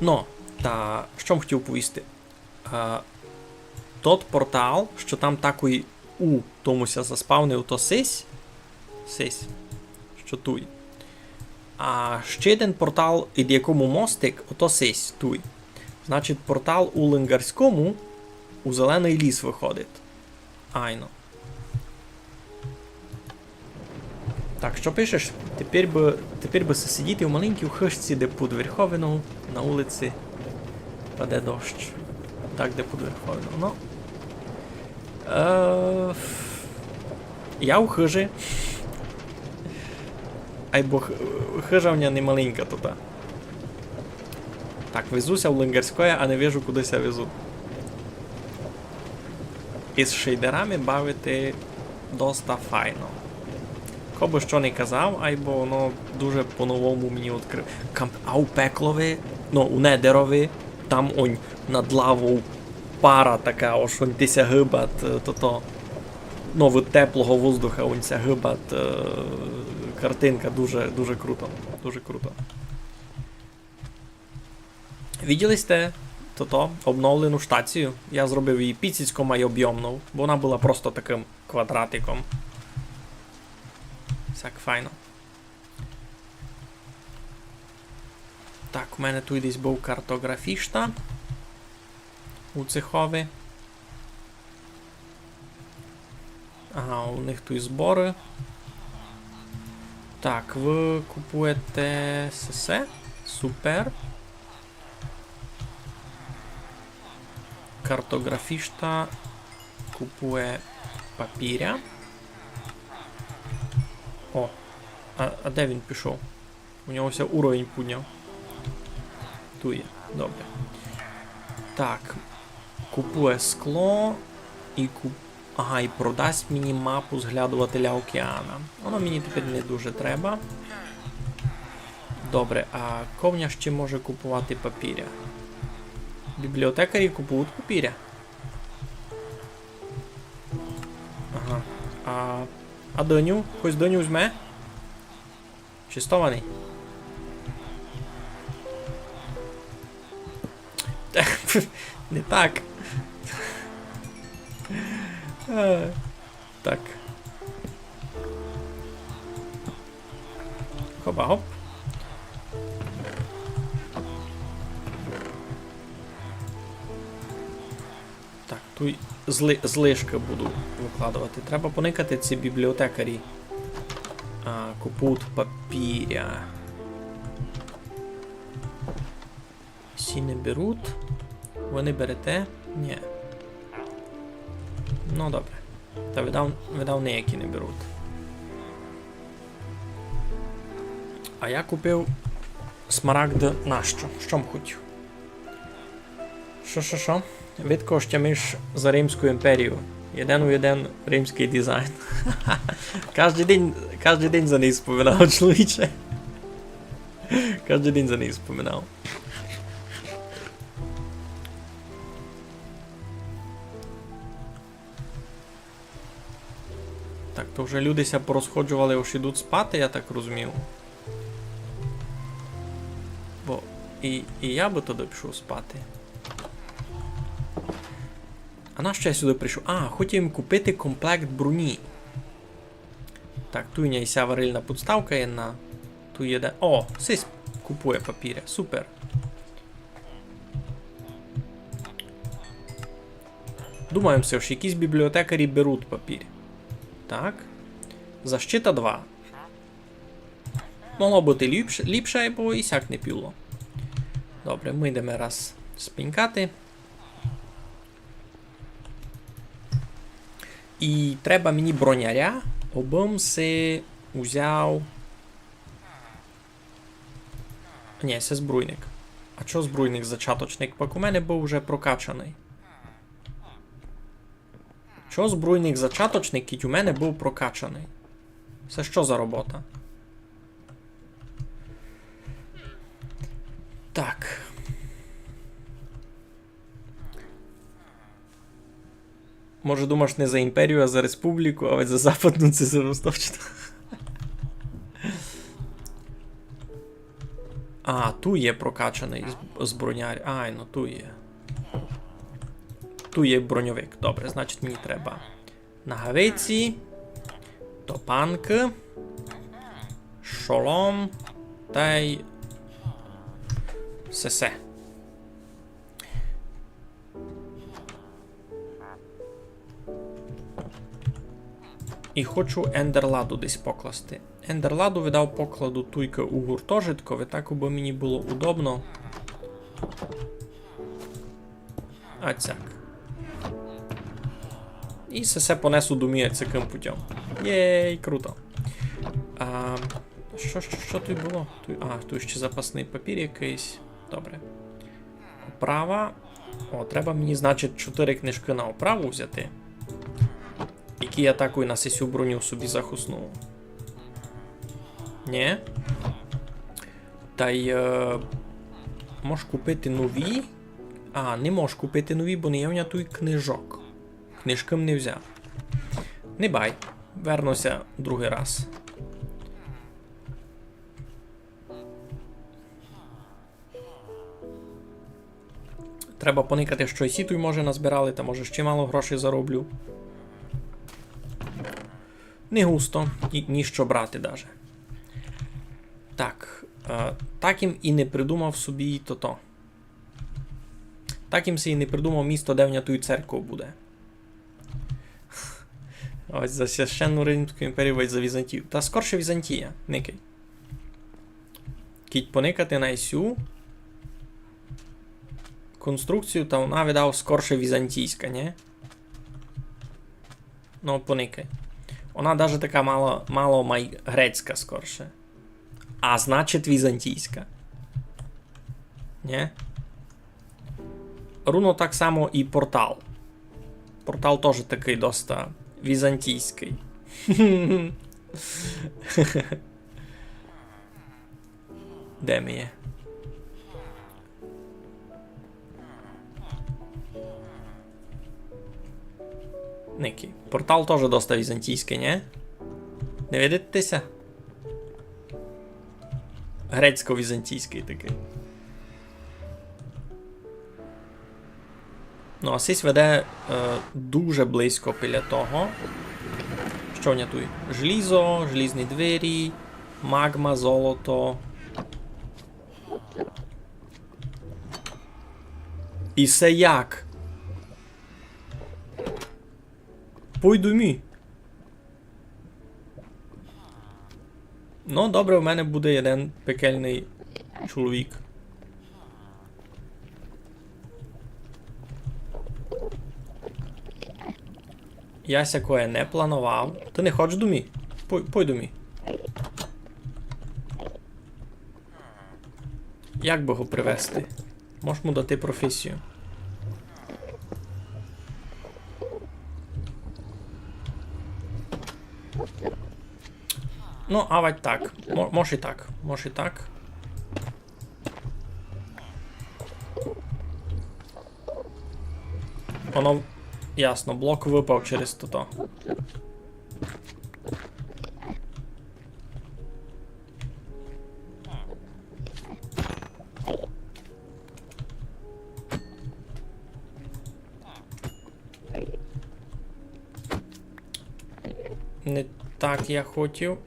Ну, та що хотів повісти? Тот портал, що там такий у томуся заспавнив, то сись, що туй. А ще один портал, від якому мостик, ото сись, туй. Значить, портал у Ленгарському у Зелений ліс виходить. Айно. Так, що пишеш? Тепер би сидіти в маленькій хишці, де під Верховиnou, на вулиці паде дощ. Так, де під Верховиnou. Ну. Я у хижі. Айбо хижа в мене не маленька тут. Так, везуся в Ленгарське, а не вижу, куди ся везу. Із шейдерами бавити доста файно. Кого що не казав, айбо воно дуже по-новому мені відкрив. А у пеклові, ну, у недерові, там онь над лавою пара така, ось онь тися гибат, то ну, від теплого воздуха онь ся гибат, картинка дуже круто, дуже круто. Виділи сте обновлену штацію? Я зробив її піцицько й об'ємну, бо вона була просто таким квадратиком. Так, файно. Так, у мене тут десь був картографішта у цехові. Ага, у них тут збори. Так, ви купуєте СС. Супер. Картографішта купує папіря. О, а де він пішов? У нього ся уровень підняв. Тут є, добре. Так, купує скло і Ага, і продасть мені мапу зглядувателя океана. Воно мені тепер не дуже треба. Добре, а ковня ще може купувати папіря. Бібліотекарі купують папіря. Ага. А доню? Хтось доню візьме? Чистований? Не так. Так. Хоба-хоп. Так, тут злишки буду викладувати. Треба поникати ці бібліотекарі. Купують папіря. Всі не беруть. Ви не берете? Ні. Ну добре. Та видав ніякі не беруть. А я купив смарагд нащо? Що м хотів? Що? Видко ще між за Римську імперію. Один у один римський дизайн. Кожен день за неї споминав, чоловіче. Кожен день за неї споминав. Так, то вже люди ся порозходжували, ось ідуть спати, я так розумів. Бо і я би туди пішов спати. А нащо я сюди прийшов? Хотів їм купити комплект броні. Так, тут є ся варильна підставка є на... Тут є де... О, сись купує папіря. Супер. Думаємо все, що якісь бібліотекарі беруть папір. Так. Защита 2. Могло бути ліпше, бо і сяк не піло. Добре, ми йдемо раз спінькати. І треба мені броняря, обом си узяв... Ні, це збруйник. А чого збруйник зачаточник? Пак у мене був вже прокачаний. Чого збруйник зачаточник, кіть у мене був прокачаний? Це що за робота? Так. Може думаєш не за імперію, а за республіку, а за западну це за ростовщину. А, ту є прокачаний зброняр. Ай, ну ту є. Ту є броньовик. Добре, значить мені треба нагавиці, топанки, шолом та й сесе. І хочу ендерладу десь покласти. Ендерладу видав покладу туйка у гуртожиткові, так аби мені було удобно. А цяк. І все понесу до мія циким путем. Єй, круто. Що тут було? Тут ще запасний папір якийсь. Добре. Оправа. О, треба мені, значить, 4 книжки на оправу взяти. Які я такою на сесю броню собі захуснув. Ні. Та й... можеш купити нові. Не можеш купити нові, бо не є в мене тут книжок. Книжкам не взяв. Не бай. Вернуся другий раз. Треба поникати, що і сітуй може назбирали, та може ще мало грошей зароблю. Не густо, ні що брати даже. Так. Таким і не придумав собі то-то. Таким си і не придумав місто, де в нятую церкву буде. Ось за священну Римську імперію, ось за Візантію. Та скорше Візантія, никай. Кіть поникати на ісю конструкцію, та вона видав скорше візантійська, ні? Ну, поникай. Вона даже така мало грецька скорше. А значить візантійська. Ні? Руно так само і портал. Портал теж такий доста візантійський. Де ми є? Ники. Портал теж доста візантійський, ні? Не видитеся? Грецько-візантійський такий. Ну, а сись веде дуже близько біля того. Що в нятує? Желізо, желізні двері, магма, золото. І се як? Пойду мі. Ну, добре, в мене буде один пекельний чоловік. Я сякое не планував. Ти не хочеш до мі? Пойду мі. Як би його привезти? Можеш му дати професію. Ну, авать так. Може і так. Може і так. Воно... Ясно, блок випав через то. Не так я хотів.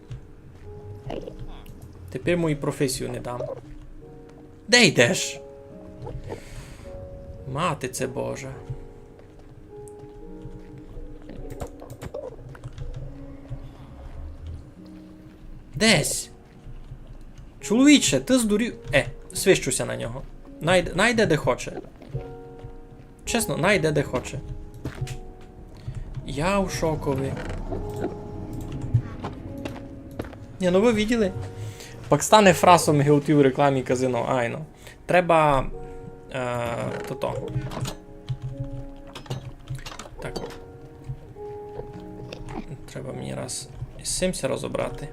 Тепер мою професію не дам. Де йдеш? Матице Божа. Десь. Чоловіче, ти здурів. Свищуся на нього. Найде де хоче. Чесно, найде де хоче. Я в шокові. Ні, ну ви виділи? Пак стане фрасом геоти в рекламі казино. Айно. Треба... то-то. Так. Треба мені раз із цимся розібрати.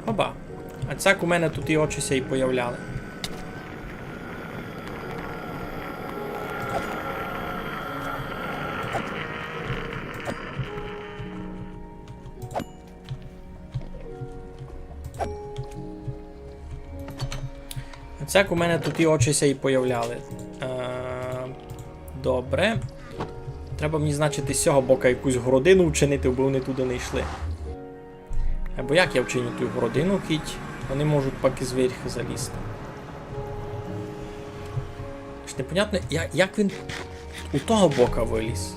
Оба. А цяк у мене тут і очіся і появляли. Цяк у мене тут і очіся і появляли. Добре. Треба мені, значить, з цього боку якусь городину вчинити, бо вони туди не йшли. Або як я вчиню ту городину, кіть? Вони можуть пак і зверху залізти. Ж непонятно, як він у того бока виліз.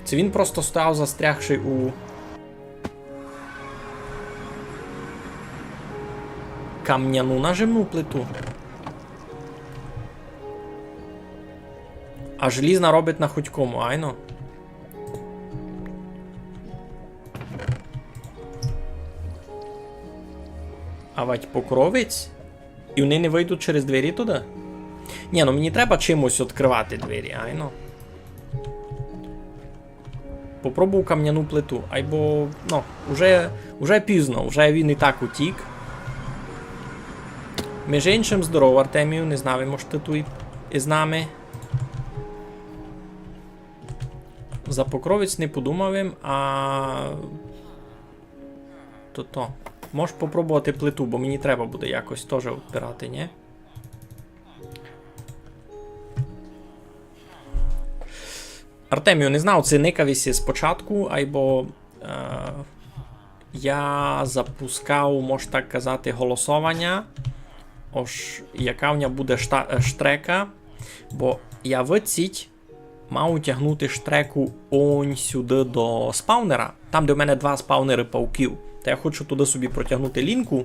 Це він просто стояв застрягши у... кам'яну нажимну плиту. А желізна робить на хоть кому, айно? А вать покровець? І вони не вийдуть через двері туди? Ні, ну мені треба чимось відкривати двері, айно. Попробую кам'яну плиту. Айбо, ну, уже пізно, вже він і так утік. Між іншим, здорово, Артемію, не знаю, може ти тут із нами. За покровець не подумав їм, а... То-то. Можеш попробувати плиту, бо мені треба буде якось теж відпирати, ні? Артемію, не знав, це никавісі спочатку, або я запускав, можна так казати, голосування. Ож, яка в нього буде штрека, бо я виціть мав утягнути штреку он сюди до спаунера, там де в мене 2 спаунери пауків. Та я хочу туди собі протягнути лінку,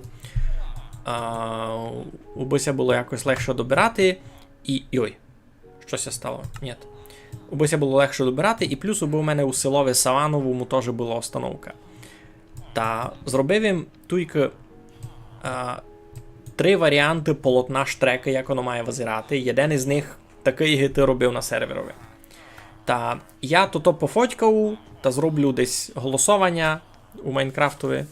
убися було якось легше добирати, і... Ой, щось стало, ні. Убися було легше добирати, і плюс у мене у селові Савановому теж була остановка. Та зробив їм тільки 3 варіанти полотна штрека, як воно має визирати. Один із них такий гити робив на серверові. Та я то пофотькав, та зроблю десь голосування у Майнкрафтові.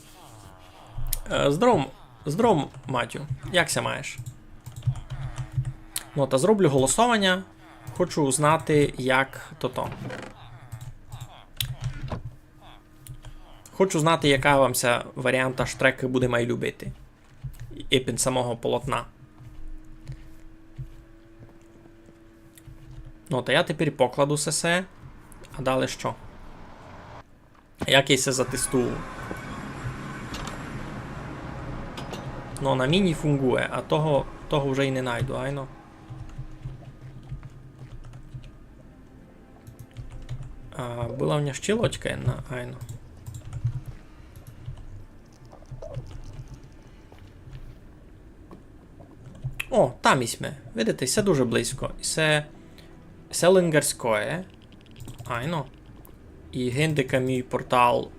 Здоров, Матю, якся маєш? Ну, та зроблю голосування. Хочу знати, як то-то. Хочу знати, яка вам ця варіанта штреки буде май любити. І під самого полотна. Ну, та я тепер покладу все, а далі що? Як я це затестую? Ну, на міні фунгує, а того вже і не найду, айно. Була в нього щілочка на айно. О, там ісме. Видите, це дуже близько. Це Селенгарське. Айно. І гіндика мій портал.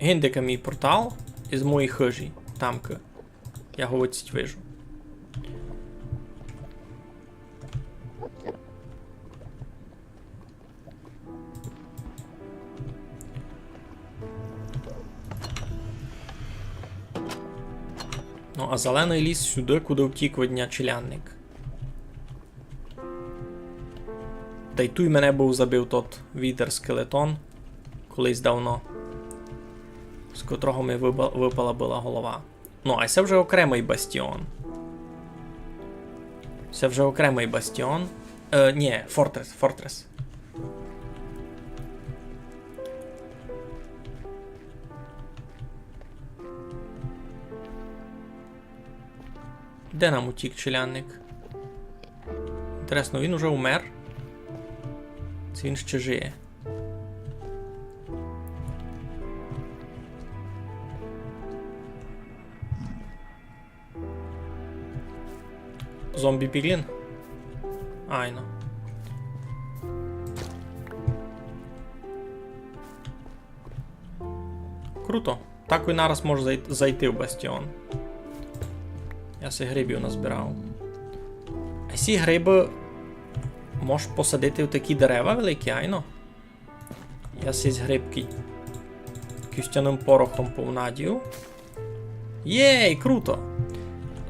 Гіндика мій портал із моєї хижі. Тамки. Я го оціть вижу. Ну, а зелений ліс сюди, куди втік від дня челянник. Та й туй мене був забив тот вітер-скелетон колись давно, з котрого ми випала була голова. Ну, а це вже окремий бастіон. Це вже окремий бастіон. Ні, фортрес. Де нам утік челянник? Інтересно, він уже умер? Це він ще жиє. Зомбі піглін? Айно. Круто. Так і нараз може зайти в бастіон. Я си грибів назбирав. А ці гриби можеш посадити в такі дерева великі, айно? Я си з грибки кістяним порохом повнадію. Єй, круто!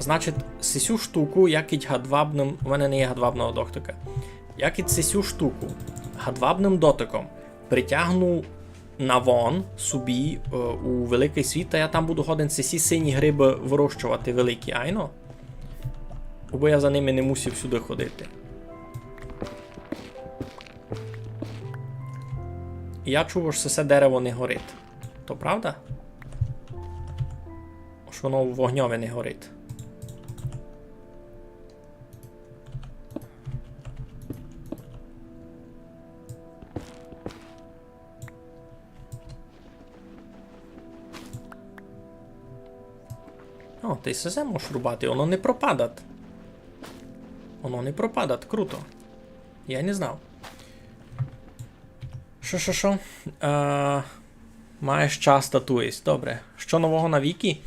Значить, цю штуку, якить гадвабним... У мене не є гадвабного дотика. Якить цю штуку гадвабним дотиком притягну навон собі у великий світ, та я там буду ходити ці сині гриби вирощувати великі, айно? Бо я за ними не мусив сюди ходити. І я чув, що це дерево не горить. То правда? Що воно вогньове не горить. О, ти СЗ можеш рубати, воно не пропадать. Воно не пропадать, круто. Я не знав. Що? Маєш час татуїсь. Добре. Що нового на Вікі?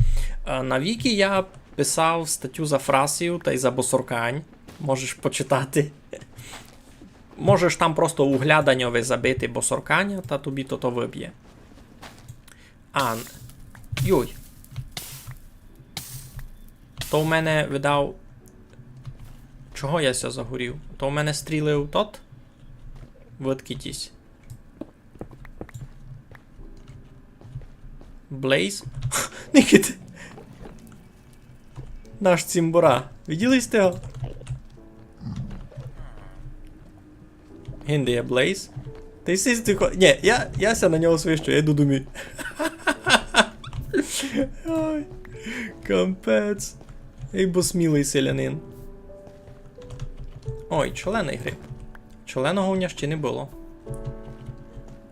На Вікі я писав статтю за фрасію та й за босоркань. Можеш почитати. Можеш там просто у гляданньові забити босоркання, та тобі то виб'є. Йой. То в мене видав... Чого я ся загорів? То в мене стрілив тот? Відкитісь. Блейз? Никит! Наш цимбура. Виділи з того? Гінде є Блейз. Та й сись тихо... Ні, я ся на нього свищу, я йду до мі. Ой, капець. Ей, бо смілий селянин. Ой, чолений гриб. Чоленого у мене ще не було.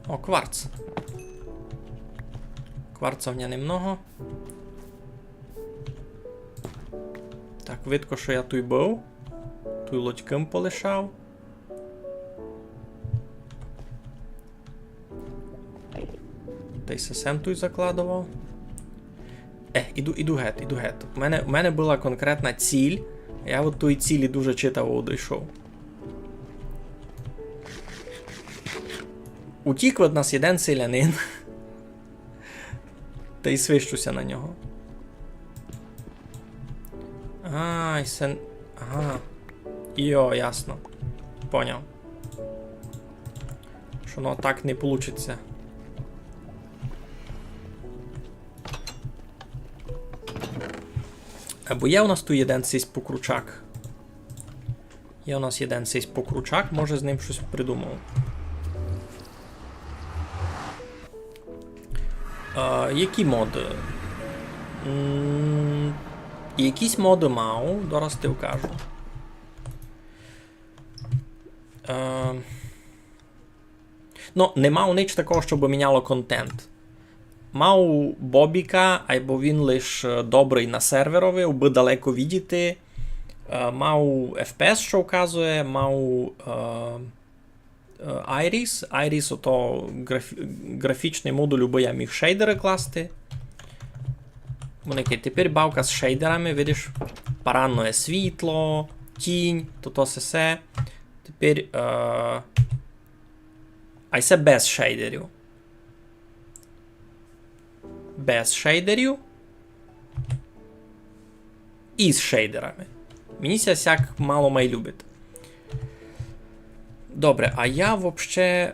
О, кварц. Кварца в мене немного. Так, видко, що я тут був. Тут лодьким полишав. Та й сесем тут закладував. Іду гет. У мене була конкретна ціль. Я от тої цілі дуже читаво дійшов. Утік від нас один селянин. Та й свищуся на нього. Ага. Йо, ясно. Поняв. Що воно так не получиться. Або є у нас тут один цей покручак. Є у нас один цей покручак, може з ним щось придумав. Які моди? Якісь моди мав, зараз ти вкажу. Ну, не мав ніч такого, щоб міняло контент. Мав Бобіка, або він лиш добрий на серверові, аби далеко відійти. Мав FPS, що вказує, мав Iris. Iris – ото графічний модуль, аби я міг шейдери класти. Моники, тепер бавка з шейдерами, видиш, паранне світло, тінь, то все. Тепер а це без шейдерів. Без шейдерів і з шейдерами. Мені ся сяк мало май любить. Добре, а я взагалі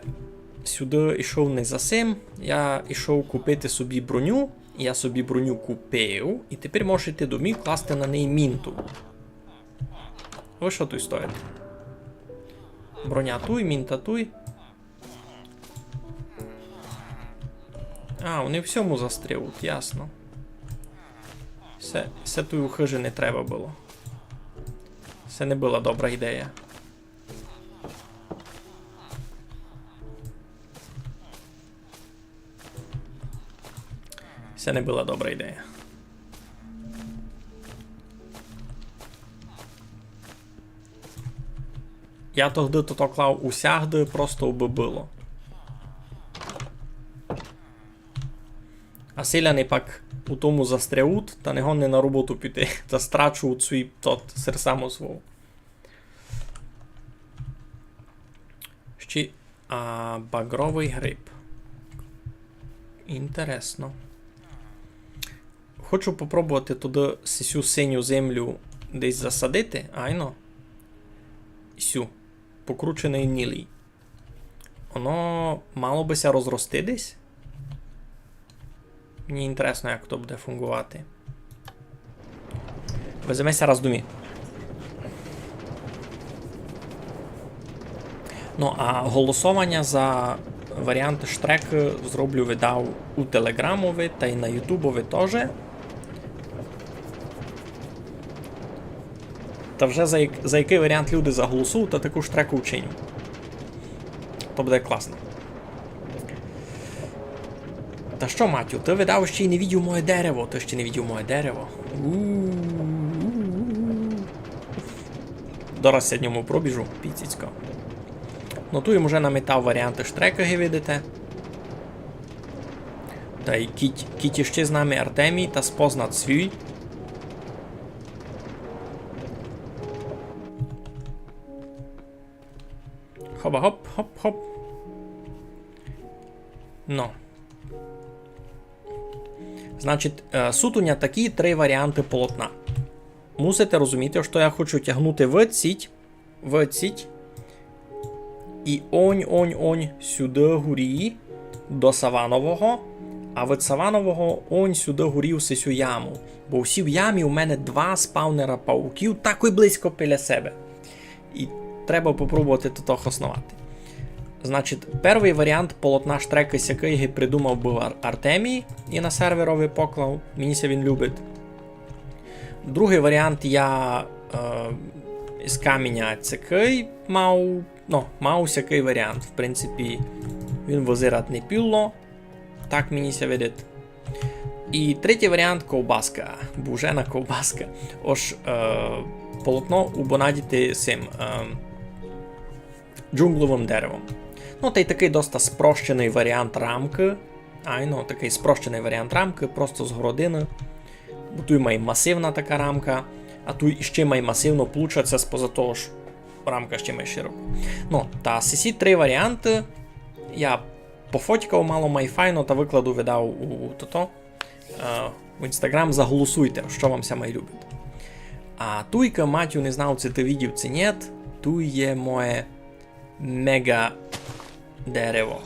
сюди йшов не за цим. Я йшов купити собі броню. Я собі броню купив. І тепер можеш йти до мій, класти на неї мінту. Ви що тут стоїте? Броня туй, мінта туй. Вони всьому застрілють, ясно. Все тут у хижі не треба було. Це не була добра ідея. Це не була добра ідея. Я тогди то клав усягди, просто би було. А селяни пак у тому застряут, та не гонне на роботу піти, та страчують свій тот серсамо свого. Ще багровий гриб. Інтересно. Хочу попробувати туди сю синю землю десь засадити, айно. Сю. Покручений нілій. Воно мало бися розрости десь. Мені інтересно, як то буде фунгувати. Веземеся роздумі. Ну, а голосування за варіанти штреки зроблю, видав у Телеграмові та й на Ютубові теж. Та вже за який варіант люди заголосують, та таку штреку вчиню. То буде класно. Та що, Матю, ти видав ще й не відів моє дерево. Ти ще не відів моє дерево. Дораз я ньому пробіжу, піціцько. Ну тут їм вже наметав варіанти штреки, видите. Та й кіті ще з нами Артемій та спознат свій. Хоба, хоп, хоп, хоп. Ну. Значить, сутуня такі 3 варіанти полотна. Мусите розуміти, що я хочу тягнути в ціть. І онь сюди горі до Саванового, а від Саванового онь сюди горі в сесю яму. Бо всі в ямі у мене 2 спавнера пауків так і близько біля себе. І треба попробувати тут основати. Значить, перший варіант полотна штреки, який придумав був Артемій і на серверові поклав. Мені він любить. Другий варіант я з каменя цякий мав всякий варіант. В принципі, він визират не піло. Так мені видить. І третій варіант ковбаска. Бужена ковбаска. Ож полотно убонадіти цим джунгловим деревом. Ну, та й такий доста спрощений варіант рамки. Такий спрощений варіант рамки, просто з городини. Бо тут має масивна така рамка, а тут ще має масивно плучаться споза того ж рамка ще має широко. Ну, та ці 3 варіанти я пофоткав мало майфайно та викладу видав в Інстаграм. Заголосуйте, що вам ся має любить. А туйка, Матю, не знав, чи ти видів, чи ні, тут є моє мега дерево.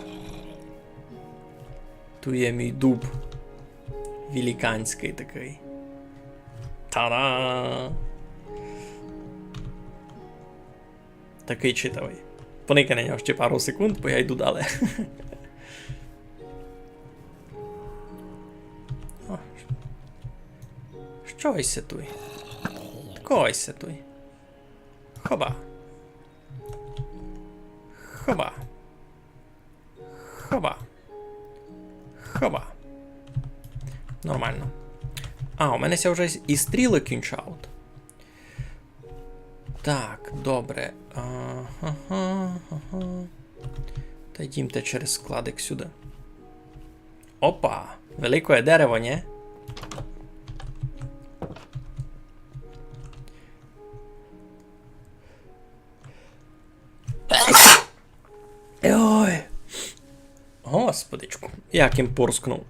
Тут є мій дуб. Великанський такий. Та-да! Такий читавий. Поника на нього ще пару секунд, бо я йду далі. Щось се туй. Когось се туй. Хоба. Хоба. Хоба. Хоба. Нормально. У мене ся вже і стріли кінчають. Так, добре. Та йдімте через складик сюди. Опа! Велике дерево, не? Ой! Господичку, як їм порскнув.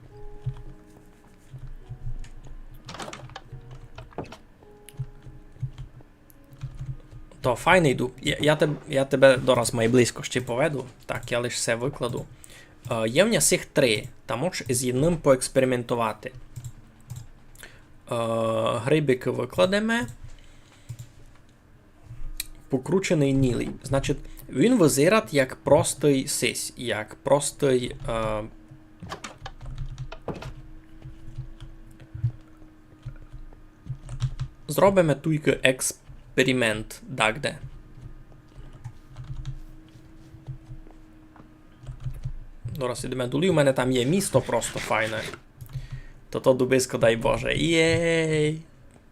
То файний дуб. Я тебе дораз май близько ще поведу. Так, я лише все викладу. Є в нас їх 3. Та можеш з одним поекспериментувати. Грибик викладемо. Покручений нілий. Значить, він визират як простий сись. Як простий... Зробимо тільки експеримент, де. Зараз ідемо долі, у мене там є місто просто файне. То дубисько, дай Боже. Єй!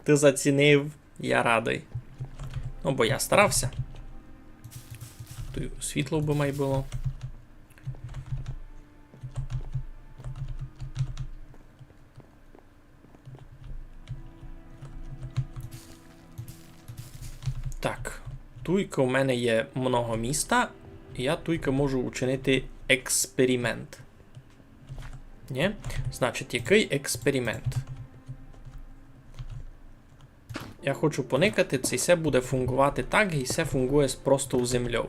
Ти зацінив, я радий. Ну, бо я старався. Тут світло би має було. Так, туйка у мене є много міста, і я туйка можу учинити експеримент. Ні? Значить, який експеримент? Я хочу поникати, це все буде фунгувати так, і все фунгує просто у землю.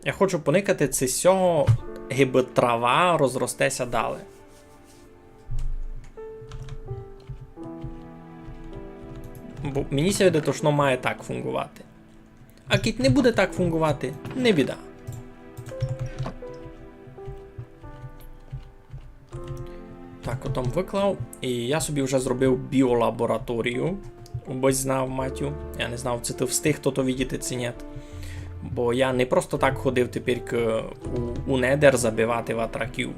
Я хочу поникати це сього, гиби трава розростеся далі. Бо мені сьогодні точно має так фунгувати. А кіт не буде так фунгувати, не біда. Так, отом виклав. І я собі вже зробив біолабораторію. Бо знав, матю. Я не знав, чи ти встиг то видіти, чи ні. Бо я не просто так ходив тепер у недер забивати ватраків.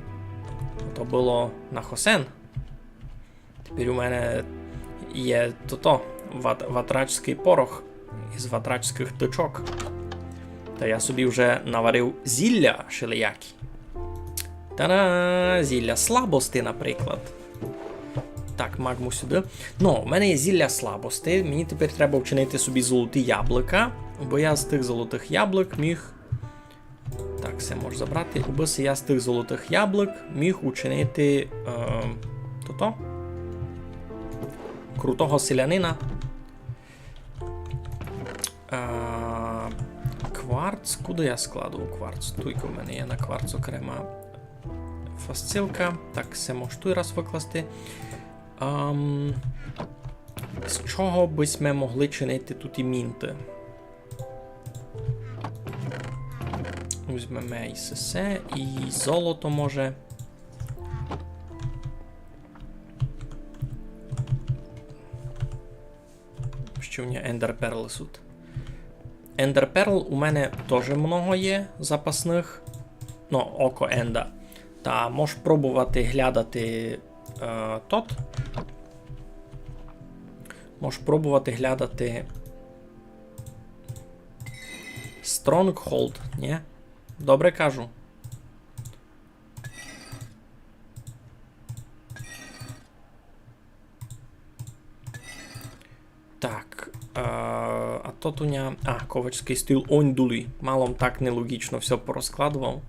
То було на Хосен. Тепер у мене є ватрачський порох із ватрачських тичок. Та я собі вже наварив зілля шелеякі. Та-да! Зілля слабости, наприклад. Так, магму сюди. Ну, у мене є зілля слабости. Мені тепер треба вчинити собі золоті яблука. Бо я з тих золотих яблук міг... Так, все можу забрати. Бо я з тих золотих яблук міг учинити... крутого селянина. Кварц. Куди я складував кварц? Туйка в мене є на кварц окрема фасцилка. Так, все можу той раз викласти. З чого б ми могли чинити тут і мінти? Візьмемо і сесе, і золото може. Що в мене Ender Pearl тут? Ender Pearl у мене теж много є запасних. Ну, око Енда. Та можеш пробувати глядати тот. Можеш пробувати глядати Stronghold, ні? Добре кажу. Так. А тут у мене... ковачський стіл Ондулі. Малом так нелогічно все порозкладував.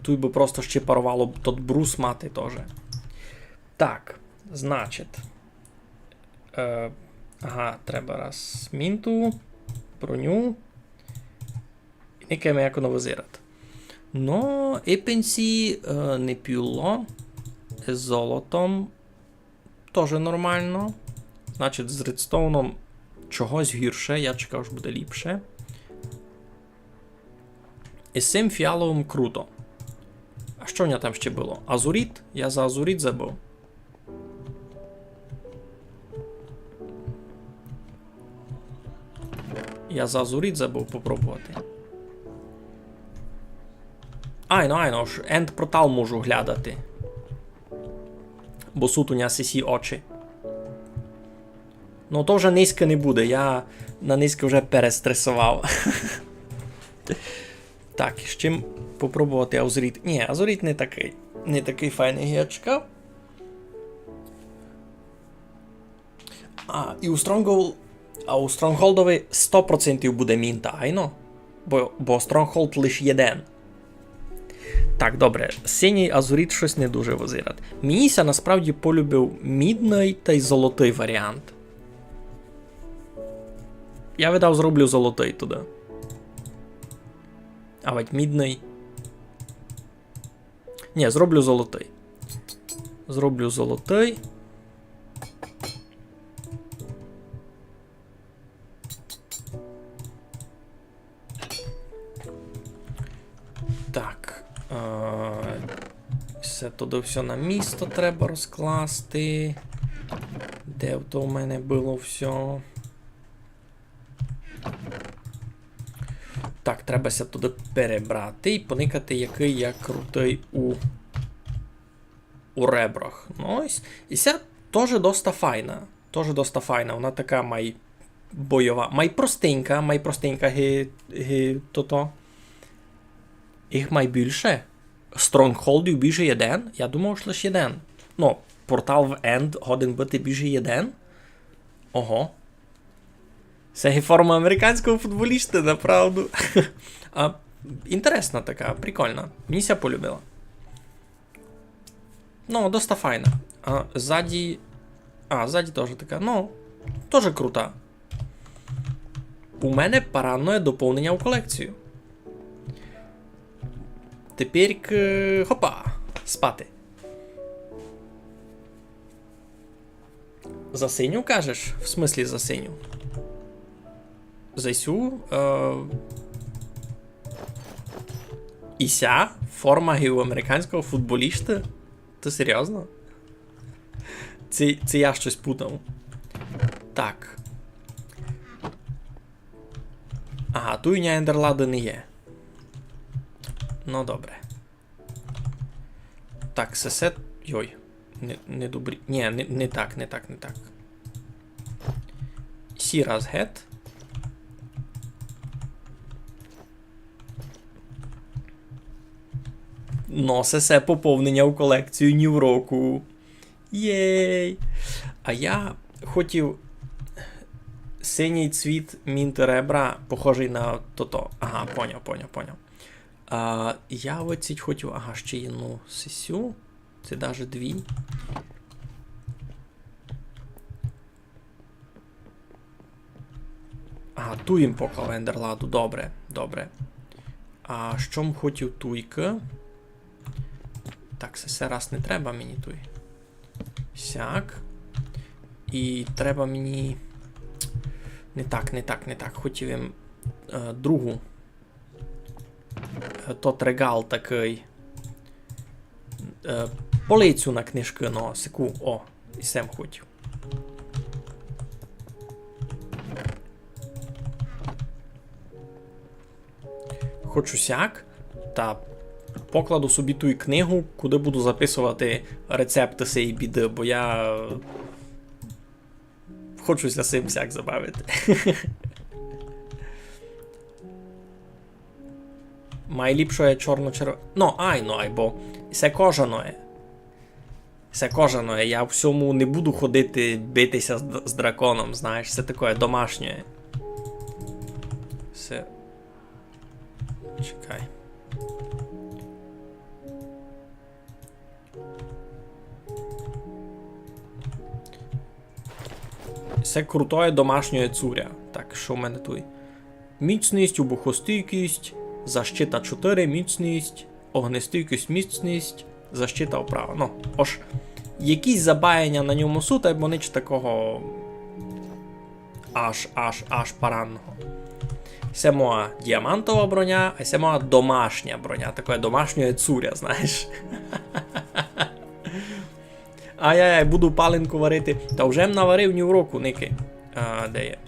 Тут би просто ще парувало б тот брус мати теж. Так, значить. Треба раз мінту, броню. І некими як новозирати. Ну, епенсі не п'юло. З золотом теж нормально. Значить, з редстоуном чогось гірше. Я чекав, що буде ліпше. І з цим фіаловим круто. А що в нього там ще було? Азуріт? Я за азуріт забув. Я за азуріт забув попробувати. Айно, ж енд-портал можу глядати. Бо сут у нього сісі очі. Ну то вже низько не буде, я на низько вже перестресував. Так, з чим попробувати азуріт? Ні, азуріт не такий. Не такий файний, як я чекав. І у Stronghold... А у Strongholdові 100% буде мінта, айно? Бо Stronghold лише один. Так, добре. Синій азуріт щось не дуже возирати. Міся насправді полюбив мідний та й золотий варіант. Я видав, зроблю золотий туди. А ведь мідний. Ні, зроблю золотий. Зроблю золотий. Так. Все туди все на місто треба розкласти. Де то в мене було все? Так, треба ся туди перебрати і поникати, який я крутий у ребрах. Ну ось. І ця теж доста файна. Тоже доста файна. Вона така бойова. Май простенька то. Їх май більше. Стронгхолдів більше один. Я думав, що лише один. Ну, портал в Енд годин бути більше один. Ого. Це є форма американського футболіста, направду. Інтересна така, прикольна. Мені ся полюбила. Ну, доста файна. Ззаді теж така, ну, теж крута. У мене паранное доповнення у колекцію. Тепер, хопа, спати. За синю кажеш? В смислі за синю? За сю? Іся? Форма американського футболіста? Ти серйозно? Це я щось путав. Так. Ага, туйня Ендерлади не є. Ну, добре. Так, сесет... Йой. Не добрі... Ні, не так. Сіраз гет. Носесе поповнення у колекцію Нью року. Єй! А я хотів синій цвіт мінти ребра, похожий на то-то. Ага, поняв. Я оціть хотів, ага, ще одну сесю. Це даже дві. Ага, ту їм поклав Ендерладу, добре. А що м хотів туйка? Так, це раз не треба мені туй. Сяк. І треба мені... Не так. Хотів їм другу. Тот регал такий. Полицю на книжки, ну, секу. О, і сем хотів. Хочу сяк. Та покладу собі ту книгу, куди буду записувати рецепти цієї біди, бо я хочуся цим всяк забавити. Найліпше є чорно-червоне. Ну, бо це кожаное. Я в всьому не буду ходити, битися з драконом, знаєш, це таке домашнє. Все. Чекай. Це крутое домашнє цуря. Так, що в мене тут? Міцність, обухостійкість, защита 4, міцність, огнестійкість, міцність, защита вправа. Ну, ось, якісь забаяння на ньому сута, бо ніч такого аж паранного. Це моя діамантова броня, а це моя домашня броня. Таке домашнє цуря, знаєш. Ай-яй-яй, буду паленку варити. Та вже наварив Нью року, Ники. Де є?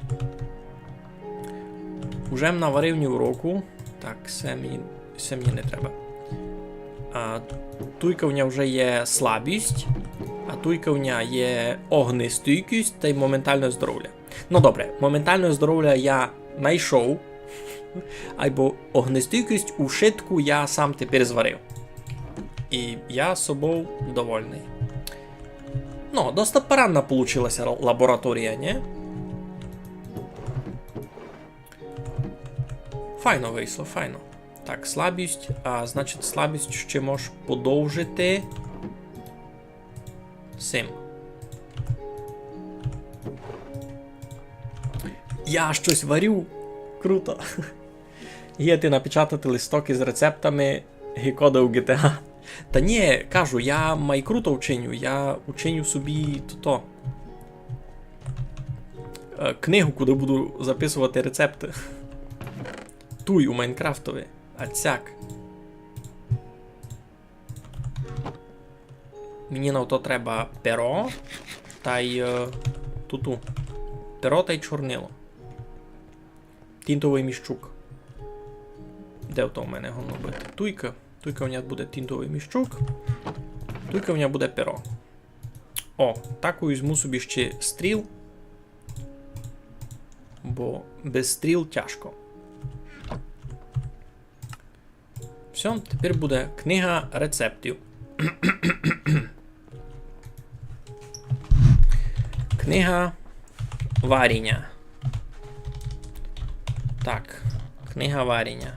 Уже наварив Нью року. Так, це мені не треба. Туйка в нього вже є слабість, а туйка в нього є огнестійкість та й моментальне здоров'я. Ну добре, моментальне здоров'я я знайшов, або огнестійкість у шитку я сам тепер зварив. І я собою довольний. Ну, досить паранна получилася лабораторія, не? Файно вийшло, файно. Так, слабість, значить слабість ще можеш подовжити цим. Я щось варю. Круто. Є ти напечатати листок із рецептами Гікода у GTA. Та ні, кажу, я круто вчиню, я учиню собі книгу, куди буду записувати рецепти. Туй у Майнкрафтові. Ацяк. Мені на то треба перо та й туту. Перо та й чорнило. Тінтовий міщук. Де то в мене воно буде? Туйка. Туйка в мене буде тінтовий міщук. Туйка в мене буде перо. О, так візьму собі ще стріл. Бо без стріл тяжко. Все, тепер буде книга рецептів. Книга варіння. Так, книга варіння.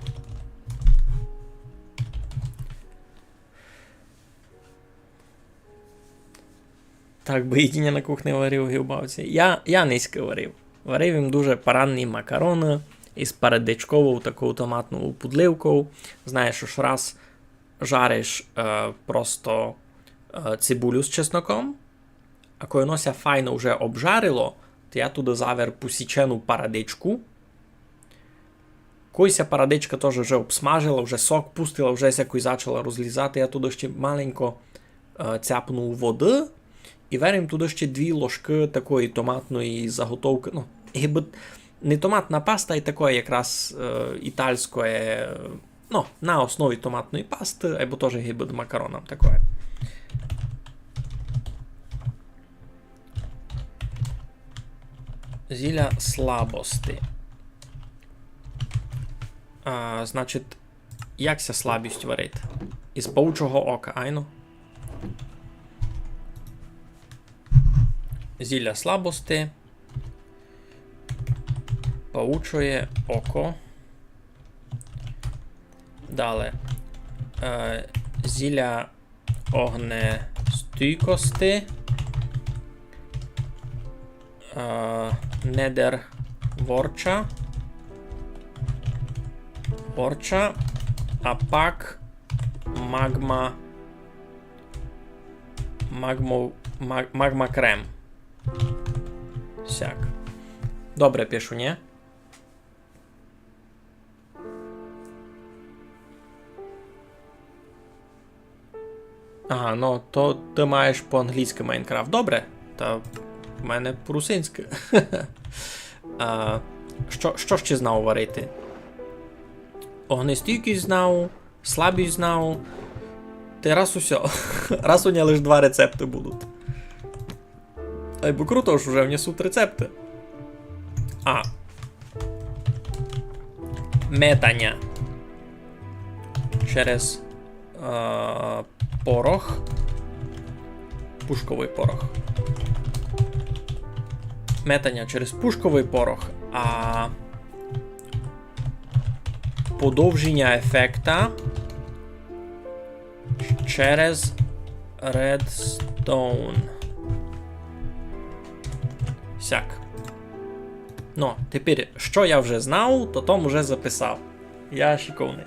Так, бо їдіння на кухні варив гівбавці. Я низько варив. Варив їм дуже паранні макарони із парадичковою такою томатною подливкою. Знаєш, що ж раз жариш просто цибулю з чесноком, а коли воно ся файно вже обжарило, то я туди завер посічену парадичку. Коїся парадичка теж вже обсмажила, вже сок пустила, вже якось почала розлізати. Я туди ще маленько цяпнув води. І верим туди ще 2 ложки такої томатної заготовки. Ну, гіби не томатна паста, а такої якраз італьської, ну, на основі томатної пасти, або теж гіби макароном такої. Зілля слабості. Значить, як ся слабість варить? Із паучого ока, айно? Зілля слабості. Паучоє око. Далі. Зілля огнестійкості. Недер ворча. А пак магма крем. Сяк. Добре пишу, ні? Ага, ну то ти маєш по-англійськи Майнкрафт. Добре? Та в мене по-русинськи. Що ще знав варити? Огнестійкість знав, слабість знав. Та раз усе. Раз у мене лише 2 рецепти будуть. Ай, бо круто ж вже внесуть рецепти. Метання. Через порох. Пушковий порох. Метання через пушковий порох, а подовження ефекта через Redstone. Сяк. Ну, тепер, що я вже знав, то Том вже записав. Я шиковний.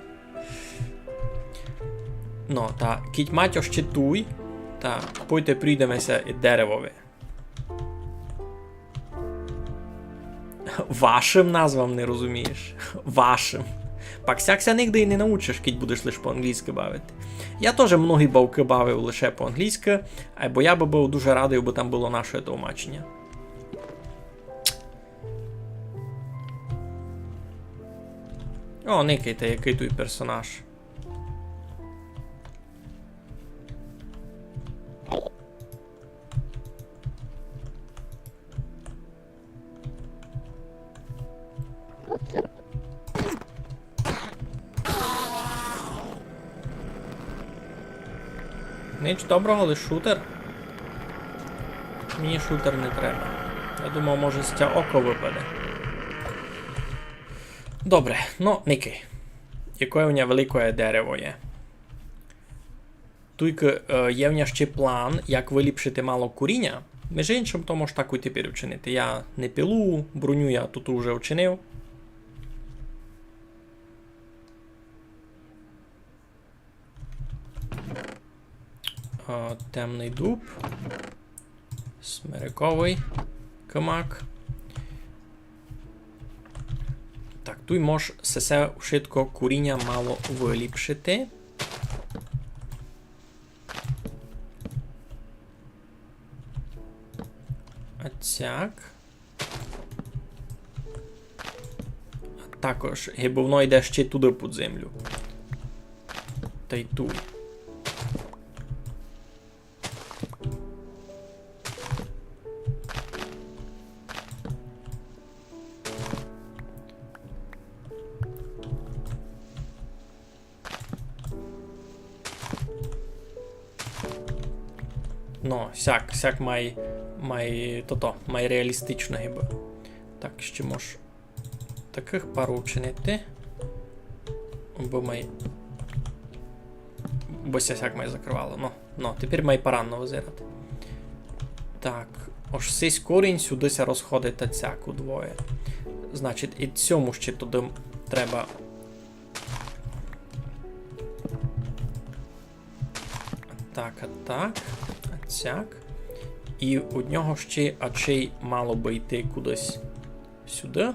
Ну, та, кіть матьо ще туй, та, пойте прийдемося і деревові. Вашим назвам не розумієш. Вашим. Пак сякся нігде і не научиш, кіть будеш лише по-англійськи бавити. Я теж многі бавки бавив лише по-англійськи, бо я би був дуже радий, бо там було наше тлумачення. О, никайте, який той персонаж. Ніч доброго, лиш шутер. Мені шутер не треба. Я думав, може з ця око випаде. Добре, ну, ники. Яке у мене велике дерево є. Тільки є в мене ще план, як виліпшити мало куріння. Між іншим, то можеш так і тепер вчинити. Я не пилу, броню я тут уже вчинив. Темний дуб. Смириковий камак. Так, тут можеш все швидко куріння мало виліпшити. Ацяк. А також гибовно йде ще туди під землю. Та й туй. Ну, сяк має реалістично гиби. Так, ще мож таких пару вчинити. Бо сяк має закривало. Ну, тепер має паранно визирати. Так, ось цей корінь сюдися розходить ацяк удвоє. Значить, і цьому ще туди треба... Так. Ацяк. І у нього ще ачей мало би йти кудись сюди.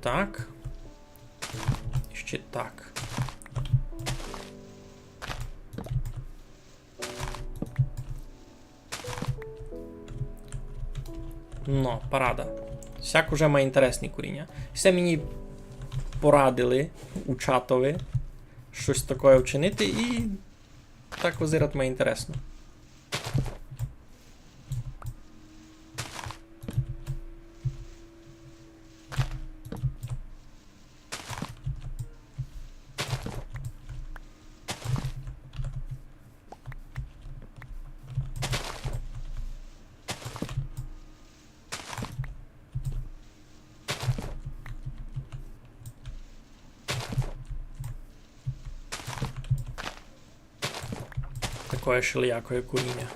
Так. І ще так. Ну, парада. Сяк уже має інтересні коріння. Все мені порадили у чатові щось таке вчинити, і так визирати має інтересно. Такое шилякое куріння.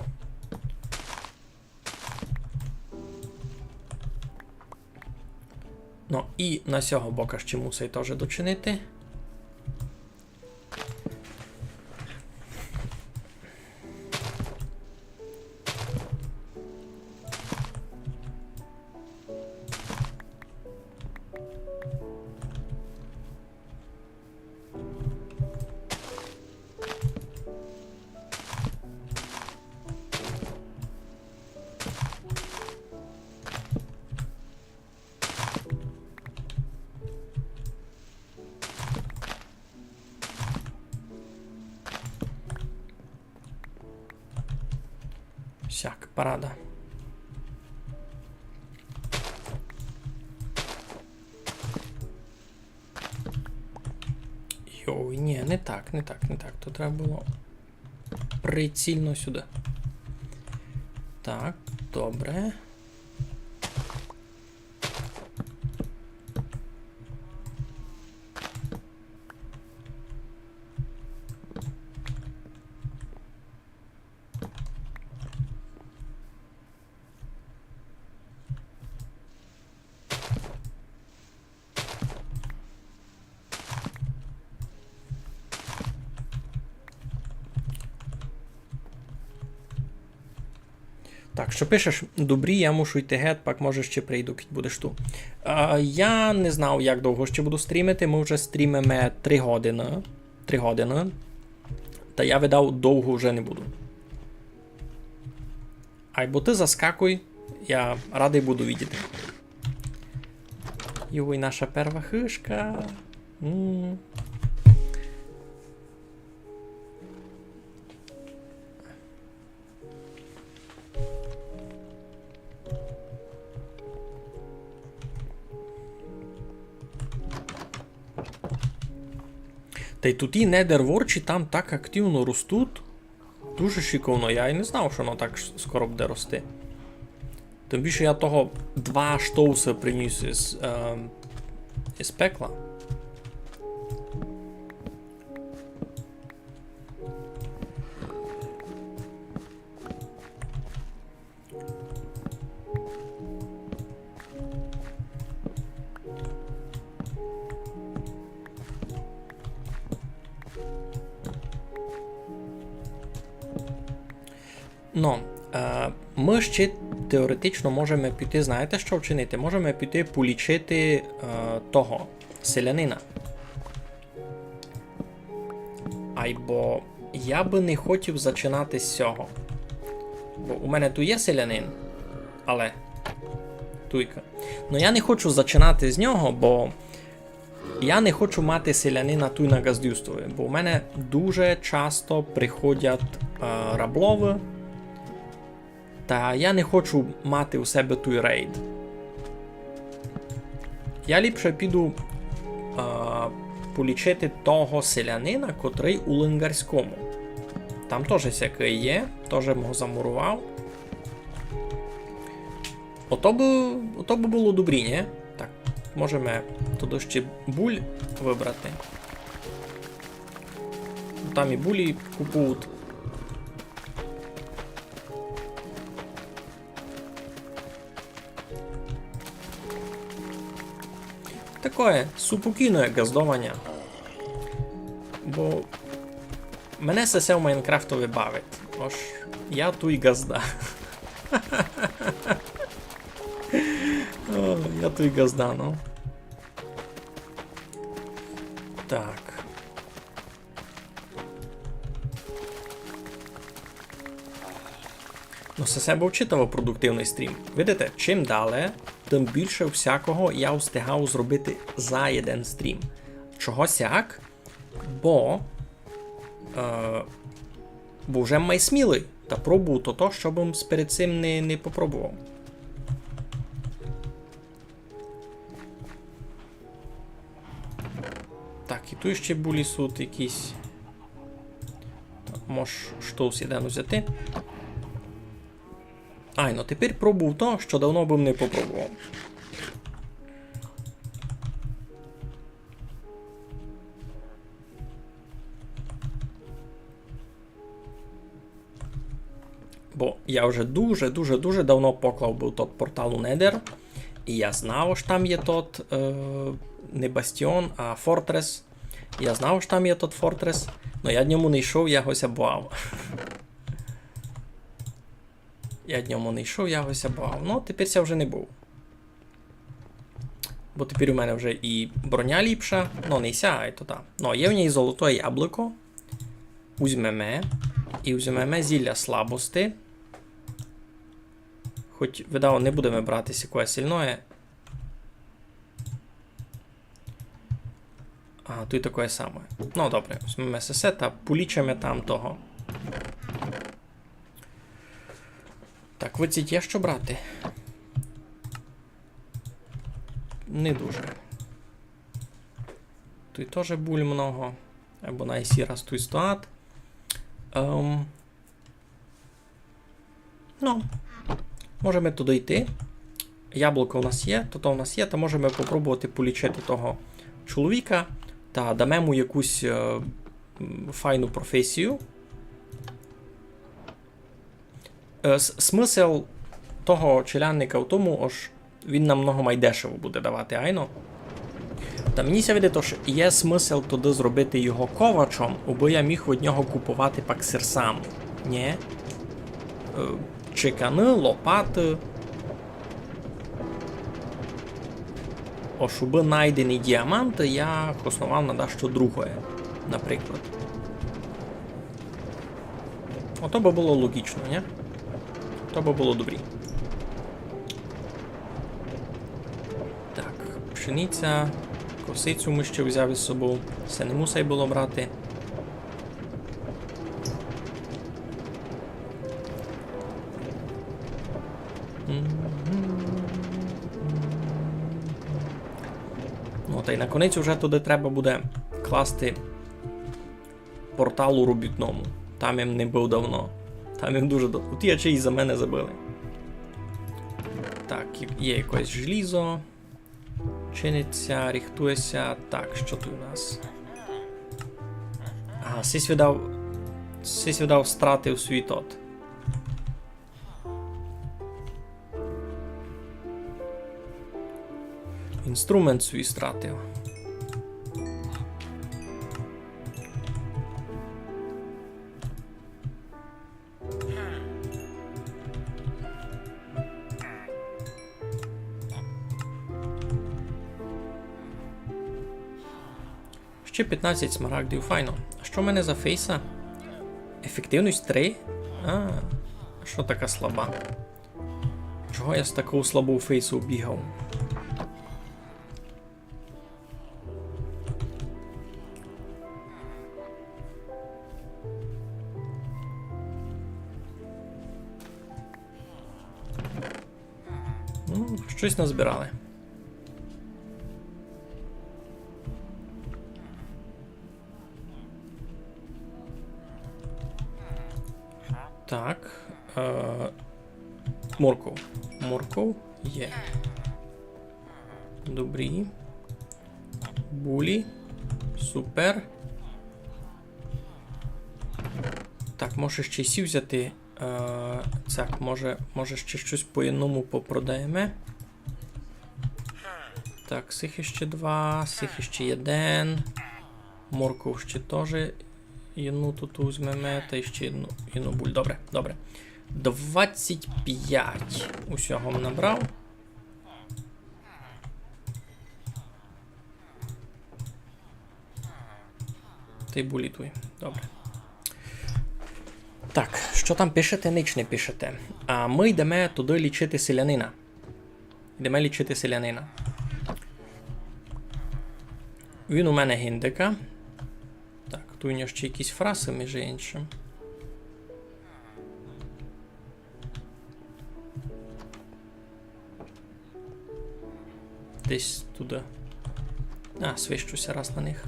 Ну, і на цього бока ще мусить теж дочинити. Сяк, парада. Йой, ні, не так. То треба було прицільно сюди. Так, добре. Так, що пишеш, добрі, я мушу йти гет, пак може ще прийду, кіть будеш ту. Я не знав, як довго ще буду стрімити, ми вже стрімимо 3 години. 3 години. Та я видав, довго вже не буду. Айбо ти заскакуй, я радий буду видіти. Йой, наша перша хишка. Та й тут і недерворчі там так активно ростуть. Дуже шиковно. Я і не знав, що воно так скоро буде рости. Тим більше я того 2 штовси приніс із пекла. Ну, ми ще теоретично можемо піти, знаєте, що вчинити? Можемо піти полічити того селянина. Айбо я би не хотів зачинати з цього. Бо у мене тут є селянин, але туйка. Ну я не хочу зачинати з нього, бо я не хочу мати селянина тут на газдюствові, бо у мене дуже часто приходять раблови, та я не хочу мати у себе той рейд. Я ліпше піду полічити того селянина, котрий у Лингарському. Там теж всяке є, теж його замурував. Ото би було добрі, ні? Так, можемо туди ще буль вибрати. Там і булі купують. Такое супокійне газдовання. Бо мене це все в Майнкрафтові бавить. Ож я туй газда. О, я туй газда, ну. Так. Ну, це був читаво продуктивний стрім. Видите, чим далі, тим більше всякого я встигав зробити за один стрім. Чого сяк? Бо вже май смілий та пробую то, що б перед цим не попробував. Так, і тут ще були суд якісь. Мож штовс ідемо взяти. Ай, ну тепер пробую то, що давно б не попробував. Бо я вже дуже давно поклав був тот портал у Недер. І я знав, що там є тот не Бастіон, а Фортрес. Я знав, що там є тот Фортрес, але я дньому не йшов, я йогося бав. Я дньому не йшов, я йогося бав. Ну, тепер я вже не був. Бо тепер у мене вже і броня ліпша. Ну, не ся, то так. Ну, є в ній золоте яблуко. Узьмеме. І узьмеме зілля слабости. Хоч, видав, не будемо брати сікое сильное. А, тут таке саме. Ну, добре, візьмемо СС та полічимо там того. Так, виціть є що брати? Не дуже. Тут теж буль много. Або на ісі раз тут стоят. Ну, можемо туди йти. Яблуко у нас є, то у нас є, то можемо попробувати полічити того чоловіка та дамо йому якусь файну професію. Смисл того челянника в тому, аж він нам много майдешево буде давати, айно. Та мені ся видить, що є смисл туди зробити його ковачом, аби я міг від нього купувати пак сам. Ні? Чекани, лопати. О, щоб знайдені діаманти, я основав на дещо друге, наприклад. Ото би було логічно, ні? То би було добрі. Так, пшениця, косицю ми ще взяв із собою. Все не мусай було брати. Ну, та й на конець вже туди треба буде класти портал у робітному. Там їм не був давно. Там їм дуже давно. От я чи і за мене забили. Так, є якесь желізо. Чиниться, ріхтується. Так, що тут у нас? Ага, Сись стратив свій тот. Інструмент свій стратив. Ще 15 смарагдів, файно. А що в мене за фейса? Ефективність 3? А що така слаба? Чого я з такого слабого фейсу бігав? Ну, щось назбирали. Так. Морков. Морков є. Добрі. Булі. Супер. Так, може ще сі взяти. Так, може ще щось по іному попродаємо. Так, сих ще 2, сих ще 1. Морков ще теж. Іну тут візьмемо, та ще іну буль. Добре, добре. 25 усього набрав. Ти булітуй. Добре. Так, що там пишете, ніч не пишете. А ми йдемо туди лічити селянина. Йдемо лічити селянина. Він у мене гіндика. Так, тут у нього ще якісь фраси, між іншим. Десь туди. А, свищуся раз на них.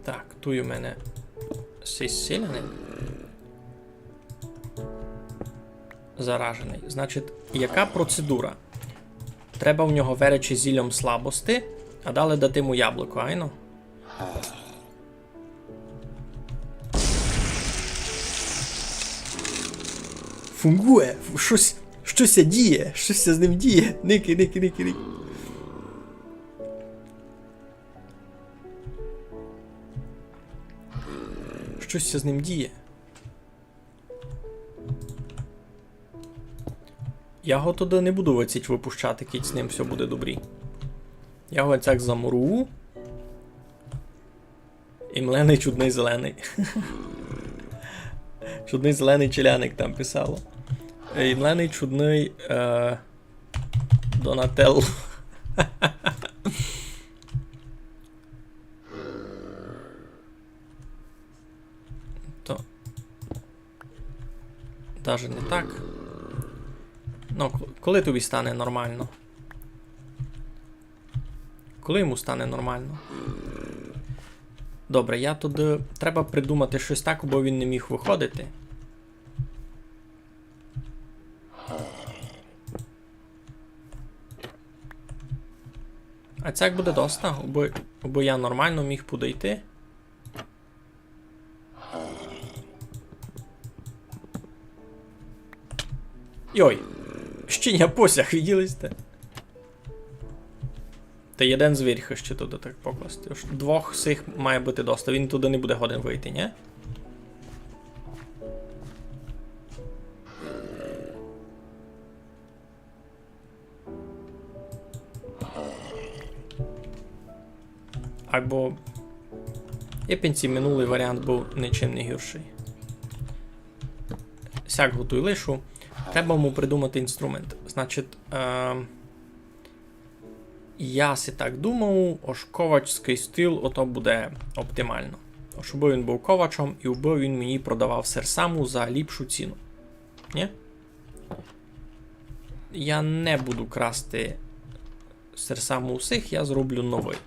Так, тут у мене сильний. Заражений. Значить, яка процедура? Треба в нього веречі зіллям слабости, а далі дати йому яблуко, айно? Фунгує! Щось діє! Щось з ним діє! Ники. Щось з ним діє. Я його туди не буду оціть випущати, кіть з ним все буде добрі. Я його цяк замуру. І млений чудний зелений. Чудний зелений челяник там писало. І млений чудний Донателло. То. Даже не так. Ну, коли тобі стане нормально? Коли йому стане нормально? Добре, я туди... Треба придумати щось так, бо він не міг виходити. А цяк буде доста, бо я нормально міг подойти. Йой! Щеня посяг, виділи сте? Та один звір ще туди так покласти. Двох цих має бути доста, він туди не буде годен вийти, ні? Або... Єпінці минулий варіант був нічим не гірший. Сяк готуй лишу. Треба йому придумати інструмент. Значить, я си так думав, ось ковачський стил, ото буде оптимально. Щоб він був ковачом і щоб він мені продавав серсаму за ліпшу ціну. Ні? Я не буду красти серсаму усіх, я зроблю новий.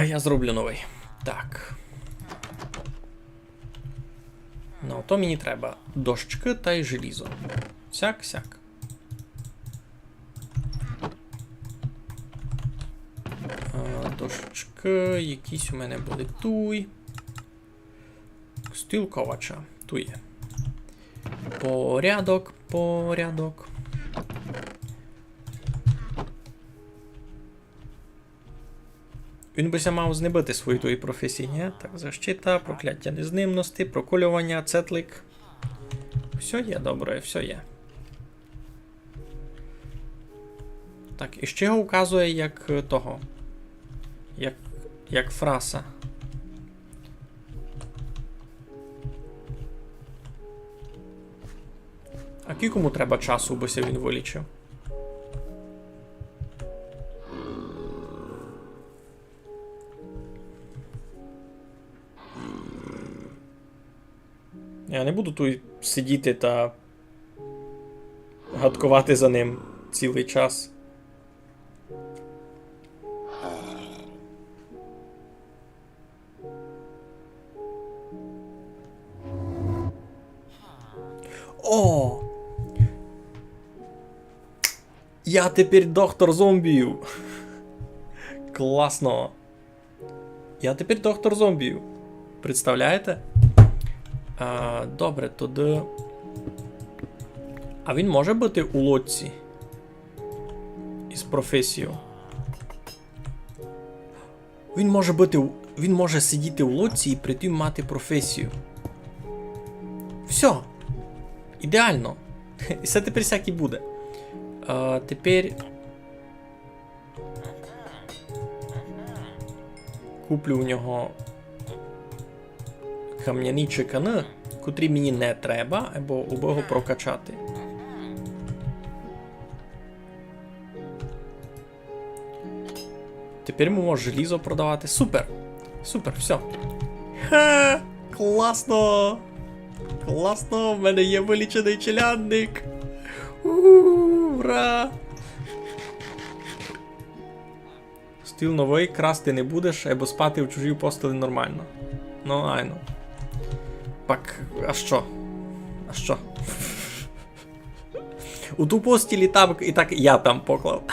Я зроблю новий. Так. Ну, то мені треба дощки та й желізо. Сяк. Дощки, якісь у мене були туй. Стіл ковача. Ту є. Порядок, порядок. Він би ся мав знебити свої тої професії, ні? Так, защита, прокляття незнимності, проколювання, цетлик. Все є, добре, все є. Так, і ще його указує як того. Як фраса. А кількому треба часу, бо він вилічив? Я не буду тут сидіти та гадкувати за ним цілий час. О! Я тепер доктор зомбію. Класно. Я тепер доктор зомбію. Представляєте? Добре, тоді... А він може бути у лодці? Із професією? Він може сидіти у лодці і при тім мати професію. Все. Ідеально. І все тепер всяке буде. Тепер... Куплю в нього кам'яні чекани, котрі мені не треба, або убого прокачати. Тепер ми можемо желізо продавати. Супер! Супер, все. Ха! Класно! Класно! В мене є вилічений челядник! Ура! Стіл новий, красти не будеш, або спати в чужій постелі нормально. Ну, айно. Пак, а що? А що? У ту постілі там, і так я там поклав.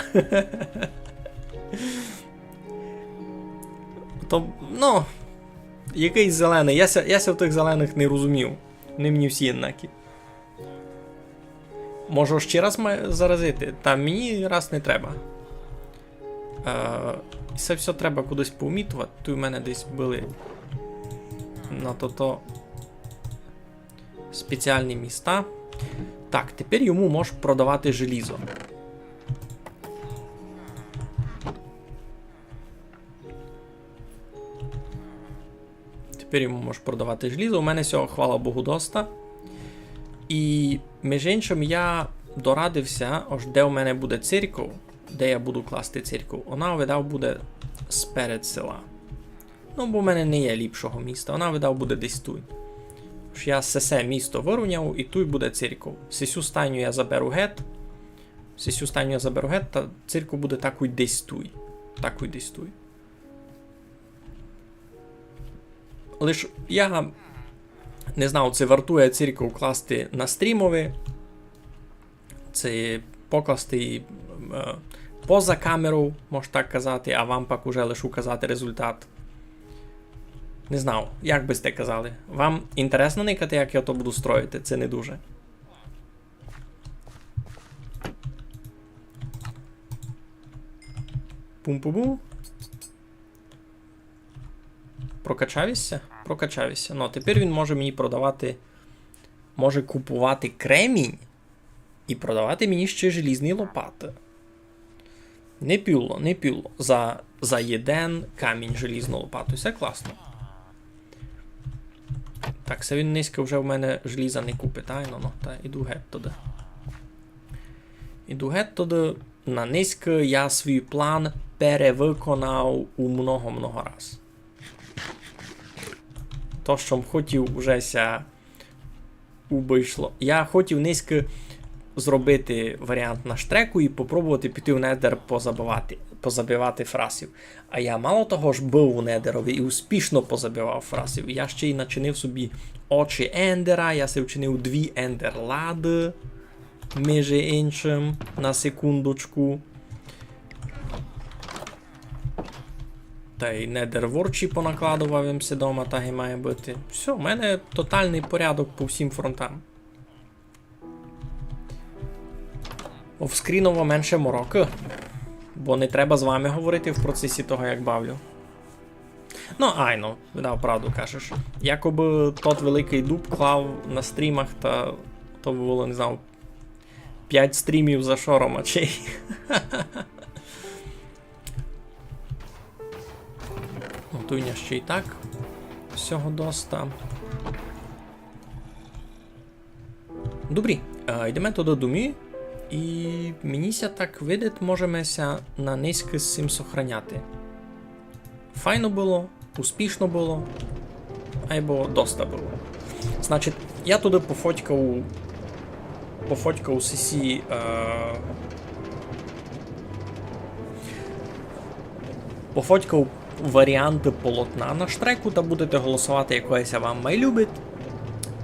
То, ну, якийсь зелений. Я в тих зелених не розумів. Вони мені всі однакі. Можу ще раз заразити? Та мені раз не треба. Це все треба кудись поумітувати. Тут у мене десь були на то спеціальні міста. Так, тепер йому можеш продавати желізо. Тепер йому можеш продавати желізо. У мене всього, хвала Богу, доста. І, між іншим, я дорадився, ось де у мене буде церков, де я буду класти церков. Вона, видав, буде сперед села. Ну, бо в мене не є ліпшого міста. Вона, видав, буде десь тут. Тож я сесе місто вирівняв, і тут буде церков. Сесю стайню я заберу гет. Та церков буде таку десь тут. Таку десь тут. Лиш я не знав, це вартує церков класти на стрімові. Це покласти поза камеру, можна так казати, а вам пак уже лише указати результат. Не знав, як би сте казали. Вам інтересно никати, як я то буду строїти? Це не дуже. Пум-пум-пум. Прокачався? Прокачався. Ну, тепер він може мені продавати... Може купувати кремінь і продавати мені ще желізні лопати. Не піло. За єден камінь желізну лопату. Все класно. Так, це він низько вже в мене желіза не купить, ну, та іду геть туди. На низько я свій план перевиконав у много-много раз. То, що хотів уже ся убийшло. Я хотів низько зробити варіант на штреку і попробувати піти в недер позабивати фрасів. А я мало того ж був у недерові і успішно позабивав фрасів. Я ще й начинив собі очі ендера, я се вчинив 2 ендерлади, між іншим, на секундочку. Та й недерворчі понакладував їм дома, так і має бути. Все, в мене тотальний порядок по всім фронтам. Офскріново менше мороки. Бо не треба з вами говорити в процесі того, як бавлю. Ну, айно, видав, правду кажеш. Якоби тот великий дуб клав на стрімах, та то було, не знаю, 5 стрімів за шоромачей. Готуйня ще й так. Всього доста. Добрі, йдемо туди до мі. І меніся так видить, можемося на низьки з цим сохраняти. Файно було, успішно було, або доста було. Значить, я туди пофотькав сесі пофотькав варіанти полотна на штреку, та будете голосувати, якоїсь вам май любить.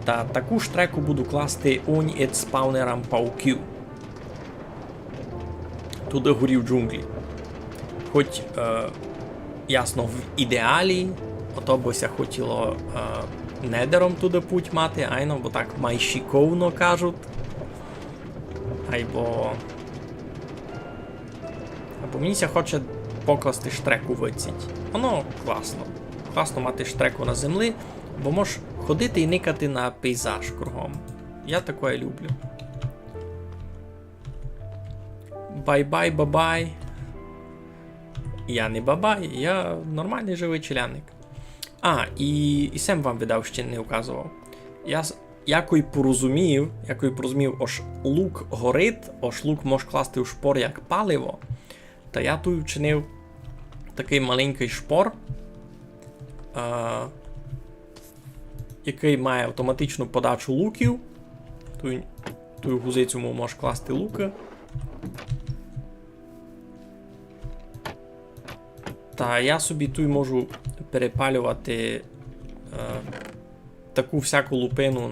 Та таку штреку буду класти унь ід спаунерам пауків. Туди горів джунглі. Хоч, ясно, в ідеалі, ото бося хотіло недером туди путь мати, айно, бо так майшіковно кажуть. Або мені хоче покласти штреку виціть. Воно класно. Класно мати штреку на землі, бо можеш ходити і никати на пейзаж кругом. Я таке люблю. Бай-бай, бабай. Я не бабай, я нормальний живий челяник. І сам вам видав, ще не указував. Я який порозумів, ось лук горить, ось лук може класти в шпор як паливо, та я тут вчинив такий маленький шпор, який має автоматичну подачу луків. Ту гузицю можеш класти луки. Та я собі тут можу перепалювати таку всяку лупину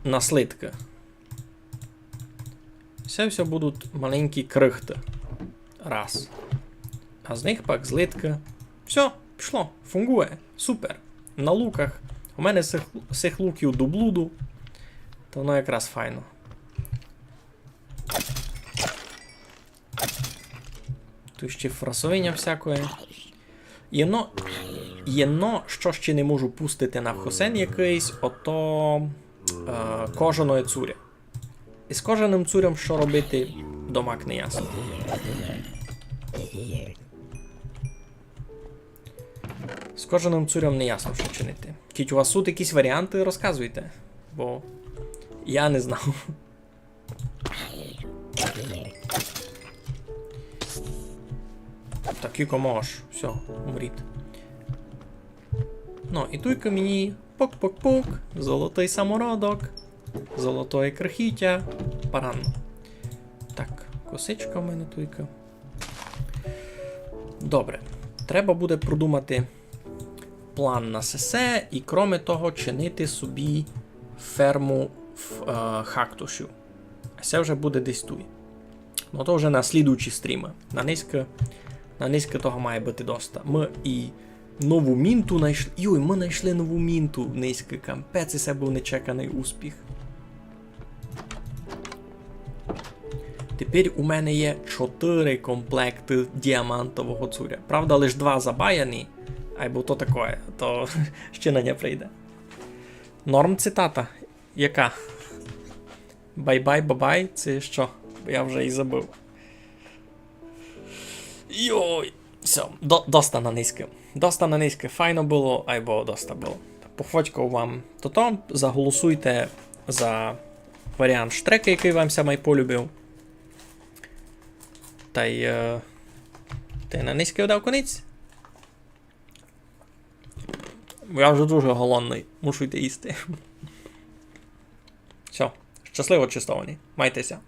на слитки. Все будуть маленькі крихти. Раз. А з них пак злитки. Все, пішло, фунгує, супер. На луках. У мене цих луків до блуду. То воно якраз файно. Тут ще фрасовиня всякої. Єно, що ще не можу пустити на хосен якийсь, ото кожаної цуря. І з кожаним цурям що робити, домак не ясно. З кожаним цурям не ясно, що чинити. Кіть у вас тут якісь варіанти, розказуйте. Бо я не знав. Так, Юко можеш. Все, умріть. Ну, і туйка мені пук-пук-пук, золотий самородок, золотої крихіття, паранно. Так, косичка в мене туйка. Добре. Треба буде продумати план на сесе і, кроме того, чинити собі ферму в хактушу. А це вже буде десь тут. Ну то вже на слідуючі стріми. На низьке того має бути доста. Ми і нову мінту знайшли. Йой, ми знайшли нову мінту в низьке. Кампець, це був нечеканий успіх. Тепер у мене є 4 комплекти діамантового цуря. Правда, лише 2 забаяні. Або то таке, то ще на не прийде. Норм цитата. Яка? Бай-бай, бабай, це що? Я вже і забув. Йой! Все, доста на низьке. Доста на низьке. Файно було, або доста було. Пофотькав вам то-то. Заголосуйте за варіант штреки, який вам саме полюбив. Та й на низьке дав конець. Я вже дуже голодний. Мушу йти їсти. Все. Щасливо, чистовані. Майтеся.